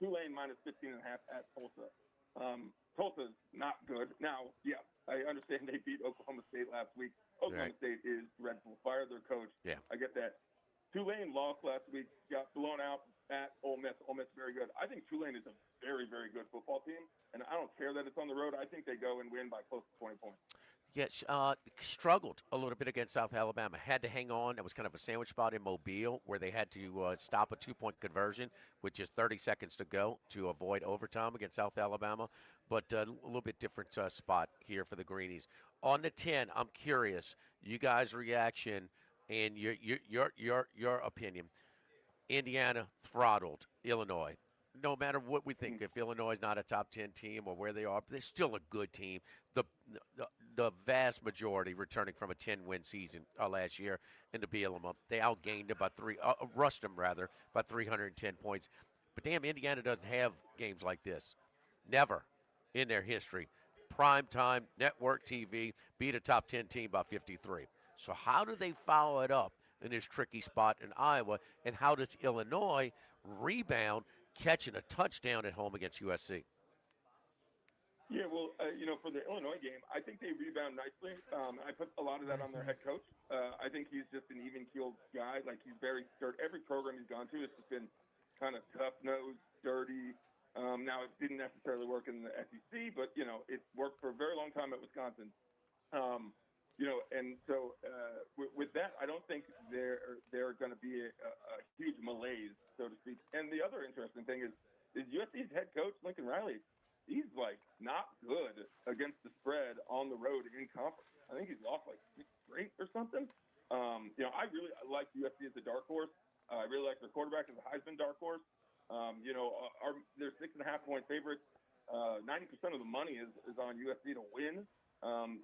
Tulane minus 15.5 at Tulsa. Tulsa's not good. Now, yeah, I understand they beat Oklahoma State last week. Oklahoma State is dreadful. Fired their coach. Yeah. I get that. Tulane lost last week, got blown out at Ole Miss. Ole Miss very good. I think Tulane is a very, very good football team, and I don't care that it's on the road. I think they go and win by close to 20 points. Yes, struggled a little bit against South Alabama. Had to hang on. That was kind of a sandwich spot in Mobile where they had to stop a 2-point conversion with just 30 seconds to go to avoid overtime against South Alabama. But a little bit different spot here for the Greenies. On the 10, I'm curious, you guys' reaction and your opinion. Indiana throttled Illinois. No matter what we think, if Illinois is not a top 10 team or where they are, they're still a good team. The vast majority returning from a 10-win season last year into Bielema. They outgained about rushed them rather, by 310 points. But damn, Indiana doesn't have games like this. Never in their history. Primetime, network TV, beat a top 10 team by 53. So how do they follow it up in this tricky spot in Iowa? And how does Illinois rebound, catching a touchdown at home against USC? Yeah, well, for the Illinois game, I think they rebound nicely. I put a lot of that on their head coach. I think he's just an even-keeled guy. Like, he's very sturdy. Every program he's gone to has just been kind of tough-nosed, dirty. Now, it didn't necessarily work in the SEC, but, it worked for a very long time at Wisconsin. And so with that, I don't think they're going to be a huge malaise, so to speak. And the other interesting thing is USC's head coach, Lincoln Riley, he's, not good against the spread on the road in conference. I think he's lost, 6 straight or something. I really like USC as a dark horse. I really like their quarterback as a Heisman dark horse. They're 6.5-point favorites. 90% of the money is on USC to win.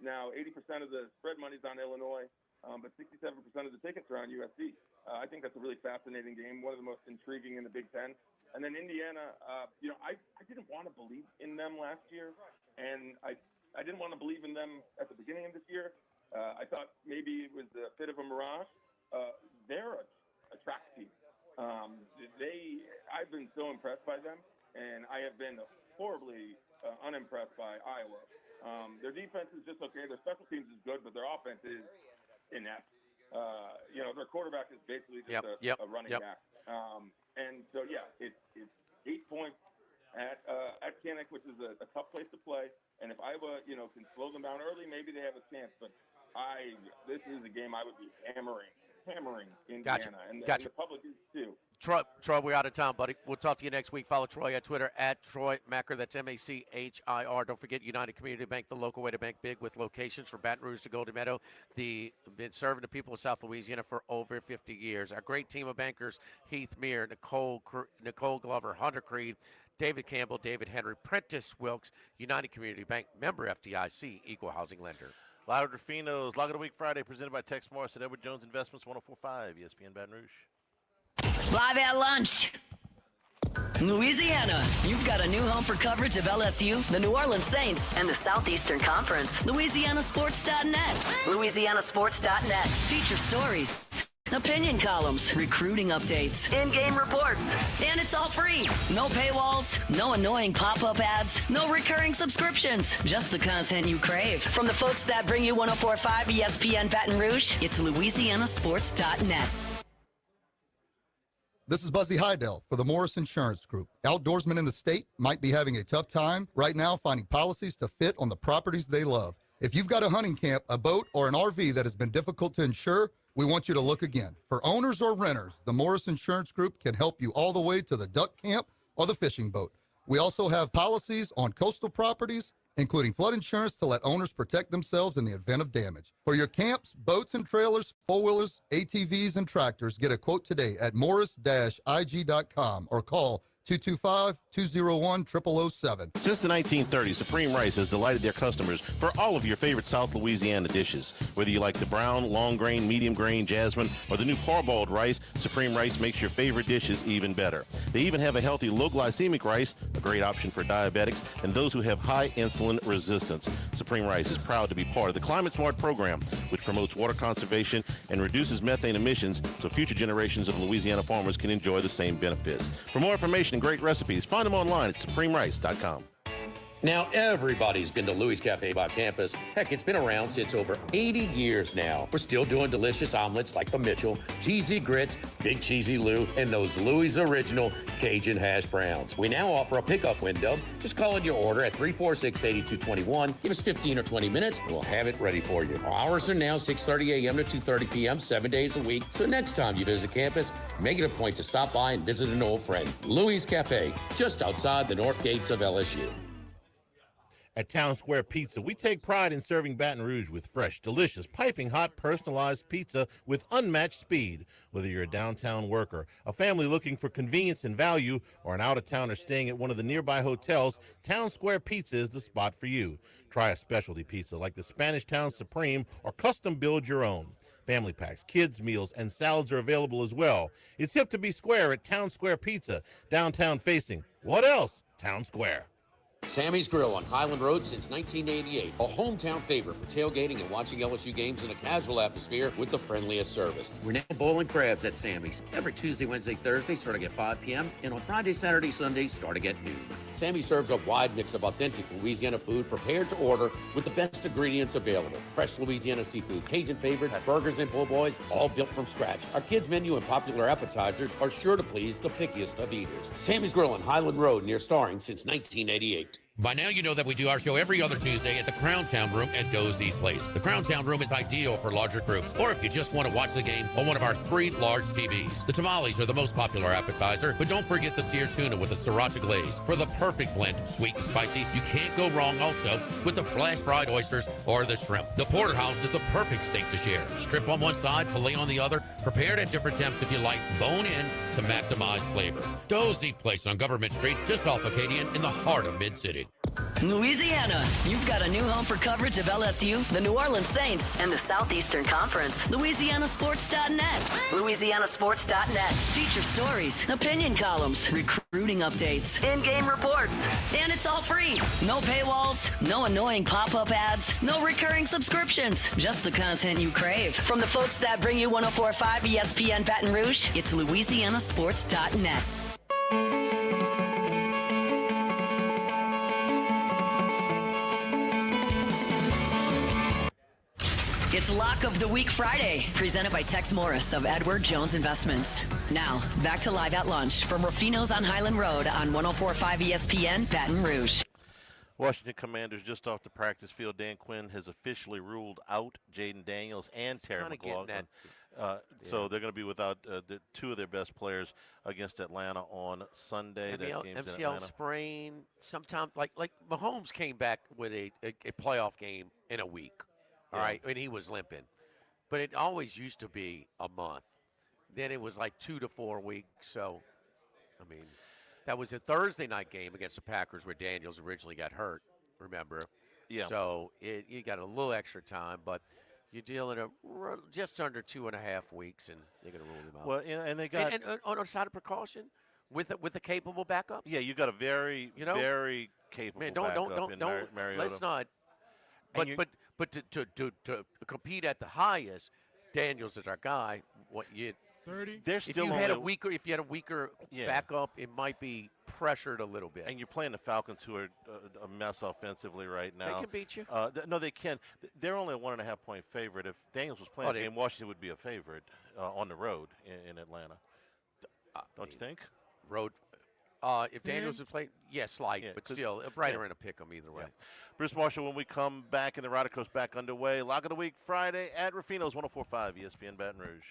Now, 80% of the spread money is on Illinois, but 67% of the tickets are on USC. I think that's a really fascinating game, one of the most intriguing in the Big Ten. And then Indiana, I didn't want to believe in them last year, and I didn't want to believe in them at the beginning of this year. I thought maybe it was a bit of a mirage. They're a track team. I've been so impressed by them, and I have been horribly unimpressed by Iowa. Their defense is just okay. Their special teams is good, but their offense is inept. Their quarterback is basically just a running back. And so, yeah, it's 8 points Atlantic, which is a tough place to play. And if Iowa, can slow them down early, maybe they have a chance. But this is a game I would be hammering Indiana. And the public is too. Troy, we're out of time, buddy. We'll talk to you next week. Follow Troy at Twitter at Troy Macker. That's Machir. Don't forget United Community Bank, the local way to bank big, with locations from Baton Rouge to Golden Meadow. Been serving the people of South Louisiana for over 50 years. Our great team of bankers: Heath Meir, Nicole Glover, Hunter Creed, David Campbell, David Henry, Prentice Wilkes. United Community Bank, member FDIC, equal housing lender. Live at Ruffino's Log of the Week Friday, presented by Tex Morris at Edward Jones Investments, 104.5 ESPN Baton Rouge. Live at lunch. Louisiana, you've got a new home for coverage of LSU, the New Orleans Saints, and the Southeastern Conference. LouisianaSports.net. LouisianaSports.net. Feature stories, opinion columns, recruiting updates, in-game reports. And it's all free. No paywalls, no annoying pop-up ads, no recurring subscriptions. Just the content you crave. From the folks that bring you 104.5 ESPN Baton Rouge, it's LouisianaSports.net. This is Buzzy Hydell for the Morris Insurance Group. Outdoorsmen in the state might be having a tough time right now finding policies to fit on the properties they love. If you've got a hunting camp, a boat, or an RV that has been difficult to insure, we want you to look again. For owners or renters, the Morris Insurance Group can help you all the way to the duck camp or the fishing boat. We also have policies on coastal properties, including flood insurance to let owners protect themselves in the event of damage. For your camps, boats and trailers, four-wheelers, ATVs, and tractors, get a quote today at morris-ig.com or call 225-201-0007. Since the 1930s, Supreme Rice has delighted their customers for all of your favorite South Louisiana dishes. Whether you like the brown, long grain, medium grain, jasmine, or the new parboiled rice, Supreme Rice makes your favorite dishes even better. They even have a healthy low glycemic rice, a great option for diabetics and those who have high insulin resistance. Supreme Rice is proud to be part of the Climate Smart program, which promotes water conservation and reduces methane emissions so future generations of Louisiana farmers can enjoy the same benefits. For more information and great recipes, find them online at supremerice.com. Now, everybody's been to Louis Cafe by campus. Heck, it's been around since over 80 years now. We're still doing delicious omelets like the Mitchell, cheesy grits, big cheesy Lou, and those Louis original Cajun hash browns. We now offer a pickup window. Just call in your order at 346-8221. Give us 15 or 20 minutes, and we'll have it ready for you. Our hours are now 6:30 a.m. to 2:30 p.m., 7 days a week. So next time you visit campus, make it a point to stop by and visit an old friend. Louis Cafe, just outside the north gates of LSU. At Town Square Pizza, we take pride in serving Baton Rouge with fresh, delicious, piping hot, personalized pizza with unmatched speed. Whether you're a downtown worker, a family looking for convenience and value, or an out-of-towner staying at one of the nearby hotels, Town Square Pizza is the spot for you. Try a specialty pizza like the Spanish Town Supreme or custom build your own. Family packs, kids' meals, and salads are available as well. It's hip to be square at Town Square Pizza, downtown facing. What else? Town Square. Sammy's Grill on Highland Road since 1988. A hometown favorite for tailgating and watching LSU games in a casual atmosphere with the friendliest service. We're now boiling crabs at Sammy's every Tuesday, Wednesday, Thursday starting at 5 p.m. and on Friday, Saturday, Sunday starting at noon. Sammy serves a wide mix of authentic Louisiana food prepared to order with the best ingredients available. Fresh Louisiana seafood, Cajun favorites, burgers and po' boys, all built from scratch. Our kids' menu and popular appetizers are sure to please the pickiest of eaters. Sammy's Grill on Highland Road near Starring since 1988. By now, you know that we do our show every other Tuesday at the Crown Town Room at Dozy Place. The Crown Town Room is ideal for larger groups, or if you just want to watch the game on one of our 3 large TVs. The tamales are the most popular appetizer, but don't forget the seared tuna with a sriracha glaze. For the perfect blend of sweet and spicy, you can't go wrong also with the flash fried oysters or the shrimp. The porterhouse is the perfect steak to share. Strip on one side, filet on the other, prepared at different temps if you like, bone in to maximize flavor. Dozy Place on Government Street, just off Acadian in the heart of Mid-City. Louisiana, you've got a new home for coverage of LSU, the New Orleans Saints, and the Southeastern Conference. LouisianaSports.net. LouisianaSports.net. Feature stories, opinion columns, recruiting updates, in-game reports. And it's all free. No paywalls, no annoying pop-up ads, no recurring subscriptions. Just the content you crave. From the folks that bring you 104.5 ESPN Baton Rouge, it's LouisianaSports.net. It's Lock of the Week Friday, presented by Tex Morris of Edward Jones Investments. Now, back to Live at Lunch from Ruffino's on Highland Road on 104.5 ESPN Baton Rouge. Washington Commanders just off the practice field. Dan Quinn has officially ruled out Jaden Daniels and Terry McLaughlin. So they're going to be without two of their best players against Atlanta on Sunday. That game's in MCL Atlanta. sprain. Sometimes, like Mahomes came back with a playoff game in a week. All right, and he was limping. But it always used to be a month. Then it was like 2 to 4 weeks. So, I mean, that was a Thursday night game against the Packers where Daniels originally got hurt, remember? Yeah. So you got a little extra time, but you're dealing just under 2.5 weeks, and they're going to rule him out. Well, and they got and on a side of precaution with a capable backup. Yeah, you got a very very capable backup in Mariota. Let's not. But to compete at the highest, Daniels is our guy. What you 30? If you had a weaker backup, it might be pressured a little bit. And you're playing the Falcons, who are a mess offensively right now. They can beat you. No, they can. They're only a 1.5-point favorite. If Daniels was playing this game, Washington would be a favorite on the road in Atlanta. Don't you think? Road. If Daniels was playing, slight, but still, right around a pick 'em either way. Bruce Marshall, when we come back and the Ryder Cup's back underway, Lock of the Week Friday at Ruffino's 104.5 ESPN Baton Rouge.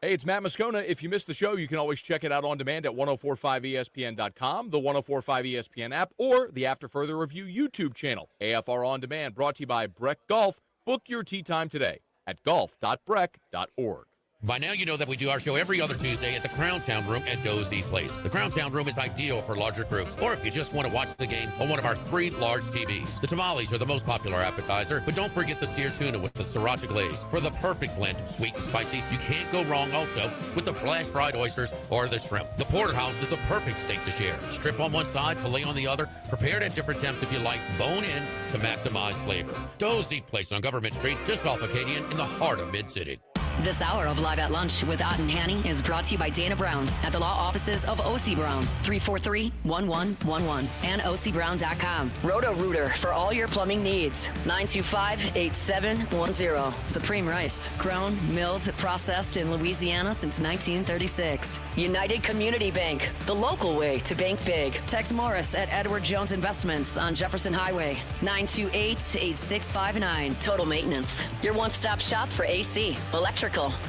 Hey, it's Matt Moscona. If you missed the show, you can always check it out on demand at 1045ESPN.com, the 1045 ESPN app, or the After Further Review YouTube channel. AFR On Demand, brought to you by Breck Golf. Book your tee time today at golf.breck.org. By now, you know that we do our show every other Tuesday at the Crown Town Room at Dozy Place. The Crown Town Room is ideal for larger groups, or if you just want to watch the game on one of our 3 large TVs. The tamales are the most popular appetizer, but don't forget the seared tuna with the sriracha glaze. For the perfect blend of sweet and spicy, you can't go wrong also with the flash fried oysters or the shrimp. The porterhouse is the perfect steak to share. Strip on one side, filet on the other, prepared at different temps if you like, bone in to maximize flavor. Dozy Place on Government Street, just off Acadian in the heart of Mid-City. This hour of Live at Lunch with Ott and Hanny is brought to you by Dana Brown at the law offices of O.C. Brown, 343-1111, and ocbrown.com. Roto-Rooter for all your plumbing needs, 925-8710. Supreme Rice, grown, milled, processed in Louisiana since 1936. United Community Bank, the local way to bank big. Tex Morris at Edward Jones Investments on Jefferson Highway, 928-8659. Total Maintenance, your one-stop shop for AC, electrical,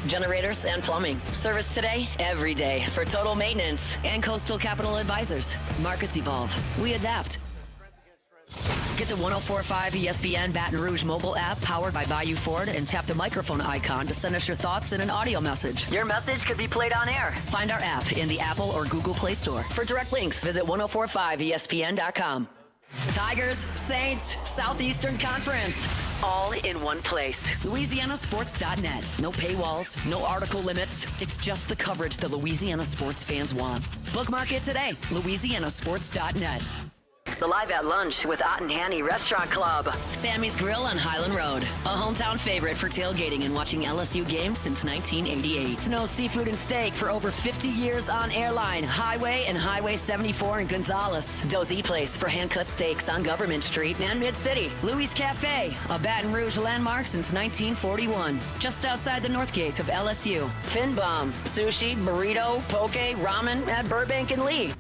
generators, and plumbing. Service today, every day for Total Maintenance and Coastal Capital Advisors. Markets evolve. We adapt. Get the 1045 ESPN Baton Rouge mobile app powered by Bayou Ford and tap the microphone icon to send us your thoughts in an audio message. Your message could be played on air. Find our app in the Apple or Google Play Store. For direct links, visit 1045ESPN.com. Tigers, Saints, Southeastern Conference, all in one place. LouisianaSports.net. No paywalls, no article limits. It's just the coverage the Louisiana sports fans want. Bookmark it today. LouisianaSports.net. The Live at Lunch with Ott and Hanny Restaurant Club. Sammy's Grill on Highland Road. A hometown favorite for tailgating and watching LSU games since 1988. Snow Seafood and Steak for over 50 years on Airline, Highway, and Highway 74 in Gonzales. Dozy Place for hand-cut steaks on Government Street and Mid-City. Louis Cafe, a Baton Rouge landmark since 1941. Just outside the north gate of LSU. Fin Bomb, sushi, burrito, poke, ramen at Burbank and Lee.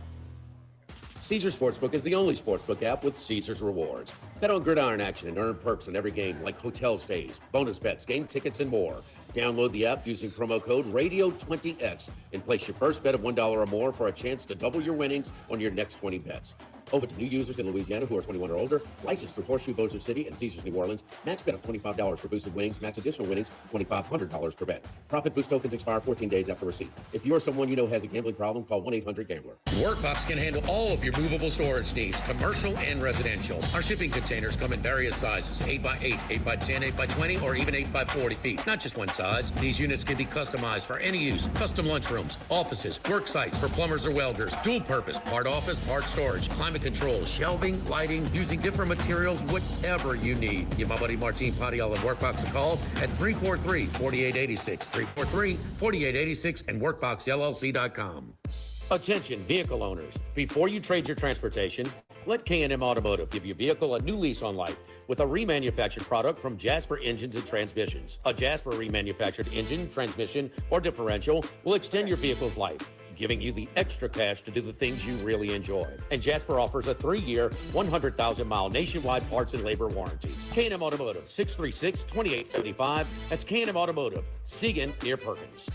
Caesars Sportsbook is the only sportsbook app with Caesars Rewards. Bet on gridiron action and earn perks on every game like hotel stays, bonus bets, game tickets, and more. Download the app using promo code RADIO20X and place your first bet of $1 or more for a chance to double your winnings on your next 20 bets. Open to new users in Louisiana who are 21 or older. Licensed through Horseshoe Bossier City and Caesars New Orleans. Max bet of $25 for boosted winnings. Max additional winnings, $2,500 per bet. Profit boost tokens expire 14 days after receipt. If you or someone you know has a gambling problem, call 1-800-GAMBLER. Workbox can handle all of your movable storage needs, commercial and residential. Our shipping containers come in various sizes, 8x8, 8x10, 8x20, or even 8x40 feet. Not just one size. These units can be customized for any use. Custom lunchrooms, offices, work sites for plumbers or welders. Dual purpose, part office, part storage. Climate control, shelving, lighting, using different materials, whatever you need. Give my buddy Martin Padial of Workbox a call at 343-4886, 343-4886, and workboxllc.com. Attention vehicle owners, before you trade your transportation, let K&M Automotive give your vehicle a new lease on life with a remanufactured product from Jasper Engines and Transmissions. A Jasper remanufactured engine, transmission, or differential will extend your vehicle's life. giving you the extra cash to do the things you really enjoy. And Jasper offers a 3-year, 100,000-mile nationwide parts and labor warranty. K&M Automotive, 636-2875. That's K&M Automotive, Siegen near Perkins.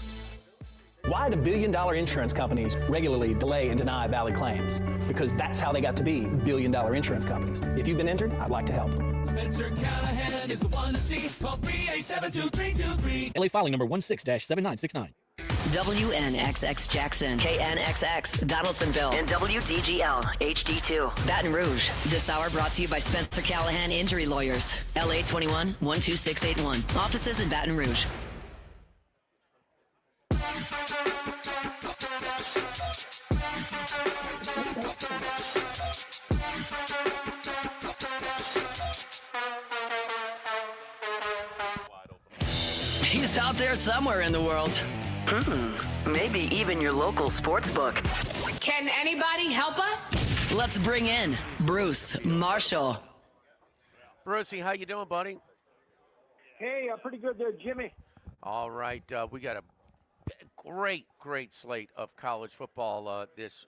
Why do billion-dollar insurance companies regularly delay and deny valid claims? Because that's how they got to be billion-dollar insurance companies. If you've been injured, I'd like to help. Spencer Callahan is the one to see. Call 387-2323. LA filing number 16-7969. WNXX Jackson, KNXX Donaldsonville, and WDGL HD2 Baton Rouge. This hour brought to you by Spencer Callahan Injury Lawyers. LA 21 12681. Offices in Baton Rouge. He's out there somewhere in the world. Maybe even your local sports book. Can anybody help us? Let's bring in Bruce Marshall. Brucey, how you doing, buddy? Hey, pretty good there, Jimmy. All right, we got a great slate of college football this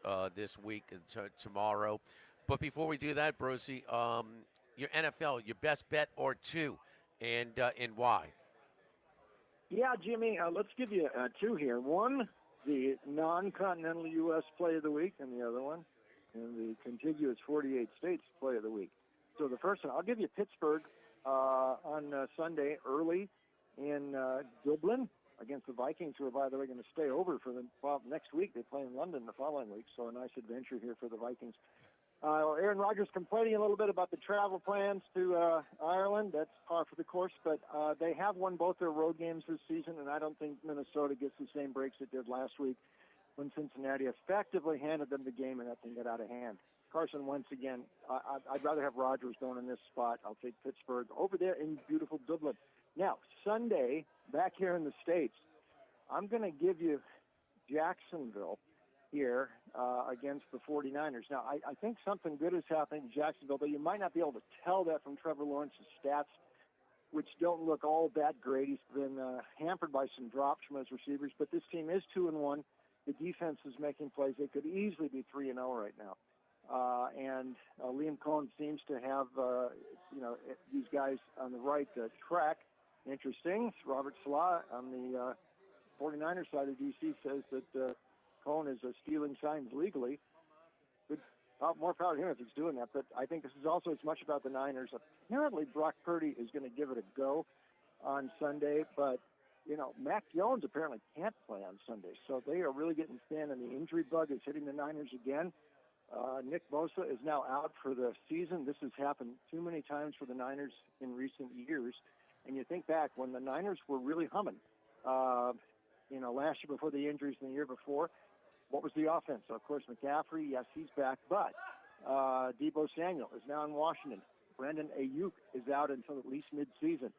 week and tomorrow. But before we do that, Brucey, your NFL, your best bet or two, and why? Yeah, Jimmy, let's give you two here. One, the non-continental U.S. play of the week, and the other one, and the contiguous 48 states play of the week. So the first one, I'll give you Pittsburgh on Sunday early in Dublin against the Vikings, who are, by the way, going to stay over for the next week. They play in London the following week, so a nice adventure here for the Vikings. Aaron Rodgers complaining a little bit about the travel plans to Ireland. That's par for the course, but they have won both their road games this season, and I don't think Minnesota gets the same breaks it did last week when Cincinnati effectively handed them the game and that thing got out of hand. Carson Wentz again. I'd rather have Rodgers going in this spot. I'll take Pittsburgh over there in beautiful Dublin. Now, Sunday, back here in the States, I'm going to give you Jacksonville here against the 49ers. Now, I think something good is happening in Jacksonville, but you might not be able to tell that from Trevor Lawrence's stats, which don't look all that great. He's been hampered by some drops from his receivers, but this team is 2-1. The defense is making plays. They could easily be 3-0 right now. And Liam Cohen seems to have, these guys on the right track. Interesting. Robert Salah on the 49ers side of D.C. says that Cohen is stealing signs legally. Good, more power to him if he's doing that. But I think this is also as much about the Niners. Apparently, Brock Purdy is going to give it a go on Sunday. But, Mac Jones apparently can't play on Sunday. So they are really getting thin, and the injury bug is hitting the Niners again. Nick Bosa is now out for the season. This has happened too many times for the Niners in recent years. And you think back when the Niners were really humming, last year before the injuries and the year before, what was the offense? So, of course, McCaffrey, yes, he's back, but Deebo Samuel is now in Washington. Brandon Ayuk is out until at least midseason.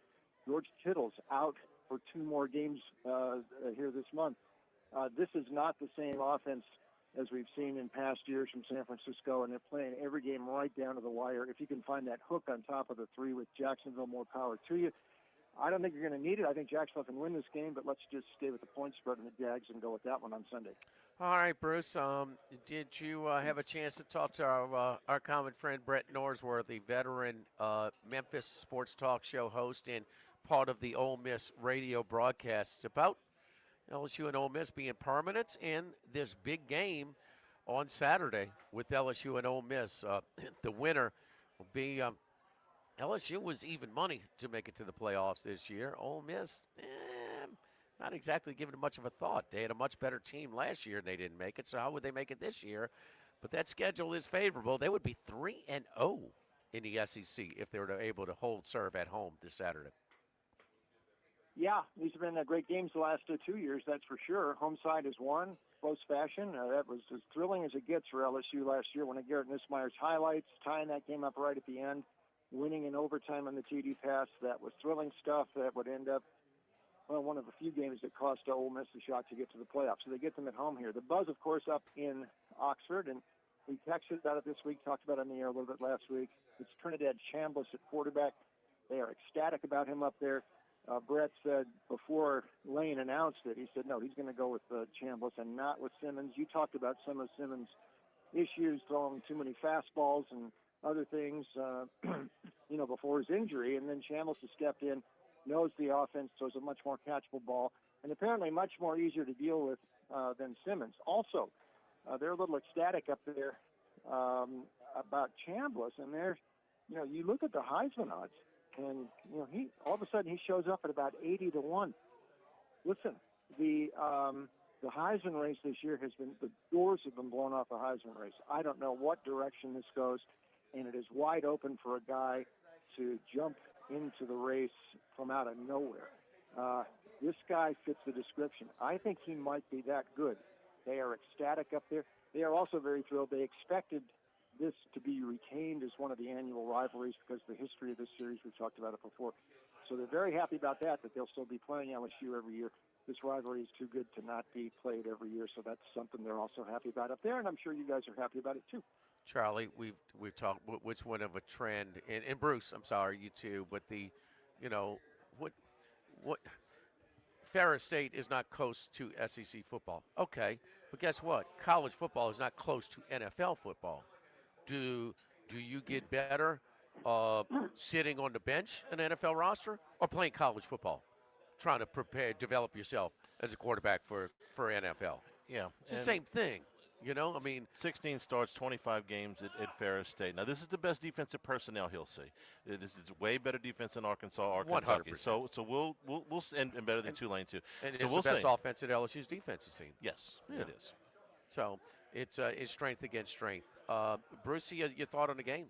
George Kittle's out for 2 more games here this month. This is not the same offense as we've seen in past years from San Francisco, and they're playing every game right down to the wire. If you can find that hook on top of the 3 with Jacksonville, more power to you. I don't think you're going to need it. I think Jacksonville can win this game, but let's just stay with the point spread and the Jags and go with that one on Sunday. All right, Bruce. Did you have a chance to talk to our common friend Brett Norsworthy, veteran Memphis sports talk show host and part of the Ole Miss radio broadcasts, about LSU and Ole Miss being permanent and this big game on Saturday with LSU and Ole Miss? The winner will be LSU was even money to make it to the playoffs this year. Ole Miss, not exactly giving it much of a thought. They had a much better team last year and they didn't make it, so how would they make it this year? But that schedule is favorable. They would be 3-0 in the SEC if they were able to hold serve at home this Saturday. Yeah, these have been great games the last 2 years, that's for sure. Home side has won, close fashion. That was as thrilling as it gets for LSU last year. One of Garrett Nussmeier's highlights, tying that game up right at the end, winning in overtime on the TD pass. That was thrilling stuff. That would end up, one of the few games that cost Ole Miss a shot to get to the playoffs. So they get them at home here. The buzz, of course, up in Oxford, and we texted about it this week, talked about it on the air a little bit last week. It's Trinidad Chambliss at quarterback. They are ecstatic about him up there. Brett said before Lane announced it, he said, no, he's going to go with Chambliss and not with Simmons. You talked about some of Simmons' issues, throwing too many fastballs and other things, before his injury. And then Chambliss has stepped in, knows the offense, throws a much more catchable ball, and apparently much more easier to deal with than Simmons. Also, they're a little ecstatic up there about Chambliss, and you look at the Heisman odds, and he all of a sudden he shows up at about 80-1. Listen, the Heisman race this year the doors have been blown off the Heisman race. I don't know what direction this goes, and it is wide open for a guy to jump into the race from out of nowhere. This guy fits the description. I think he might be that good. They are ecstatic up there. They are also very thrilled. They expected this to be retained as one of the annual rivalries because of the history of this series. We've talked about it before. So they're very happy about that they'll still be playing LSU every year. This rivalry is too good to not be played every year, so that's something they're also happy about up there, and I'm sure you guys are happy about it too. Charlie, we've talked which one of a trend, and Bruce, I'm sorry, you too, but what Ferris State is not close to SEC football. Okay, but guess what? College football is not close to NFL football. Do you get better sitting on the bench in an NFL roster or playing college football, trying to develop yourself as a quarterback for NFL? Yeah, it's the same thing. 16 starts, 25 games at Ferris State. Now, this is the best defensive personnel he'll see. This is way better defense than Arkansas or Kentucky. 100%. So we'll and better than Tulane too. And so it's we'll the best see. offense at LSU's defensive team. Yes, Yeah. it is. So it's strength against strength. Brucey, your thought on the game?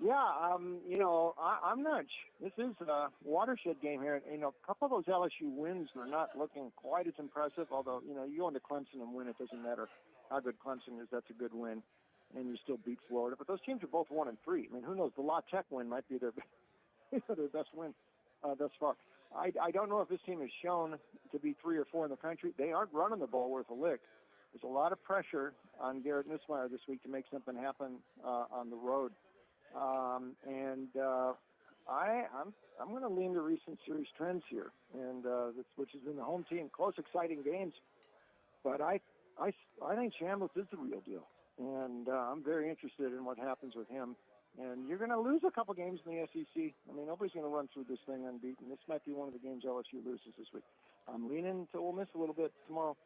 Yeah, I'm not. This is a watershed game here. A couple of those LSU wins are not looking quite as impressive. Although you go into Clemson and win, it doesn't matter how good Clemson is. That's a good win, and you still beat Florida. But those teams are both 1-3. I mean, who knows? The La Tech win might be their best win thus far. I don't know if this team is shown to be 3 or 4 in the country. They aren't running the ball worth a lick. There's a lot of pressure on Garrett Nussmeier this week to make something happen on the road. I'm going to lean to recent series trends here, and which has been the home team, close, exciting games. But I think Chambliss is the real deal, and I'm very interested in what happens with him. And you're going to lose a couple games in the SEC. I mean, nobody's going to run through this thing unbeaten. This might be one of the games LSU loses this week. I'm leaning to Ole Miss a little bit tomorrow.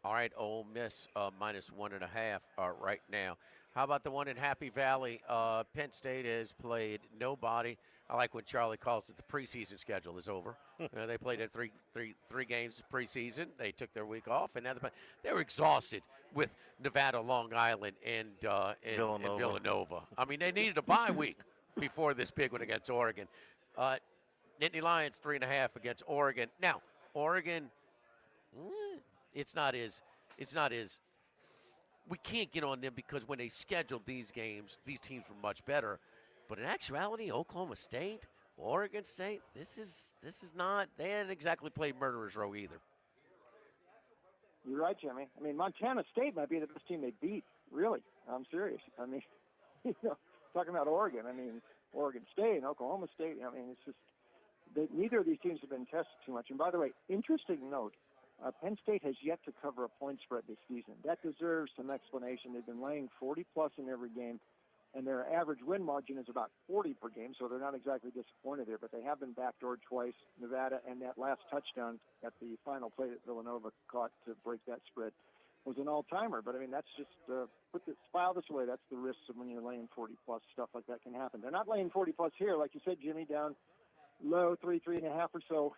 All right, Ole Miss -1.5 right now. How about the one in Happy Valley? Penn State has played nobody. I like when Charlie calls it the preseason schedule is over. They played in three games preseason. They took their week off, and now they were exhausted with Nevada, Long Island, and Villanova. I mean, they needed a bye week before this big one against Oregon. Nittany Lions 3.5 against Oregon. Now, Oregon, it's not as we can't get on them because when they scheduled these games, these teams were much better. But in actuality, Oklahoma State, Oregon State, this is not. They hadn't exactly played murderer's row either. You're right, Jimmy. I mean, Montana State might be the best team they beat. Really, I'm serious. I mean, talking about Oregon. I mean, Oregon State and Oklahoma State. I mean, it's just neither of these teams have been tested too much. And by the way, interesting note. Penn State has yet to cover a point spread this season. That deserves some explanation. They've been laying 40-plus in every game, and their average win margin is about 40 per game, so they're not exactly disappointed there. But they have been backdoored twice, Nevada, and that last touchdown at the final play that Villanova caught to break that spread was an all-timer. But, I mean, that's just file this away. That's the risks of when you're laying 40-plus. Stuff like that can happen. They're not laying 40-plus here. Like you said, Jimmy, down low, 3.5 or so.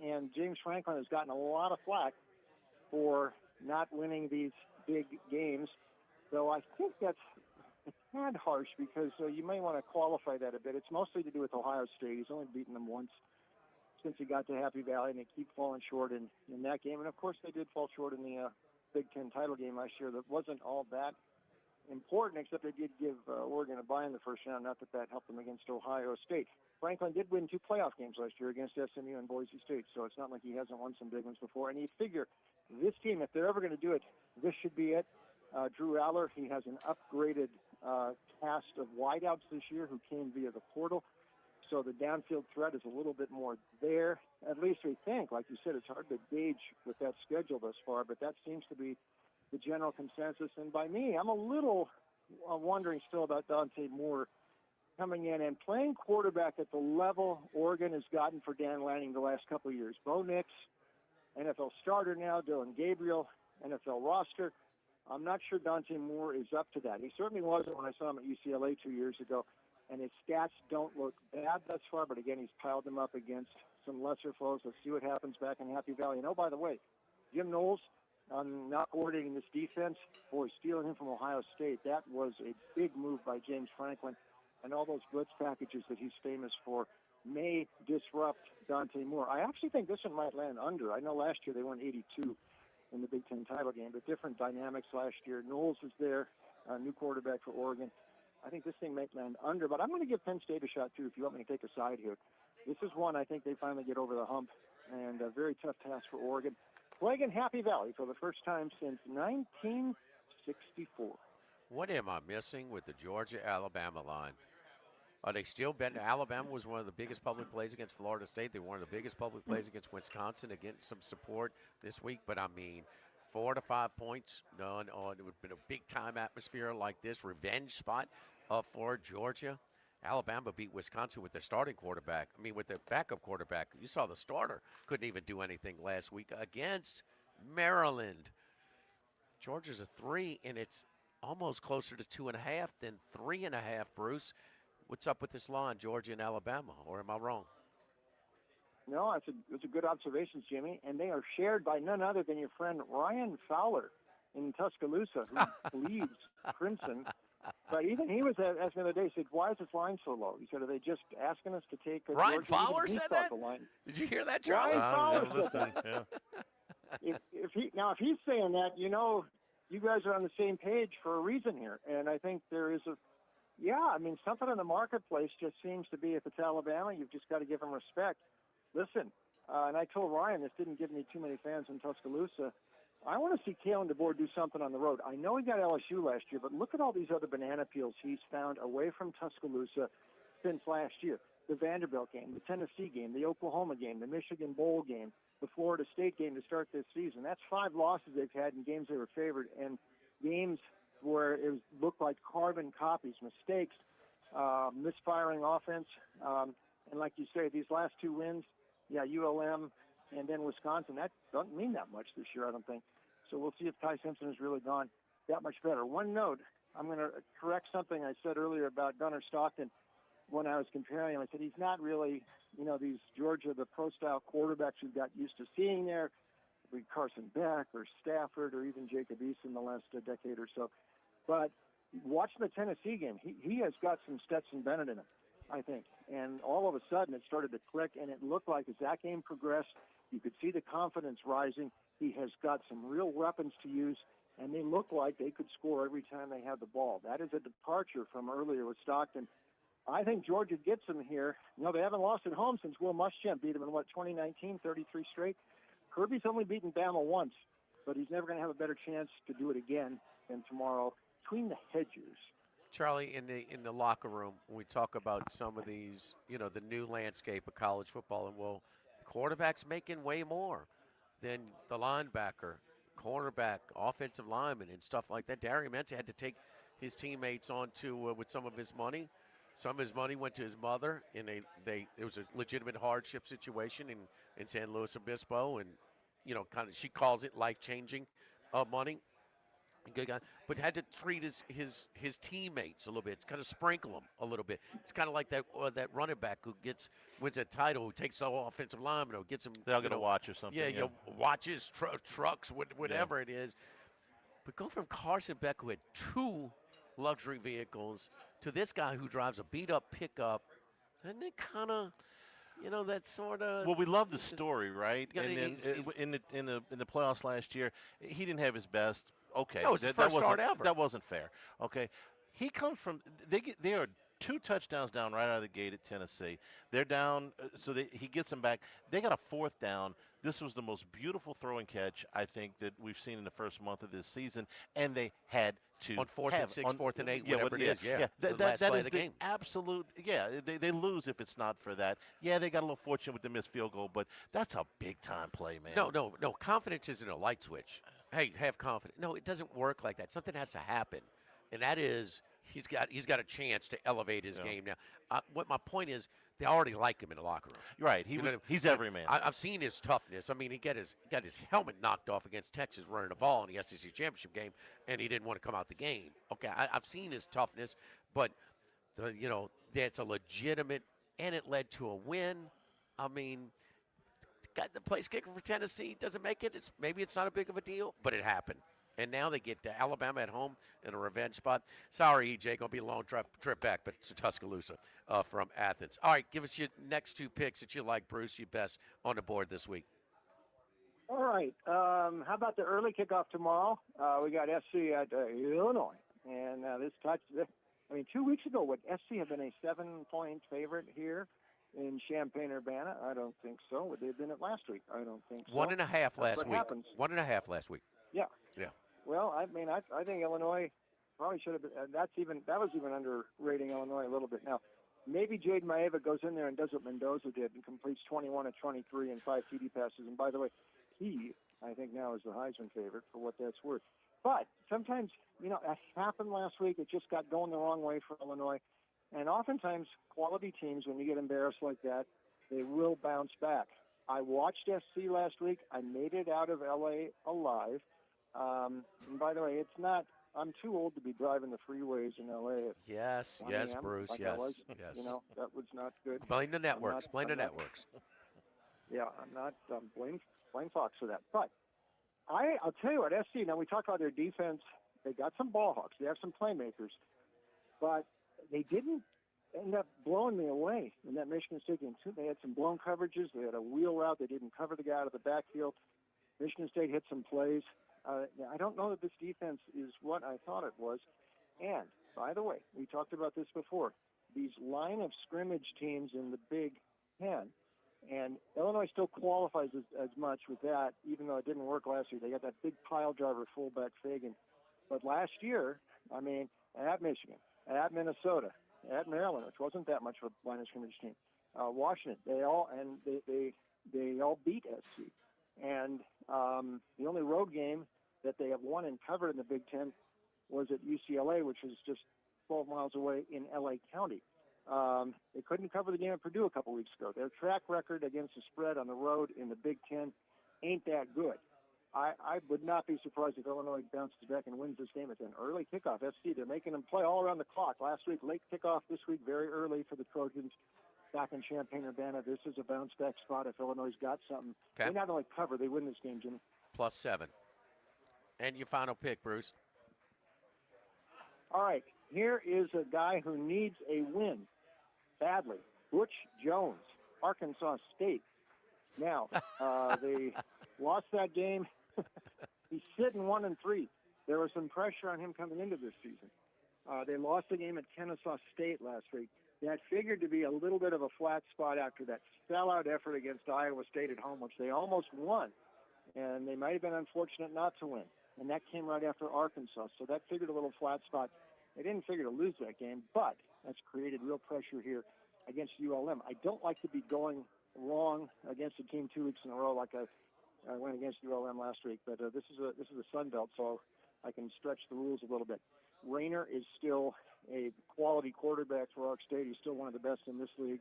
And James Franklin has gotten a lot of flack for not winning these big games. So I think that's a tad harsh because you may want to qualify that a bit. It's mostly to do with Ohio State. He's only beaten them once since he got to Happy Valley, and they keep falling short in that game. And, of course, they did fall short in the Big Ten title game last year. That wasn't all that important, except they did give Oregon a bye in the first round. Not that helped them against Ohio State. Franklin did win 2 playoff games last year against SMU and Boise State, so it's not like he hasn't won some big ones before. And you figure this team, if they're ever going to do it, this should be it. Drew Aller, he has an upgraded cast of wideouts this year who came via the portal. So the downfield threat is a little bit more there. At least we think. Like you said, it's hard to gauge with that schedule thus far, but that seems to be the general consensus. And by me, I'm a little wondering still about Dante Moore coming in and playing quarterback at the level Oregon has gotten for Dan Lanning the last couple of years. Bo Nix, NFL starter now, Dylan Gabriel, NFL roster. I'm not sure Dante Moore is up to that. He certainly wasn't when I saw him at UCLA 2 years ago, and his stats don't look bad thus far, but again, he's piled them up against some lesser foes. Let's see what happens back in Happy Valley. And oh, by the way, Jim Knowles, not coordinating this defense, boy, stealing him from Ohio State, that was a big move by James Franklin, and all those blitz packages that he's famous for may disrupt Dante Moore. I actually think this one might land under. I know last year they won 82 in the Big Ten title game, but different dynamics last year. Knowles is there, new quarterback for Oregon. I think this thing might land under, but I'm going to give Penn State a shot, too, if you want me to take a side here. This is one I think they finally get over the hump, and a very tough task for Oregon. Playing in Happy Valley for the first time since 1964. What am I missing with the Georgia-Alabama line? Are they still betting? Alabama was one of the biggest public plays against Florida State. They were one of the biggest public plays against Wisconsin, again, some support this week. But, I mean, 4 to 5 points, none on. It would have been a big-time atmosphere like this, revenge spot for Georgia. Alabama beat Wisconsin with their starting quarterback. I mean, with their backup quarterback. You saw the starter couldn't even do anything last week against Maryland. Georgia's a 3, and it's almost closer to 2.5 than 3.5, Bruce. What's up with this line, Georgia and Alabama, or am I wrong? No, it's a good observation, Jimmy, and they are shared by none other than your friend Ryan Fowler in Tuscaloosa, who bleeds crimson. But even he was asking the other day, he said, why is this line so low? He said, are they just asking us to take a Ryan Georgia Fowler said that? the line? Did you hear that, Charlie? Ryan Fowler said that. Yeah. If he's saying that, you know, you guys are on the same page for a reason here. And I think there is something in the marketplace just seems to be, if it's Alabama, you've just got to give them respect. Listen, and I told Ryan this didn't give me too many fans in Tuscaloosa. I want to see Kalen DeBoer do something on the road. I know he got LSU last year, but look at all these other banana peels he's found away from Tuscaloosa since last year. The Vanderbilt game, the Tennessee game, the Oklahoma game, the Michigan Bowl game, the Florida State game to start this season. That's 5 losses they've had in games they were favored, and games where it looked like carbon copies, mistakes, misfiring offense. And like you say, these last 2 wins, ULM and then Wisconsin, that doesn't mean that much this year, I don't think. So we'll see if Ty Simpson has really gone that much better. One note, I'm going to correct something I said earlier about Gunnar Stockton when I was comparing him. I said he's not really, these Georgia, the pro-style quarterbacks we've got used to seeing there, like Carson Beck or Stafford or even Jacob Eason the last decade or so. But watching the Tennessee game, he has got some Stetson Bennett in him, I think. And all of a sudden it started to click, and it looked like as that game progressed, you could see the confidence rising. He has got some real weapons to use, and they look like they could score every time they have the ball. That is a departure from earlier with Stockton. I think Georgia gets them here. They haven't lost at home since Will Muschamp beat them in, 2019, 33 straight. Kirby's only beaten Bama once, but he's never going to have a better chance to do it again than tomorrow. Between the hedges. Charlie, in the locker room, when we talk about some of these, the new landscape of college football, and the quarterback's making way more than the linebacker, cornerback, offensive lineman, and stuff like that. Darian Mensah had to take his teammates on with some of his money. Some of his money went to his mother, and it was a legitimate hardship situation in San Luis Obispo, and she calls it life-changing money. Good guy, but had to treat his teammates a little bit, kind of sprinkle them a little bit. It's kind of like that running back who wins a title, who takes the offensive lineman, or gets him. They'll get a watch or something. Yeah, watches, trucks, whatever it is. But go from Carson Beck, who had 2 luxury vehicles, to this guy who drives a beat-up pickup. Isn't it kind of? That sort of. Well, we love the story, right? And then in the playoffs last year, he didn't have his best. Okay, that was his first start ever. That wasn't fair. Okay, he comes from. They are 2 touchdowns down right out of the gate at Tennessee. They're down, so he gets them back. They got a 4th down This was the most beautiful throw and catch I think that we've seen in the first month of this season, and they had to on 4th and 6, 4th and 8, whatever it is. Yeah, That last play is of the game. absolute. Yeah, they lose if it's not for that. Yeah, they got a little fortunate with the missed field goal, but that's a big time play, man. No. Confidence isn't a light switch. Hey, have confidence. No, it doesn't work like that. Something has to happen, and that is he's got a chance to elevate his game now. What my point is, they already like him in the locker room. Right. He's every man. I've seen his toughness. I mean, he got his helmet knocked off against Texas running the ball in the SEC championship game, and he didn't want to come out the game. Okay, I've seen his toughness, but that's a legitimate, and it led to a win. I mean, got the place kicker for Tennessee doesn't make it. Maybe it's not a big of a deal, but it happened. And now they get to Alabama at home in a revenge spot. Sorry, EJ, gonna be a long trip back, but it's to Tuscaloosa from Athens. All right, give us your next 2 picks that you like, Bruce. You best on the board this week. All right. How about the early kickoff tomorrow? We got SC at Illinois, and I mean, 2 weeks ago, would SC have been a 7-point favorite here in Champaign-Urbana? I don't think so. Would they have been it last week? I don't think so. 1.5 last week. Happens. 1.5 last week. Yeah. Yeah. Well, I mean, I think Illinois probably should have been. That was even underrating Illinois a little bit. Now, maybe Jade Maeva goes in there and does what Mendoza did and completes 21 of 23 and 5 TD passes. And by the way, he, I think now is the Heisman favorite for what that's worth. But sometimes, it happened last week. It just got going the wrong way for Illinois. And oftentimes, quality teams, when you get embarrassed like that, they will bounce back. I watched SC last week. I made it out of L.A. alive. And by the way, I'm too old to be driving the freeways in L.A. Yes, Bruce, like yes. That was not good. Blame the networks. Networks. Yeah, I'm not blame Fox for that. But I'll tell you what, SC. Now we talk about their defense. They got some ball hawks. They have some playmakers, but they didn't end up blowing me away in that Michigan State game too. They had some blown coverages. They had a wheel route. They didn't cover the guy out of the backfield. Michigan State hit some plays. I don't know that this defense is what I thought it was. And, by the way, we talked about this before, these line of scrimmage teams in the Big Ten, and Illinois still qualifies as much with that, even though it didn't work last year. They got that big pile driver fullback Fagan. But last year, I mean, at Michigan, at Minnesota, at Maryland, which wasn't that much of a line of scrimmage team, Washington, they all beat SC. And the only road game that they have won and covered in the Big Ten was at UCLA, which was just 12 miles away in L.A. County. They couldn't cover the game at Purdue a couple weeks ago. Their track record against the spread on the road in the Big Ten ain't that good. I would not be surprised if Illinois bounces back and wins this game. It's an early kickoff. SC, they're making them play all around the clock. Last week, late kickoff. This week, very early for the Trojans. Back in Champaign-Urbana, this is a bounce-back spot if Illinois got something. Okay. They not only cover, they win this game, Jimmy. +7. And your final pick, Bruce. All right, here is a guy who needs a win badly. Butch Jones, Arkansas State. Now, they lost that game. He's sitting 1-3. There was some pressure on him coming into this season. They lost the game at Kennesaw State last week. That figured to be a little bit of a flat spot after that sellout effort against Iowa State at home, which they almost won. And they might have been unfortunate not to win. And that came right after Arkansas. So that figured a little flat spot. They didn't figure to lose that game, but that's created real pressure here against ULM. I don't like to be going wrong against a team 2 weeks in a row like I went against ULM last week. But this is a Sun Belt, so I can stretch the rules a little bit. Rayner is still a quality quarterback for Ark State. He's still one of the best in this league.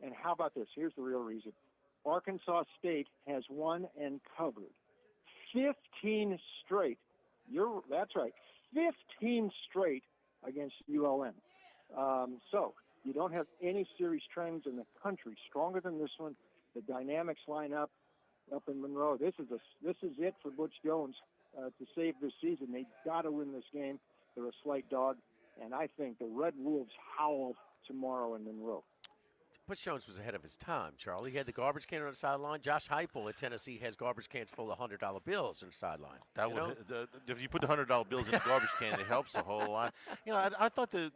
And how about this? Here's the real reason. Arkansas State has won and covered 15 straight. That's right, 15 straight against ULM. So you don't have any series trends in the country stronger than this one. The dynamics line up in Monroe. This is it for Butch Jones to save this season. They got to win this game. They're a slight dog, and I think the Red Wolves howl tomorrow in Monroe. Butch Jones was ahead of his time, Charlie. He had the garbage can on the sideline. Josh Heupel at Tennessee has garbage cans full of $100 bills on the sideline. If you put the $100 bills in the garbage can, it helps a whole lot. I thought the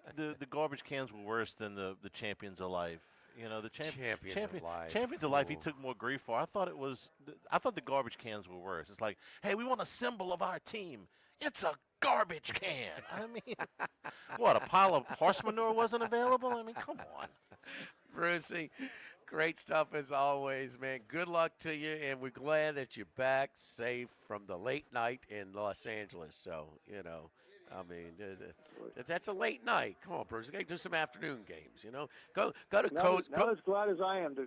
garbage cans were worse than the champions of life. You know, the Champions of Life. Champions of Life, he took more grief for. I thought the garbage cans were worse. It's like, hey, we want a symbol of our team. It's a garbage can. I mean, what, a pile of horse manure wasn't available? I mean, come on. Brucey, great stuff as always, man. Good luck to you, and we're glad that you're back safe from the late night in Los Angeles. So, you know, I mean, that's a late night. Come on, Bruce. We got to do some afternoon games, you know. Go to Coach. Not as glad as I am to.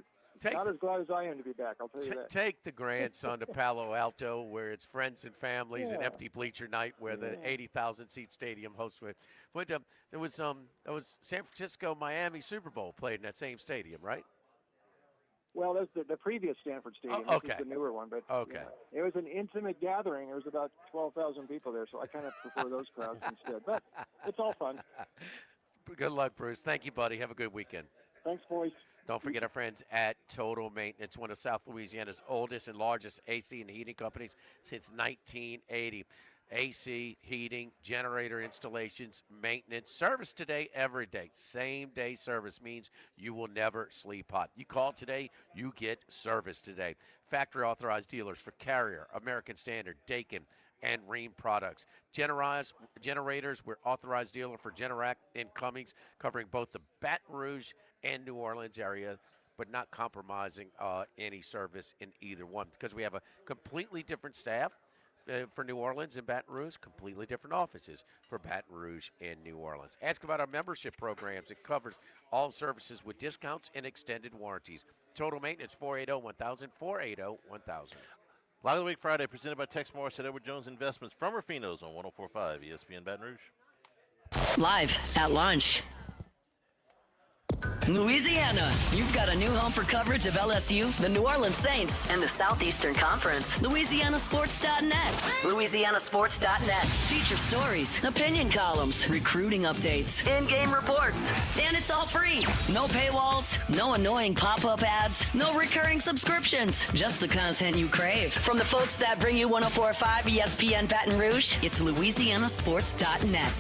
Not as glad as I am to be back, I'll tell you that. Take the grandson to Palo Alto, where it's friends and families, an empty bleacher night, where the 80,000-seat stadium hosts with. But there was San Francisco, Miami Super Bowl played in that same stadium, right? Well, that's the previous Stanford Stadium. Oh, okay. This is the newer one, but okay. It was an intimate gathering. There was about 12,000 people there, so I kind of prefer those crowds instead. But it's all fun. Good luck, Bruce. Thank you, buddy. Have a good weekend. Thanks, boys. Don't forget our friends at Total Maintenance, one of South Louisiana's oldest and largest AC and heating companies since 1980. AC, heating, generator installations, maintenance, service today, every day. Same-day service means you will never sleep hot. You call today, you get service today. Factory-authorized dealers for Carrier, American Standard, Daikin, and Rheem products. Generators, we're authorized dealer for Generac and Cummings, covering both the Baton Rouge and New Orleans area, but not compromising any service in either one, because we have a completely different staff for New Orleans and Baton Rouge, completely different offices for Baton Rouge and New Orleans. Ask about our membership programs. It covers all services with discounts and extended warranties. Total Maintenance, 480-1000, 480-1000. Live of the Week Friday, presented by Tex Morris at Edward Jones Investments from Ruffino's on 104.5 ESPN Baton Rouge. Live at lunch. Louisiana, you've got a new home for coverage of LSU, the New Orleans Saints, and the Southeastern Conference. LouisianaSports.net. LouisianaSports.net. Feature stories, opinion columns, recruiting updates, in-game reports. And it's all free. No paywalls, no annoying pop-up ads, no recurring subscriptions. Just the content you crave. From the folks that bring you 104.5 ESPN Baton Rouge, it's LouisianaSports.net.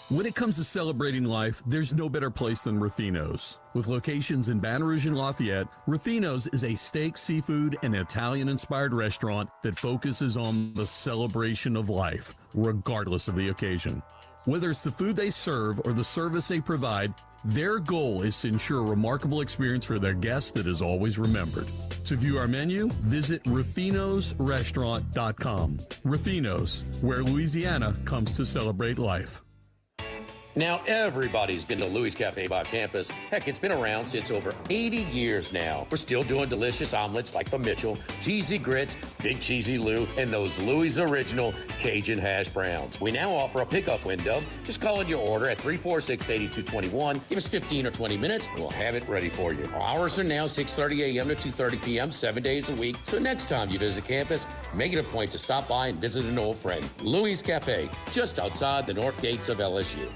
When it comes to celebrating life, there's no better place than Ruffino's. With locations in Baton Rouge and Lafayette, Ruffino's is a steak, seafood, and Italian-inspired restaurant that focuses on the celebration of life, regardless of the occasion. Whether it's the food they serve or the service they provide, their goal is to ensure a remarkable experience for their guests that is always remembered. To view our menu, visit ruffinosrestaurant.com. Ruffino's, where Louisiana comes to celebrate life. Now, everybody's been to Louis Cafe by campus. Heck, it's been around since over 80 years now. We're still doing delicious omelets like the Mitchell, cheesy grits, Big Cheesy Lou, and those Louis Original Cajun hash browns. We now offer a pickup window. Just call in your order at 346-8221. Give us 15 or 20 minutes, and we'll have it ready for you. Our hours are now 6:30 a.m. to 2:30 p.m., 7 days a week. So next time you visit campus, make it a point to stop by and visit an old friend. Louis Cafe, just outside the north gates of LSU.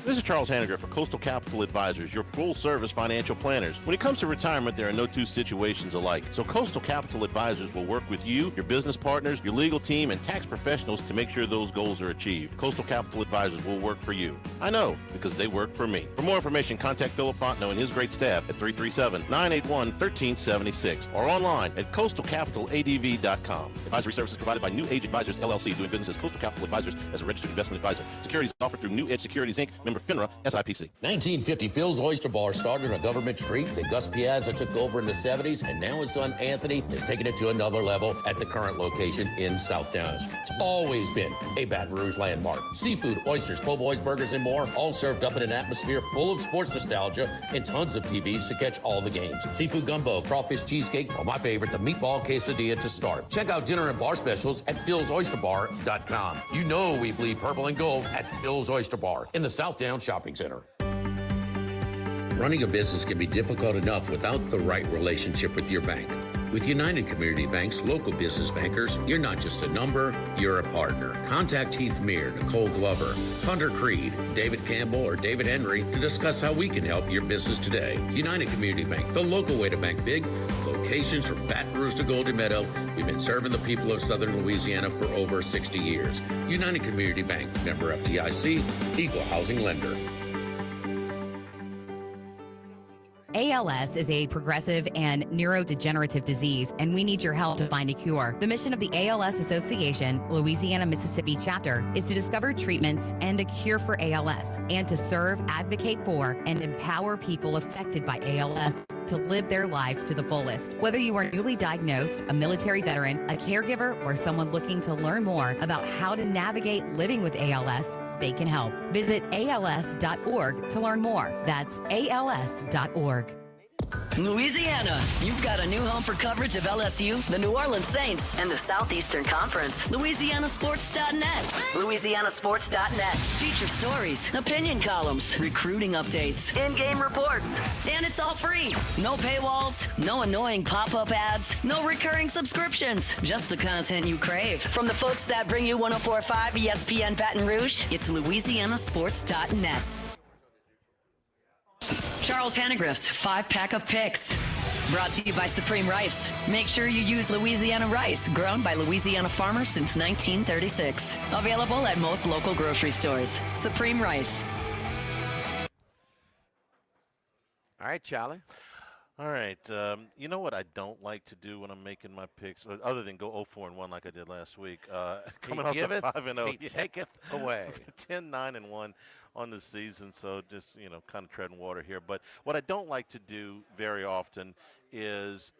This is Charles Hanniger for Coastal Capital Advisors, your full-service financial planners. When it comes to retirement, there are no two situations alike. So Coastal Capital Advisors will work with you, your business partners, your legal team, and tax professionals to make sure those goals are achieved. Coastal Capital Advisors will work for you. I know, because they work for me. For more information, contact Philip Fontenot and his great staff at 337-981-1376 or online at coastalcapitaladv.com. Advisory services provided by New Age Advisors, LLC, doing business as Coastal Capital Advisors as a registered investment advisor. Securities offered through New Edge Securities, Inc., member FINRA, SIPC. 1950, Phil's Oyster Bar started on Government Street. Then Gus Piazza took over in the 70s, and now his son Anthony has taken it to another level at the current location in South Downs. It's always been a Baton Rouge landmark. Seafood, oysters, po' boys, burgers, and more, all served up in an atmosphere full of sports nostalgia and tons of TVs to catch all the games. Seafood gumbo, crawfish cheesecake, or my favorite, the meatball quesadilla to start. Check out dinner and bar specials at philsoysterbar.com. You know we bleed purple and gold at Phil's Oyster Bar in the South Downs Shopping Center. Running a business can be difficult enough without the right relationship with your bank. With United Community Bank's local business bankers, you're not just a number, you're a partner. Contact Heath Meir, Nicole Glover, Hunter Creed, David Campbell, or David Henry to discuss how we can help your business today. United Community Bank, the local way to bank big. Locations from Baton Rouge to Golden Meadow. We've been serving the people of Southern Louisiana for over 60 years. United Community Bank, member FDIC, equal housing lender. ALS is a progressive and neurodegenerative disease, and we need your help to find a cure. The mission of the ALS Association, Louisiana-Mississippi chapter, is to discover treatments and a cure for ALS, and to serve, advocate for, and empower people affected by ALS to live their lives to the fullest. Whether you are newly diagnosed, a military veteran, a caregiver, or someone looking to learn more about how to navigate living with ALS, they can help. Visit als.org to learn more. That's als.org. Louisiana, you've got a new home for coverage of LSU, the New Orleans Saints, and the Southeastern Conference. LouisianaSports.net. LouisianaSports.net. Feature stories, opinion columns, recruiting updates, in-game reports. And it's all free. No paywalls, no annoying pop-up ads, no recurring subscriptions. Just the content you crave. From the folks that bring you 104.5 ESPN Baton Rouge, it's LouisianaSports.net. Charles Hannegriff's 5-pack of picks. Brought to you by Supreme Rice. Make sure you use Louisiana rice, grown by Louisiana farmers since 1936. Available at most local grocery stores. Supreme Rice. All right, Charlie. All right. You know what I don't like to do when I'm making my picks, other than go 0-4-1 like I did last week. Coming off to 5-0, he taketh away. 10-9-1 on the season, so just kind of treading water here. But what I don't like to do very often is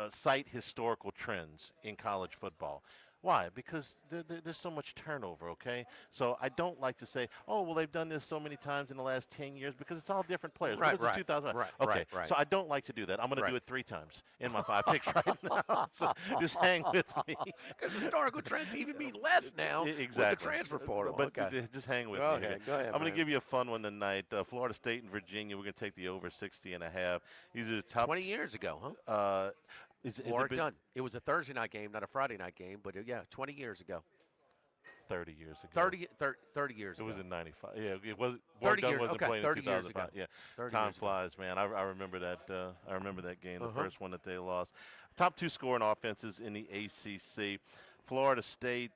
cite historical trends in college football. Why? Because there's so much turnover, okay? So I don't like to say, oh, well, they've done this so many times in the last 10 years, because it's all different players. Right, What was it, 2000? Okay, right. So I don't like to do that. I'm going to do it 3 times in my 5 picks right now. So just hang with me. Because historical trends even mean less now Exactly. with the transfer portal. But Okay. just hang with Go me. ahead, go ahead, I'm going man. to give you a fun one tonight. Florida State and Virginia, we're going to take the over 60.5. These are the top 20 years ago, huh? Or it been done. It was a Thursday night game, not a Friday night game, but yeah, 20 years ago. 30 years ago. 30 years ago. It was in 95. Yeah, it was. 30 Dunn years, wasn't okay, playing in 30 years 2005. ago. Yeah, 30 time years ago. flies, man. I remember that. I remember that game, the Uh-huh. first one that they lost. Top 2 scoring offenses in the ACC. Florida State,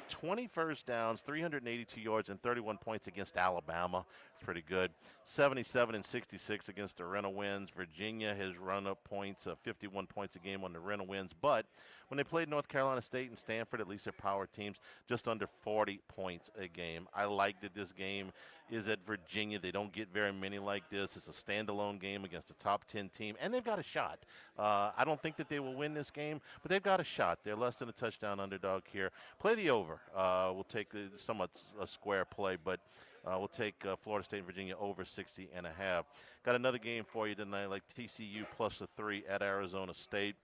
20 first downs, 382 yards, and 31 points against Alabama. It's pretty good. 77 and 66 against the rental wins. Virginia has run up points, 51 points a game on the rental wins. But when they played North Carolina State and Stanford, at least their power teams, just under 40 points a game. I like that this game is at Virginia. They don't get very many like this. It's a standalone game against a top 10 team, and they've got a shot. I don't think that they will win this game, but they've got a shot. They're less than a touchdown underdog here. Play the over. We'll take somewhat a square play, but we'll take Florida State and Virginia over 60.5. Got another game for you tonight, like TCU plus the 3 at Arizona State.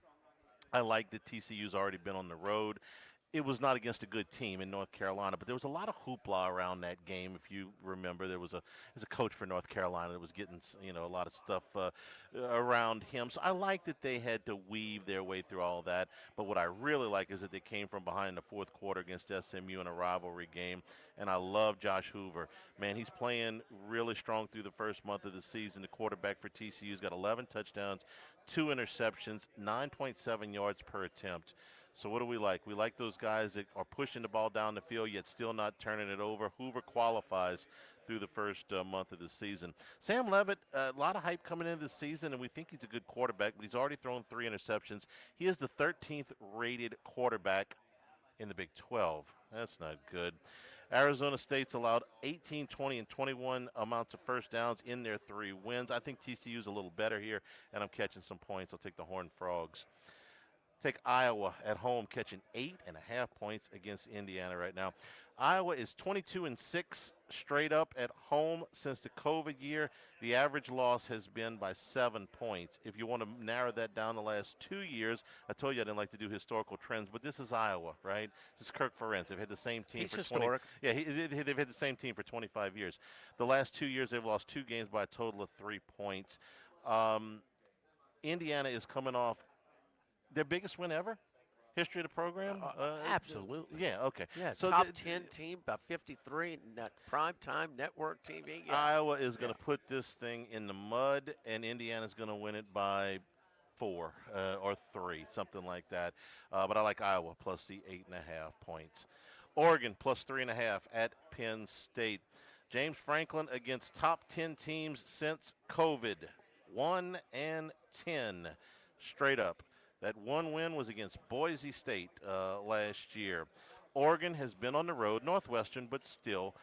I like that TCU's already been on the road. It was not against a good team in North Carolina, but there was a lot of hoopla around that game. If you remember, there's a coach for North Carolina that was getting a lot of stuff around him. So I like that they had to weave their way through all that. But what I really like is that they came from behind in the fourth quarter against SMU in a rivalry game. And I love Josh Hoover. Man, he's playing really strong through the first month of the season. The quarterback for TCU's got 11 touchdowns, 2 interceptions, 9.7 yards per attempt. So what do we like? We like those guys that are pushing the ball down the field yet still not turning it over. Hoover qualifies through the first month of the season. Sam Levitt, a lot of hype coming into the season, and we think he's a good quarterback, but he's already thrown 3 interceptions. He is the 13th rated quarterback in the Big 12. That's not good. Arizona State's allowed 18, 20, and 21 amounts of first downs in their 3 wins. I think TCU's a little better here, and I'm catching some points. I'll take the Horned Frogs. Take Iowa at home, catching 8.5 points against Indiana right now. Iowa is 22-6 straight up at home since the COVID year. The average loss has been by 7 points. If you want to narrow that down the last 2 years, I told you I didn't like to do historical trends, but this is Iowa, right? This is Kirk Ferentz. They've had the same team for 20. Historic. Yeah, they've had the same team for 25 years. The last 2 years, they've lost 2 games by a total of 3 points. Indiana is coming off their biggest win ever? History of the program? Absolutely. Yeah, okay. Yeah, so top 10 team, about 53, net prime time network TV. Yeah. Iowa is going to put this thing in the mud, and Indiana's going to win it by 4 or 3, something like that. But I like Iowa plus the 8.5 points. Oregon plus 3.5 at Penn State. James Franklin against top 10 teams since COVID. 1-10 straight up. That one win was against Boise State last year. Oregon has been on the road, Northwestern, but still.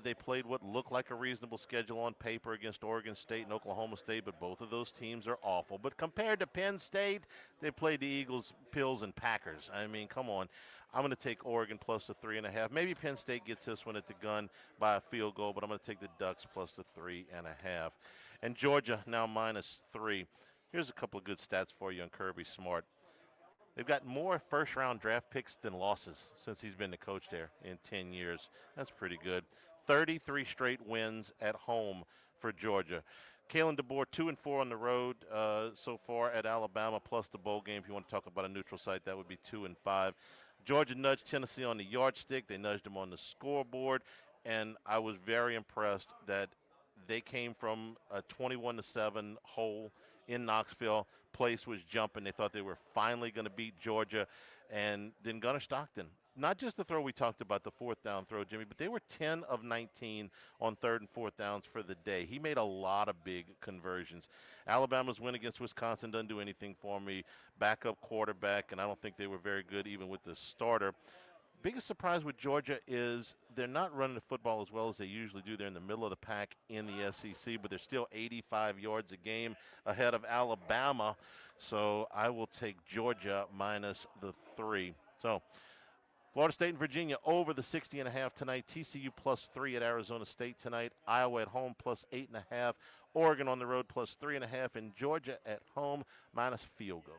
They played what looked like a reasonable schedule on paper against Oregon State and Oklahoma State, but both of those teams are awful. But compared to Penn State, they played the Eagles, Pills, and Packers. I mean, come on. I'm going to take Oregon plus the 3.5. Maybe Penn State gets this one at the gun by a field goal, but I'm going to take the Ducks plus the 3.5. And Georgia now -3. Here's a couple of good stats for you on Kirby Smart. They've got more first-round draft picks than losses since he's been the coach there in 10 years. That's pretty good. 33 straight wins at home for Georgia. Kalen DeBoer, 2-4 on the road so far at Alabama, plus the bowl game. If you want to talk about a neutral site, that would be 2-5. Georgia nudged Tennessee on the yardstick. They nudged them on the scoreboard, and I was very impressed that they came from a 21-7 hole in Knoxville. Place was jumping. They thought they were finally going to beat Georgia. And then Gunnar Stockton, not just the throw we talked about, the fourth down throw, Jimmy, but they were 10 of 19 on third and fourth downs for the day. He made a lot of big conversions. Alabama's win against Wisconsin doesn't do anything for me. Backup quarterback, and I don't think they were very good even with the starter. Biggest surprise with Georgia is they're not running the football as well as they usually do. They're in the middle of the pack in the SEC, but they're still 85 yards a game ahead of Alabama. So I will take Georgia minus the 3. So Florida State and Virginia over the 60.5 tonight. TCU plus 3 at Arizona State tonight. Iowa at home plus 8.5. Oregon on the road plus 3.5. And Georgia at home minus field goal.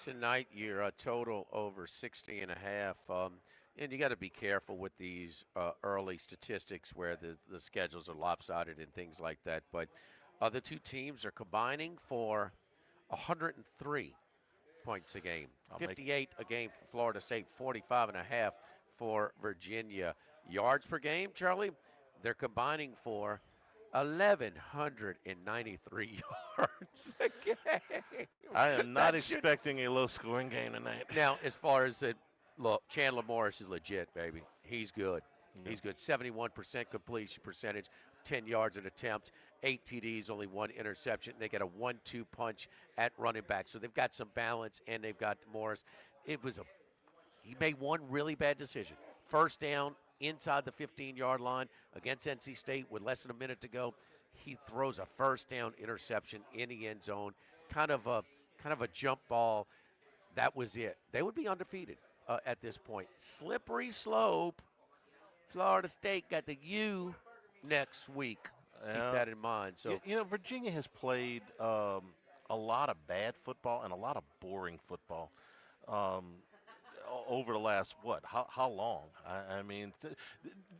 Tonight, you're total over 60.5. And you got to be careful with these early statistics where the schedules are lopsided and things like that. But the two teams are combining for 103 points a game. 58 a game for Florida State, 45.5 for Virginia. Yards per game, Charlie, they're combining for 1,193 yards a game. I am not expecting a low-scoring game tonight. Now, as far as it, look, Chandler Morris is legit, baby. He's good. Yeah. He's good. 71% completion percentage, 10 yards an attempt, 8 TDs, only 1 interception. They get a 1-2 punch at running back. So they've got some balance, and they've got Morris. He made one really bad decision. First down inside the 15-yard line against NC State with less than a minute to go. He throws a first down interception in the end zone, kind of a jump ball. That was it. They would be undefeated at this point. Slippery slope. Florida State got the U next week. Keep that in mind. So Virginia has played a lot of bad football and a lot of boring football over the last, how long? I mean,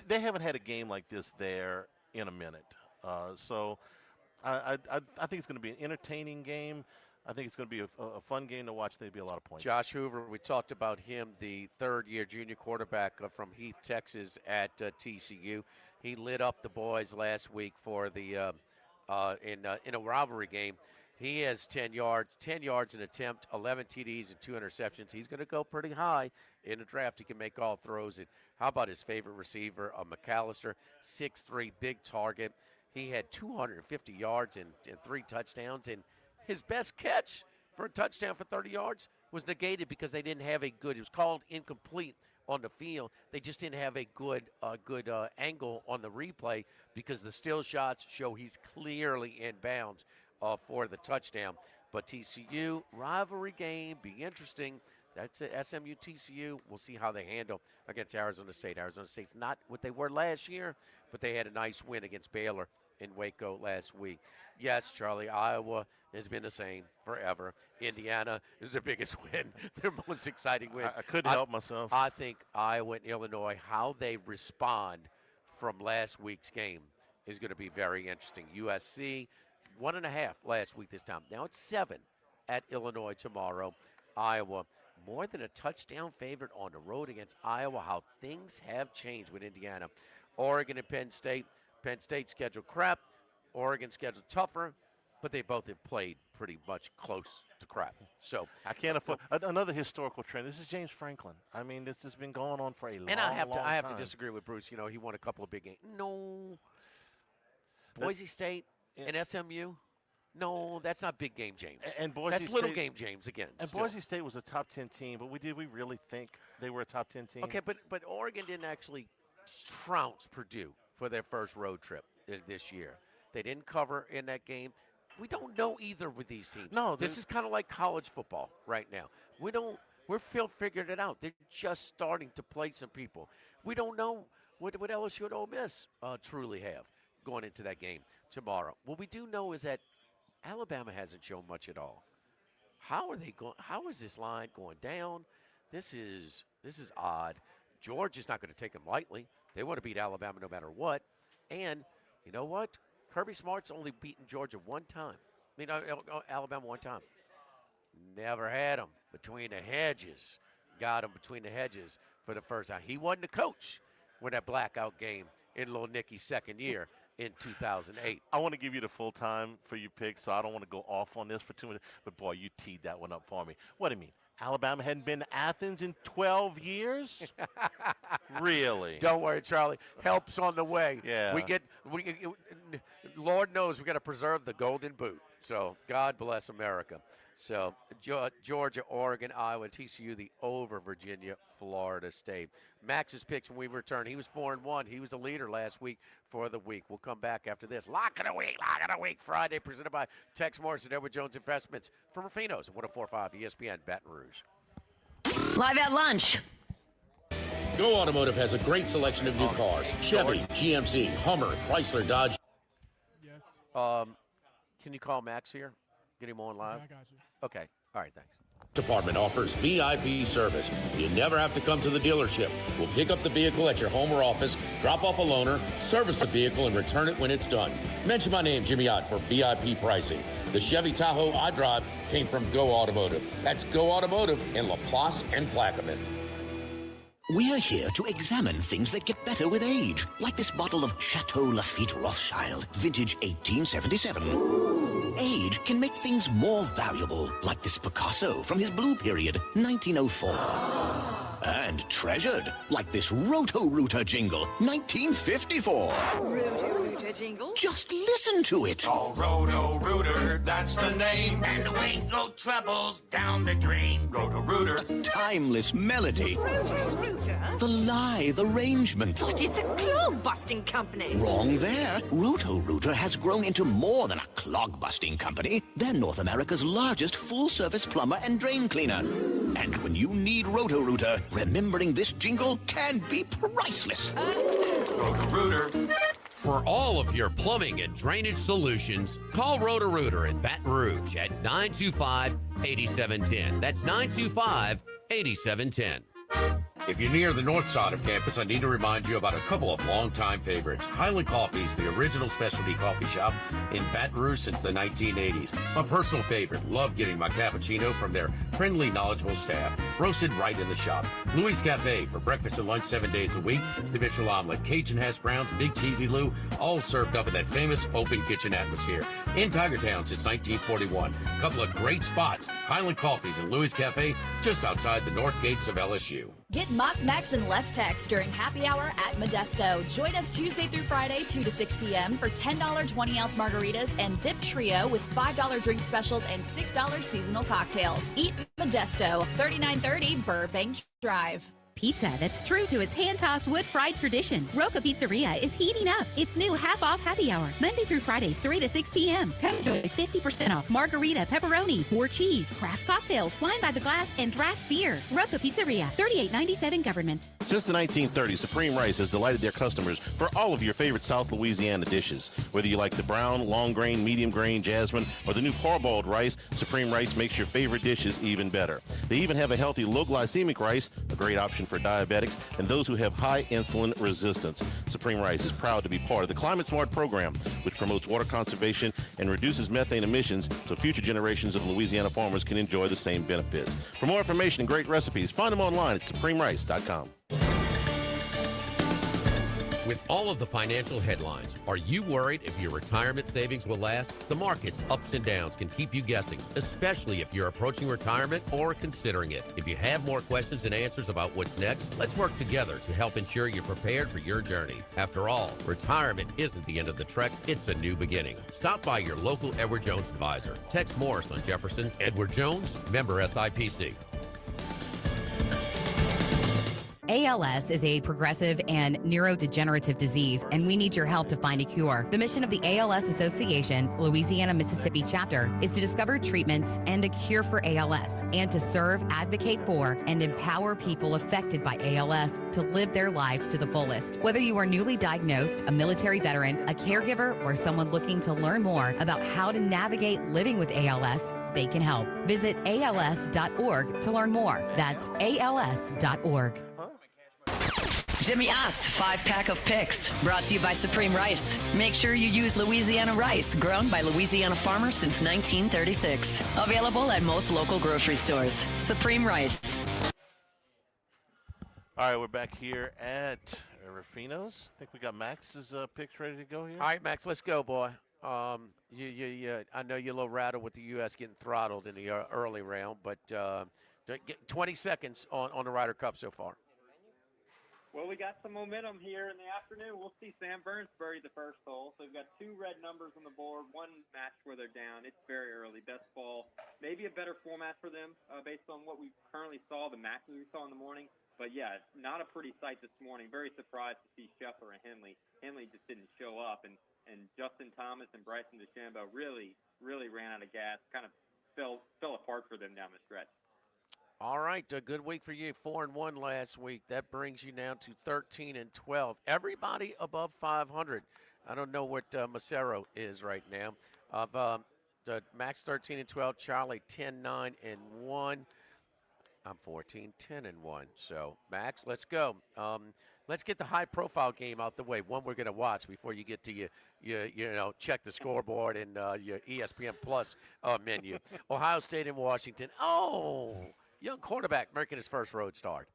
they haven't had a game like this there in a minute. So I think it's going to be an entertaining game. I think it's going to be a fun game to watch. There'll be a lot of points. Josh Hoover, we talked about him, the third-year junior quarterback from Heath, Texas at TCU. He lit up the boys last week for the in a rivalry game. He has 10 yards an attempt, 11 TDs, and 2 interceptions. He's going to go pretty high in the draft. He can make all throws. And how about his favorite receiver, McAllister, 6'3", big target. He had 250 yards and 3 touchdowns. And his best catch for a touchdown for 30 yards was negated because they didn't have a good – it was called incomplete on the field. They just didn't have a good angle on the replay because the still shots show he's clearly in bounds for the touchdown. But TCU, rivalry game, be interesting. That's it, SMU, TCU. We'll see how they handle against Arizona State. Arizona State's not what they were last year, but they had a nice win against Baylor in Waco last week. Yes, Charlie, Iowa has been the same forever. Indiana is their biggest win, their most exciting win. I couldn't help myself. I think Iowa and Illinois, how they respond from last week's game is going to be very interesting. USC, 1.5 last week this time. Now it's 7 at Illinois tomorrow. Iowa, more than a touchdown favorite on the road against Iowa. How things have changed with Indiana. Oregon and Penn State. Penn State schedule crap. Oregon schedule tougher, but they both have played pretty much close to crap. So I can't afford another historical trend. This is James Franklin. I mean, this has been going on for a long time. And I have to disagree with Bruce. You know, he won a couple of big games. No. Boise State and SMU. No, that's not big game James. And Boise that's little State, game James again. And still. Boise State was a top 10 team, but did we really think they were a top 10 team? Okay, but Oregon didn't actually trounce Purdue for their first road trip this year. They didn't cover in that game. We don't know either with these teams. No, this is kind of like college football right now. We're figured it out. They're just starting to play some people. We don't know what LSU and Ole Miss truly have going into that game tomorrow. What we do know is that Alabama hasn't shown much at all. How are they going? How is this line going down? This is odd. Georgia's not going to take them lightly. They want to beat Alabama no matter what. And you know what? Kirby Smart's only beaten Georgia one time. Alabama one time. Never had them between the hedges. Got him between the hedges for the first time. He wasn't the coach when that blackout game in Little Nicky's second year in 2008. I want to give you the full time for your picks, so I don't want to go off on this for 2 minutes. But, boy, you teed that one up for me. What do you mean? Alabama hadn't been to Athens in 12 years? Really? Don't worry, Charlie. Help's on the way. Yeah. Lord knows we got to preserve the golden boot. So God bless America. So Georgia, Oregon, Iowa, TCU, the over Virginia, Florida State. Max's picks when we return. He was 4-1. He was the leader last week for the week. We'll come back after this. Lock of the week, Friday, presented by Tex Morris and Edward Jones Investments from Ruffino's at 104.5 ESPN Baton Rouge. Live at lunch. Go Automotive has a great selection of new cars. Chevy, GMC, Hummer, Chrysler, Dodge. Can you call Max here? Get him on live? I got you. Okay. All right, thanks. Department offers VIP service. You never have to come to the dealership. We'll pick up the vehicle at your home or office, drop off a loaner, service the vehicle, and return it when it's done. Mention my name, Jimmy Ott, for VIP pricing. The Chevy Tahoe I drive came from Go Automotive. That's Go Automotive in LaPlace and Plaquemine. We're here to examine things that get better with age, like this bottle of Chateau Lafite Rothschild, vintage 1877. Age can make things more valuable, like this Picasso from his blue period, 1904. And treasured, like this Roto-Rooter jingle, 1954. Roto-Rooter jingle? Just listen to it. Oh, Roto-Rooter, that's the name. And away go troubles down the drain. Roto-Rooter. A timeless melody. Roto-Rooter? The lithe arrangement. But it's a clog-busting company. Wrong there. Roto-Rooter has grown into more than a clog-busting company. They're North America's largest full-service plumber and drain cleaner. And when you need Roto-Rooter, remembering this jingle can be priceless. Roto-Rooter. For all of your plumbing and drainage solutions, call Roto-Rooter in Baton Rouge at 925-8710. That's 925-8710. If you're near the north side of campus, I need to remind you about a couple of longtime favorites. Highland Coffee's the original specialty coffee shop in Baton Rouge since the 1980s. My personal favorite. Love getting my cappuccino from their friendly, knowledgeable staff. Roasted right in the shop. Louis Cafe for breakfast and lunch 7 days a week. The Mitchell Omelet, Cajun hash browns, Big Cheesy Lou, all served up in that famous open kitchen atmosphere. In Tigertown since 1941. Couple of great spots. Highland Coffee's and Louis Cafe just outside the north gates of LSU. Get Moss, Max, and less text during happy hour at Modesto. Join us Tuesday through Friday, 2 to 6 p.m. for $10 20-ounce margaritas and dip trio with $5 drink specials and $6 seasonal cocktails. Eat Modesto, 3930 Burbank Drive. Pizza that's true to its hand-tossed wood-fried tradition. Roca Pizzeria is heating up its new half-off happy hour, Monday through Fridays, 3 to 6 p.m. Come enjoy 50% off margarita, pepperoni, or cheese, craft cocktails, wine by the glass, and draft beer. Roca Pizzeria, 3897 Government. Since the 1930s, Supreme Rice has delighted their customers for all of your favorite South Louisiana dishes. Whether you like the brown, long grain, medium grain, jasmine, or the new parboiled rice, Supreme Rice makes your favorite dishes even better. They even have a healthy low glycemic rice, a great option for diabetics and those who have high insulin resistance. Supreme Rice is proud to be part of the Climate Smart program, which promotes water conservation and reduces methane emissions so future generations of Louisiana farmers can enjoy the same benefits. For more information and great recipes, find them online at supremerice.com. With all of the financial headlines, are you worried if your retirement savings will last? The market's ups and downs can keep you guessing, especially if you're approaching retirement or considering it. If you have more questions and answers about what's next, let's work together to help ensure you're prepared for your journey. After all, retirement isn't the end of the trek, it's a new beginning. Stop by your local Edward Jones advisor. Text Morris on Jefferson. Edward Jones, member SIPC. ALS is a progressive and neurodegenerative disease, and we need your help to find a cure. The mission of the ALS Association, Louisiana, Mississippi chapter, is to discover treatments and a cure for ALS, and to serve, advocate for, and empower people affected by ALS to live their lives to the fullest. Whether you are newly diagnosed, a military veteran, a caregiver, or someone looking to learn more about how to navigate living with ALS, they can help. Visit als.org to learn more. That's als.org. Jimmy Ott's 5-pack of picks, brought to you by Supreme Rice. Make sure you use Louisiana rice, grown by Louisiana farmers since 1936. Available at most local grocery stores. Supreme Rice. All right, we're back here at Ruffino's. I think we got Max's picks ready to go here. All right, Max, let's go, boy. I know you're a little rattled with the U.S. getting throttled in the early round, but get 20 seconds on the Ryder Cup so far. Well, we got some momentum here in the afternoon. We'll see Sam Burns bury the first hole. So we've got 2 red numbers on the board, 1 match where they're down. It's very early. Best ball. Maybe a better format for them based on what we currently saw, the matches we saw in the morning. But, yeah, not a pretty sight this morning. Very surprised to see Scheffler and Henley. Henley just didn't show up. And Justin Thomas and Bryson DeChambeau really ran out of gas, kind of fell apart for them down the stretch. All right, a good week for you. 4-1 last week. That brings you now to 13-12. Everybody above 500. I don't know what Macero is right now. Max 13-12. Charlie 10-9-1. I'm 14-10-1. So Max, let's go. Let's get the high-profile game out the way. One we're going to watch before you get to your check the scoreboard and your ESPN Plus menu. Ohio State and Washington. Oh. Young quarterback making his first road start.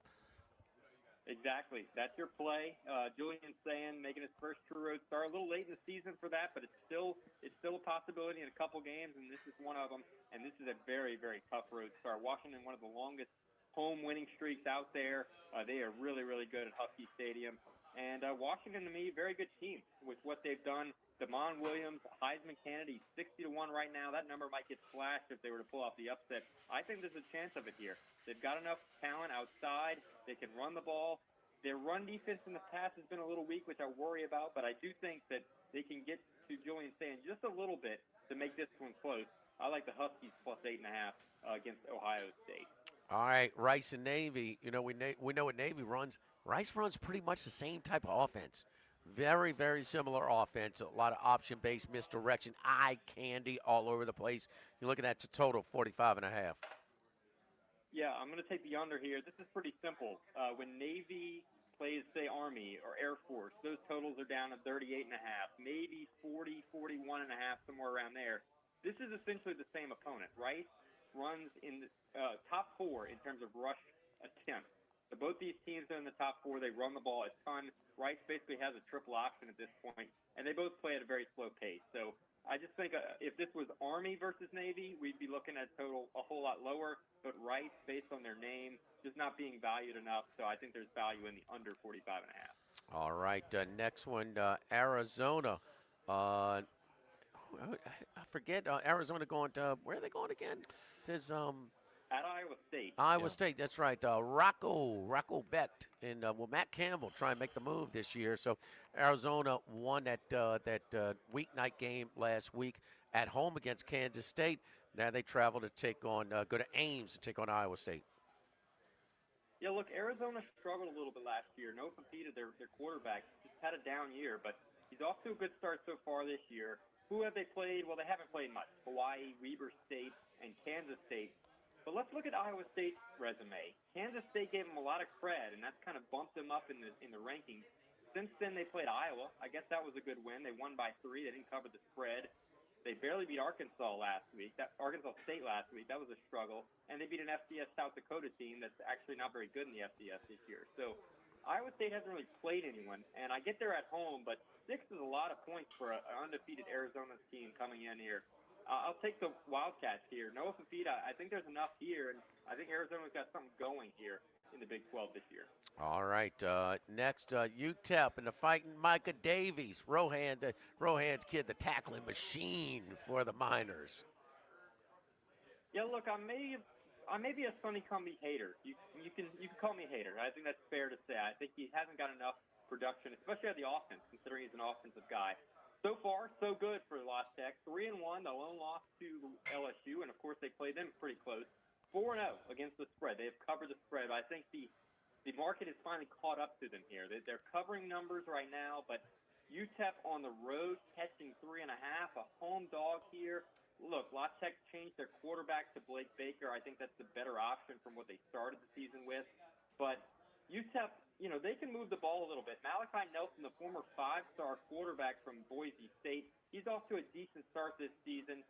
Exactly. That's your play. Julian Sand making his first true road start. A little late in the season for that, but it's still a possibility in a couple games, and this is one of them. And this is a very, very tough road start. Washington, one of the longest home winning streaks out there. They are really, really good at Husky Stadium. And Washington, to me, very good team with what they've done. Damon Williams, Heisman candidate, 60-1 right now. That number might get slashed if they were to pull off the upset. I think there's a chance of it here. They've got enough talent outside. They can run the ball. Their run defense in the past has been a little weak, which I worry about, but I do think that they can get to Julian Sand just a little bit to make this one close. I like the Huskies plus 8.5 against Ohio State. All right, Rice and Navy. You know, we know what Navy runs. Rice runs pretty much the same type of offense. Very, very similar offense. A lot of option-based misdirection, eye candy all over the place. You're looking at a total of 45.5. Yeah, I'm going to take the under here. This is pretty simple. When Navy plays, say, Army or Air Force, those totals are down to 38.5, maybe 40, 41.5, somewhere around there. This is essentially the same opponent. Rice runs in the top 4 in terms of rush attempts. So both these teams are in the top 4. They run the ball a ton. Rice basically has a triple option at this point, and they both play at a very slow pace. So I just think if this was Army versus Navy, we'd be looking at total a whole lot lower. But Rice, based on their name, just not being valued enough. So I think there's value in the under 45.5. All right, next one, Arizona. I forget. Arizona going to where are they going again? It says at Iowa State. Iowa State, that's right. Rocco Becht and Matt Campbell try and make the move this year. So Arizona won that weeknight game last week at home against Kansas State. Now they travel to go to Ames to take on Iowa State. Yeah, look, Arizona struggled a little bit last year. No competed. Their quarterback just had a down year, but he's off to a good start so far this year. Who have they played? Well, they haven't played much. Hawaii, Weber State, and Kansas State. But let's look at Iowa State's resume. Kansas State gave them a lot of cred, and that's kind of bumped them up in the rankings. Since then, they played Iowa. I guess that was a good win. They won by 3. They didn't cover the spread. They barely beat Arkansas State last week. That was a struggle. And they beat an FCS South Dakota team that's actually not very good in the FCS this year. So Iowa State hasn't really played anyone, and I get they're at home, but 6 is a lot of points for an undefeated Arizona team coming in here. I'll take the Wildcats here. Noah Fafita, I think there's enough here, and I think Arizona's got something going here in the Big 12 this year. All right. Next, UTEP and the fighting Micah Davies. Rohan's kid, the tackling machine for the Miners. Yeah, look, I may be a Sonny Cumbie hater. You can call me a hater. I think that's fair to say. I think he hasn't got enough production, especially at the offense, considering he's an offensive guy. So far, so good for La Tech. 3-1, the lone loss to LSU, and of course they played them pretty close. 4-0 against the spread. They have covered the spread. I think the market has finally caught up to them here. They're covering numbers right now, but UTEP on the road catching 3.5, a home dog here. Look, La Tech changed their quarterback to Blake Baker. I think that's the better option from what they started the season with. But UTEP, they can move the ball a little bit. Malachi Nelson, the former 5-star quarterback from Boise State, he's off to a decent start this season.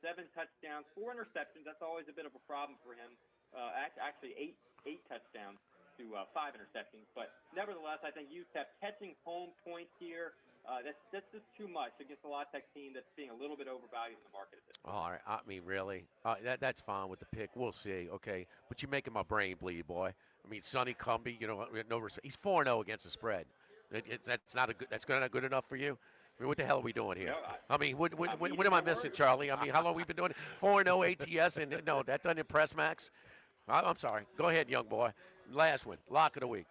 7 touchdowns, 4 interceptions. That's always a bit of a problem for him. Actually, eight touchdowns to 5 interceptions. But nevertheless, I think UTEP catching home points here. That's just too much against a La Tech team that's being a little bit overvalued in the market at this point. All right, I mean, really? That's fine with the pick. We'll see, okay? But you're making my brain bleed, boy. I mean, Sonny Cumbie, no respect. He's 4-0 against the spread. That's not good enough for you? I mean, what the hell are we doing here? I mean, what am I missing, Charlie? I mean, how long have we been doing it? 4-0 ATS, and no, that doesn't impress Max? I'm sorry. Go ahead, young boy. Last one, lock of the week.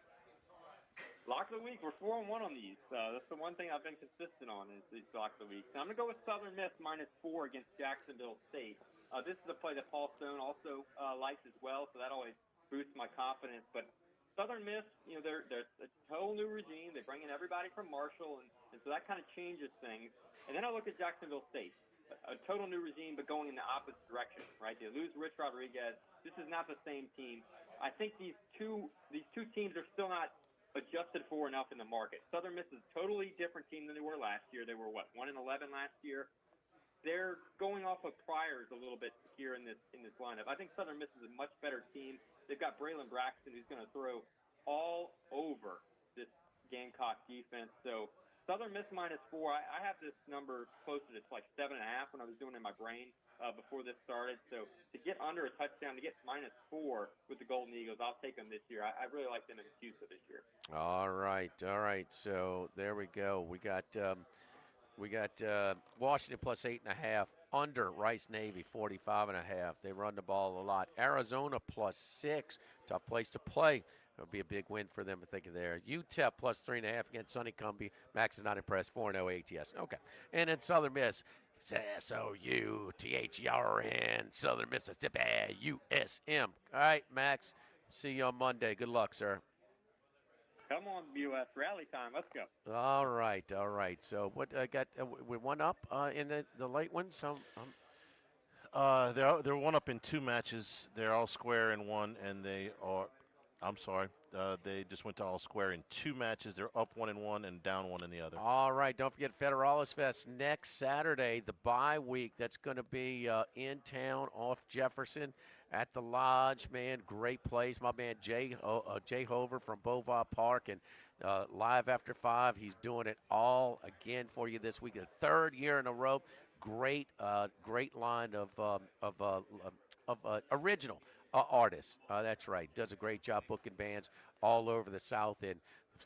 Lock of the week, we're 4-1 on these. That's the one thing I've been consistent on is these lock of the week. So I'm going to go with Southern Miss -4 against Jacksonville State. This is a play that Paul Stone also likes as well, so that always boosts my confidence. But Southern Miss, they're a total new regime. They bring in everybody from Marshall, and so that kind of changes things. And then I look at Jacksonville State, a total new regime, but going in the opposite direction, right? They lose Rich Rodriguez. This is not the same team. I think these two teams are still not adjusted for enough in the market. Southern Miss is a totally different team than they were last year. They were, 1-11 last year. They're going off of priors a little bit here in this lineup. I think Southern Miss is a much better team. They've got Braylon Braxton, who's going to throw all over this Gamecock defense. So Southern Miss -4. I have this number posted. It's like 7.5 when I was doing it in my brain before this started. So to get under a touchdown, to get -4 with the Golden Eagles, I'll take them this year. I really like them in Tuesday this year. All right. So there we go. We got Washington +8.5 under Rice Navy 45.5. They run the ball a lot. Arizona +6. Tough place to play. It'll be a big win for them, I think, there. UTEP +3.5 against Sonny Cumbie. Max is not impressed. 4-0 ATS. Okay. And then Southern Miss. It's SOUTHERN. Southern Mississippi. USM. All right, Max. See you on Monday. Good luck, sir. Come on, BUS. Rally time. Let's go. All right. So what I got? We're one up in the late ones. They're one up in 2 matches. They're all square in one, and they are. I'm sorry. They just went to all square in 2 matches. They're up 1 in one and down 1 in the other. All right. Don't forget Federalis Fest next Saturday, the bye week. That's going to be in town off Jefferson at the Lodge. Man, great place. My man Jay Hover from Beauvoir Park and Live After 5. He's doing it all again for you this week. The 3rd year in a row. Great line of original artists. That's right. Does a great job booking bands all over the South End.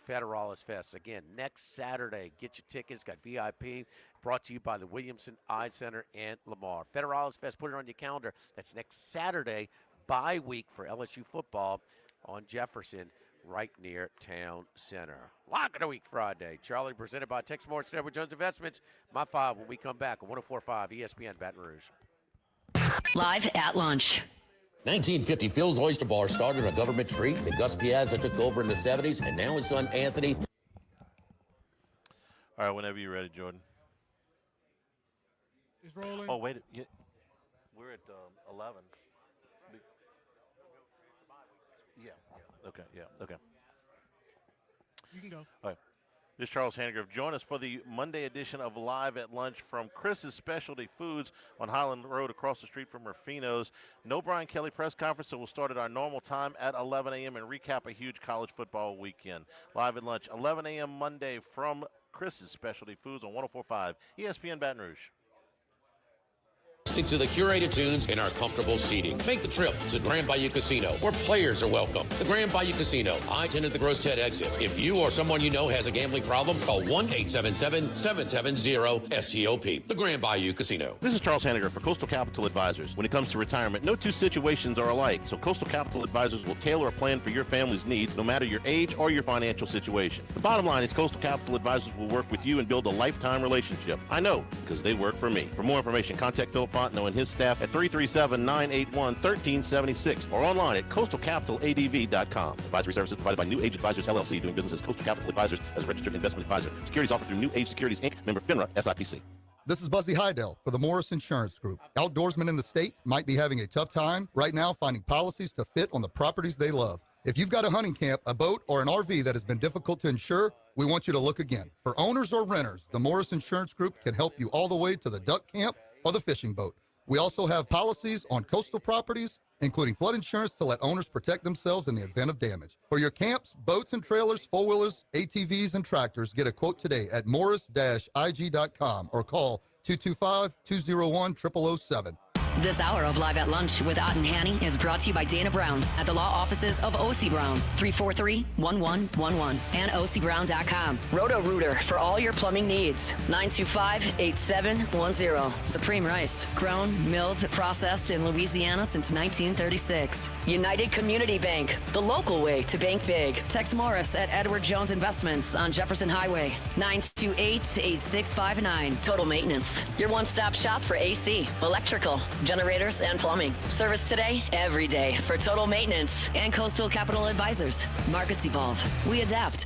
Federalis Fest. Again, next Saturday. Get your tickets. Got VIP. Brought to you by the Williamson Eye Center and Lamar. Federalis Fest. Put it on your calendar. That's next Saturday. Bye week for LSU football on Jefferson, right near Town Center. Lock of the Week Friday. Charlie, presented by Tex Morris and Edward Jones Investments. My 5 when we come back on 104.5 ESPN Baton Rouge. Live at lunch. 1950 Phil's Oyster Bar started on Government Street. Then Gus Piazza took over in the 70s, and now his son Anthony. All right, whenever you're ready, Jordan. It's rolling. Oh, wait. Yeah, we're at 11. Yeah. Okay. Yeah. Okay. You can go. All right. This is Charles Hannigrove. Join us for the Monday edition of Live at Lunch from Chris's Specialty Foods on Highland Road across the street from Ruffino's. No Brian Kelly press conference, so we'll start at our normal time at 11 a.m. and recap a huge college football weekend. Live at Lunch, 11 a.m. Monday from Chris's Specialty Foods on 104.5 ESPN Baton Rouge. Listening to the curated tunes in our comfortable seating. Make the trip to Grand Bayou Casino, where players are welcome. The Grand Bayou Casino, I-10 at the Gross Ted exit. If you or someone you know has a gambling problem, call 1-877-770-STOP. The Grand Bayou Casino. This is Charles Hanniger for Coastal Capital Advisors. When it comes to retirement, no two situations are alike, so Coastal Capital Advisors will tailor a plan for your family's needs, no matter your age or your financial situation. The bottom line is Coastal Capital Advisors will work with you and build a lifetime relationship. I know, because they work for me. For more information, contact Philip Fontenot and his staff at 337-981-1376 or online at coastalcapitaladv.com. Advisory services provided by New Age Advisors, LLC, doing business as Coastal Capital Advisors as a registered investment advisor. Securities offered through New Age Securities, Inc., member FINRA, SIPC. This is Buzzy Hydell for the Morris Insurance Group. Outdoorsmen in the state might be having a tough time right now finding policies to fit on the properties they love. If you've got a hunting camp, a boat, or an RV that has been difficult to insure, we want you to look again. For owners or renters, the Morris Insurance Group can help you all the way to the duck camp or the fishing boat. We also have policies on coastal properties, including flood insurance to let owners protect themselves in the event of damage. For your camps, boats and trailers, four-wheelers, ATVs, and tractors, get a quote today at morris-ig.com or call 225-201-0007. This hour of Live at Lunch with Ott and Hanny is brought to you by Dana Brown at the law offices of O.C. Brown, 343-1111, and ocbrown.com. Roto-Rooter for all your plumbing needs, 925-8710. Supreme Rice, grown, milled, processed in Louisiana since 1936. United Community Bank, the local way to bank big. Tex Morris at Edward Jones Investments on Jefferson Highway, 928-8659. Total Maintenance, your one-stop shop for AC, electrical, generators, and plumbing. Service today, every day for Total Maintenance and Coastal Capital Advisors. Markets evolve. We adapt.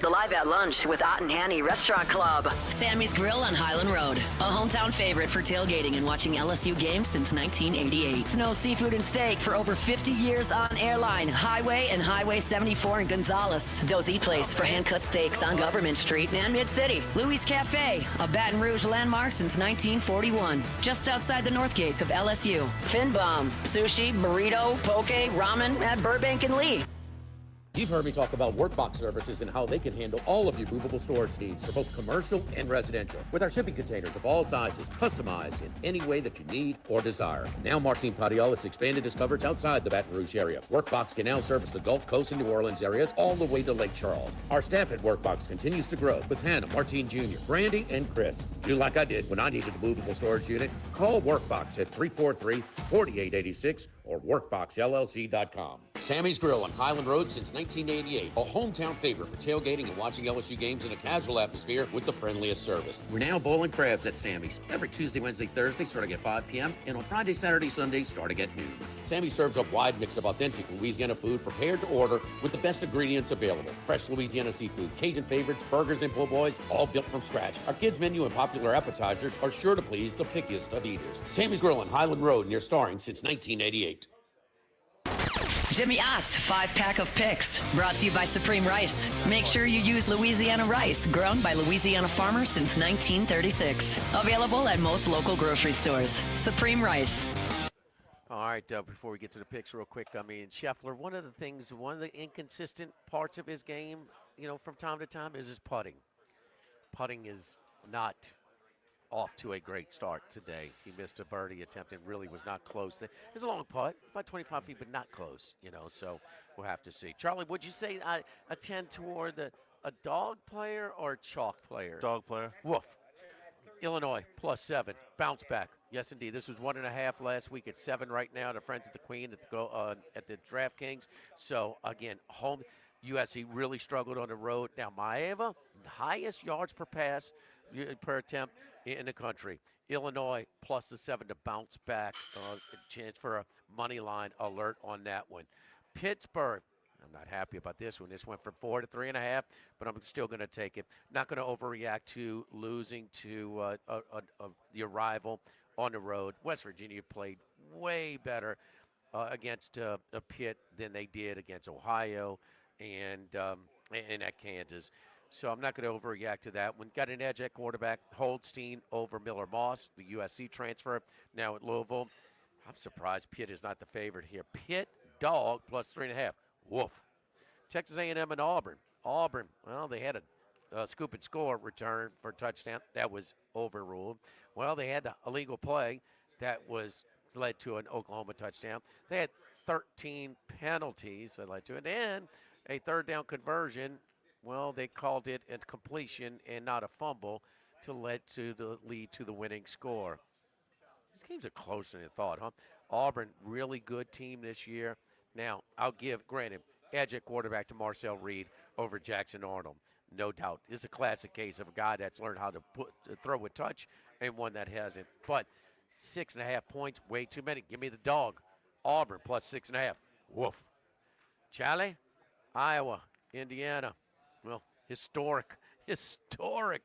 The Live at Lunch with Ott and Hanny Restaurant Club. Sammy's Grill on Highland Road. A hometown favorite for tailgating and watching LSU games since 1988. Snow Seafood and Steak for over 50 years on Airline, Highway, and Highway 74 in Gonzales. Dozy Place for hand-cut steaks on Government Street and Mid-City. Louis Cafe, a Baton Rouge landmark since 1941. Just outside the north gates of LSU. Fin Bomb, sushi, burrito, poke, ramen at Burbank and Lee. You've heard me talk about Workbox services and how they can handle all of your movable storage needs for both commercial and residential. With our shipping containers of all sizes, customized in any way that you need or desire. Now Martin Padial has expanded his coverage outside the Baton Rouge area. Workbox can now service the Gulf Coast and New Orleans areas all the way to Lake Charles. Our staff at Workbox continues to grow with Hannah, Martine Jr., Brandy, and Chris. Do like I did when I needed a movable storage unit. Call Workbox at 343-4886 or workboxllc.com. Sammy's Grill on Highland Road since 1988. A hometown favorite for tailgating and watching LSU games in a casual atmosphere with the friendliest service. We're now boiling crabs at Sammy's every Tuesday, Wednesday, Thursday starting at 5 p.m. and on Friday, Saturday, Sunday starting at noon. Sammy serves a wide mix of authentic Louisiana food prepared to order with the best ingredients available. Fresh Louisiana seafood, Cajun favorites, burgers, and po' boys, all built from scratch. Our kids' menu and popular appetizers are sure to please the pickiest of eaters. Sammy's Grill on Highland Road near Starring since 1988. Jimmy Ott's 5-pack of picks, brought to you by Supreme Rice. Make sure you use Louisiana rice, grown by Louisiana farmers since 1936. Available at most local grocery stores. Supreme Rice. All right, before we get to the picks real quick, I mean, Scheffler, one of the inconsistent parts of his game, from time to time is his putting. Putting is not off to a great start today. He missed a birdie attempt and really was not close. It was a long putt, about 25 feet, but not close, so we'll have to see. Charlie, would you say I tend toward a dog player or a chalk player? Dog player. Woof. Illinois, +7. Bounce back. Yes, indeed. This was 1.5 last week. It's 7 right now. The Friends of the Queen at the DraftKings. So, again, home USC really struggled on the road. Now, Maeva, highest yards per pass per attempt in the country. Illinois +7 to bounce back. Chance for a money line alert on that one. Pittsburgh, I'm not happy about this one. This went from 4 to 3.5, but I'm still going to take it. Not going to overreact to losing to the arrival on the road. West Virginia played way better against a Pitt than they did against Ohio and at Kansas. So I'm not going to overreact to that. When got an edge at quarterback, Holdstein over Miller Moss, the USC transfer, now at Louisville. I'm surprised Pitt is not the favorite here. Pitt, dog, plus 3.5. Woof. Texas A&M and Auburn. Auburn, well, they had a scoop and score return for a touchdown. That was overruled. Well, they had the illegal play that led to an Oklahoma touchdown. They had 13 penalties that led to it. And a third down conversion, well, they called it a completion and not a fumble to lead to the winning score. These games are closer than you thought, huh? Auburn, really good team this year. Now, I'll give, granted, edge at quarterback to Marcel Reed over Jackson Arnold. No doubt. This is a classic case of a guy that's learned how to throw with touch and one that hasn't. But 6.5 points, way too many. Give me the dog. Auburn plus 6.5. Woof. Charlie, Iowa, Indiana. Well, historic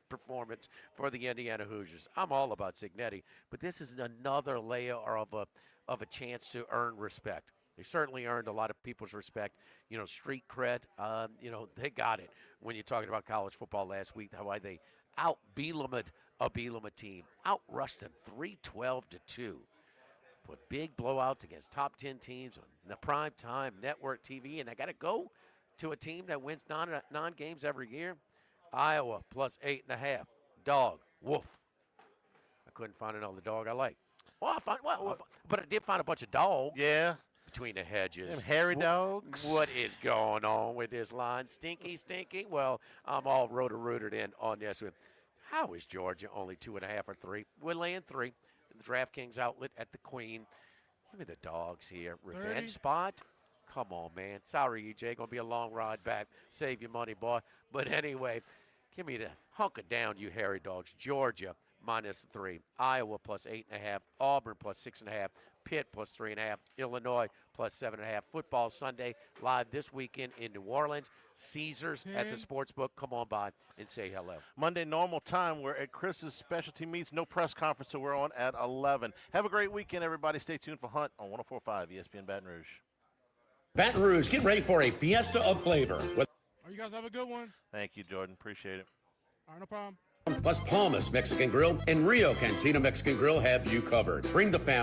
performance for the Indiana Hoosiers. I'm all about Signetti, but this is another layer of a chance to earn respect. They certainly earned a lot of people's respect. You know, street cred, they got it when you're talking about college football last week, how they out-Bielema'd a Bielema team, outrushed them 3-12-2. Put big blowouts against top 10 teams on the prime time network TV, and they got to go to a team that wins nine games every year. Iowa plus 8.5. Dog. Woof. I couldn't find another dog I like. But I did find a bunch of dogs. Yeah. Between the hedges. Them hairy dogs. What is going on with this line? Stinky. Well, I'm all rotor-rooted in on this one. How is Georgia only 2.5 or 3? We're laying 3. The DraftKings outlet at the Queen. Give me the dogs here. Revenge 30. spot. Come on, man. Sorry, EJ. Going to be a long ride back. Save your money, boy. But anyway, give me the hunker down, you hairy dogs. Georgia minus 3. Iowa plus 8.5. Auburn plus 6.5. Pitt plus 3.5. Illinois plus 7.5. Football Sunday live this weekend in New Orleans. Caesars at the Sportsbook. Come on by and say hello. Monday normal time. We're at Chris's specialty meets. No press conference, so we're on at 11. Have a great weekend, everybody. Stay tuned for Hunt on 104.5 ESPN Baton Rouge. Baton Rouge, get ready for a fiesta of flavor. You guys have a good one. Thank you, Jordan. Appreciate it. All right, no problem. Las Palmas Mexican Grill and Rio Cantina Mexican Grill have you covered. Bring the family.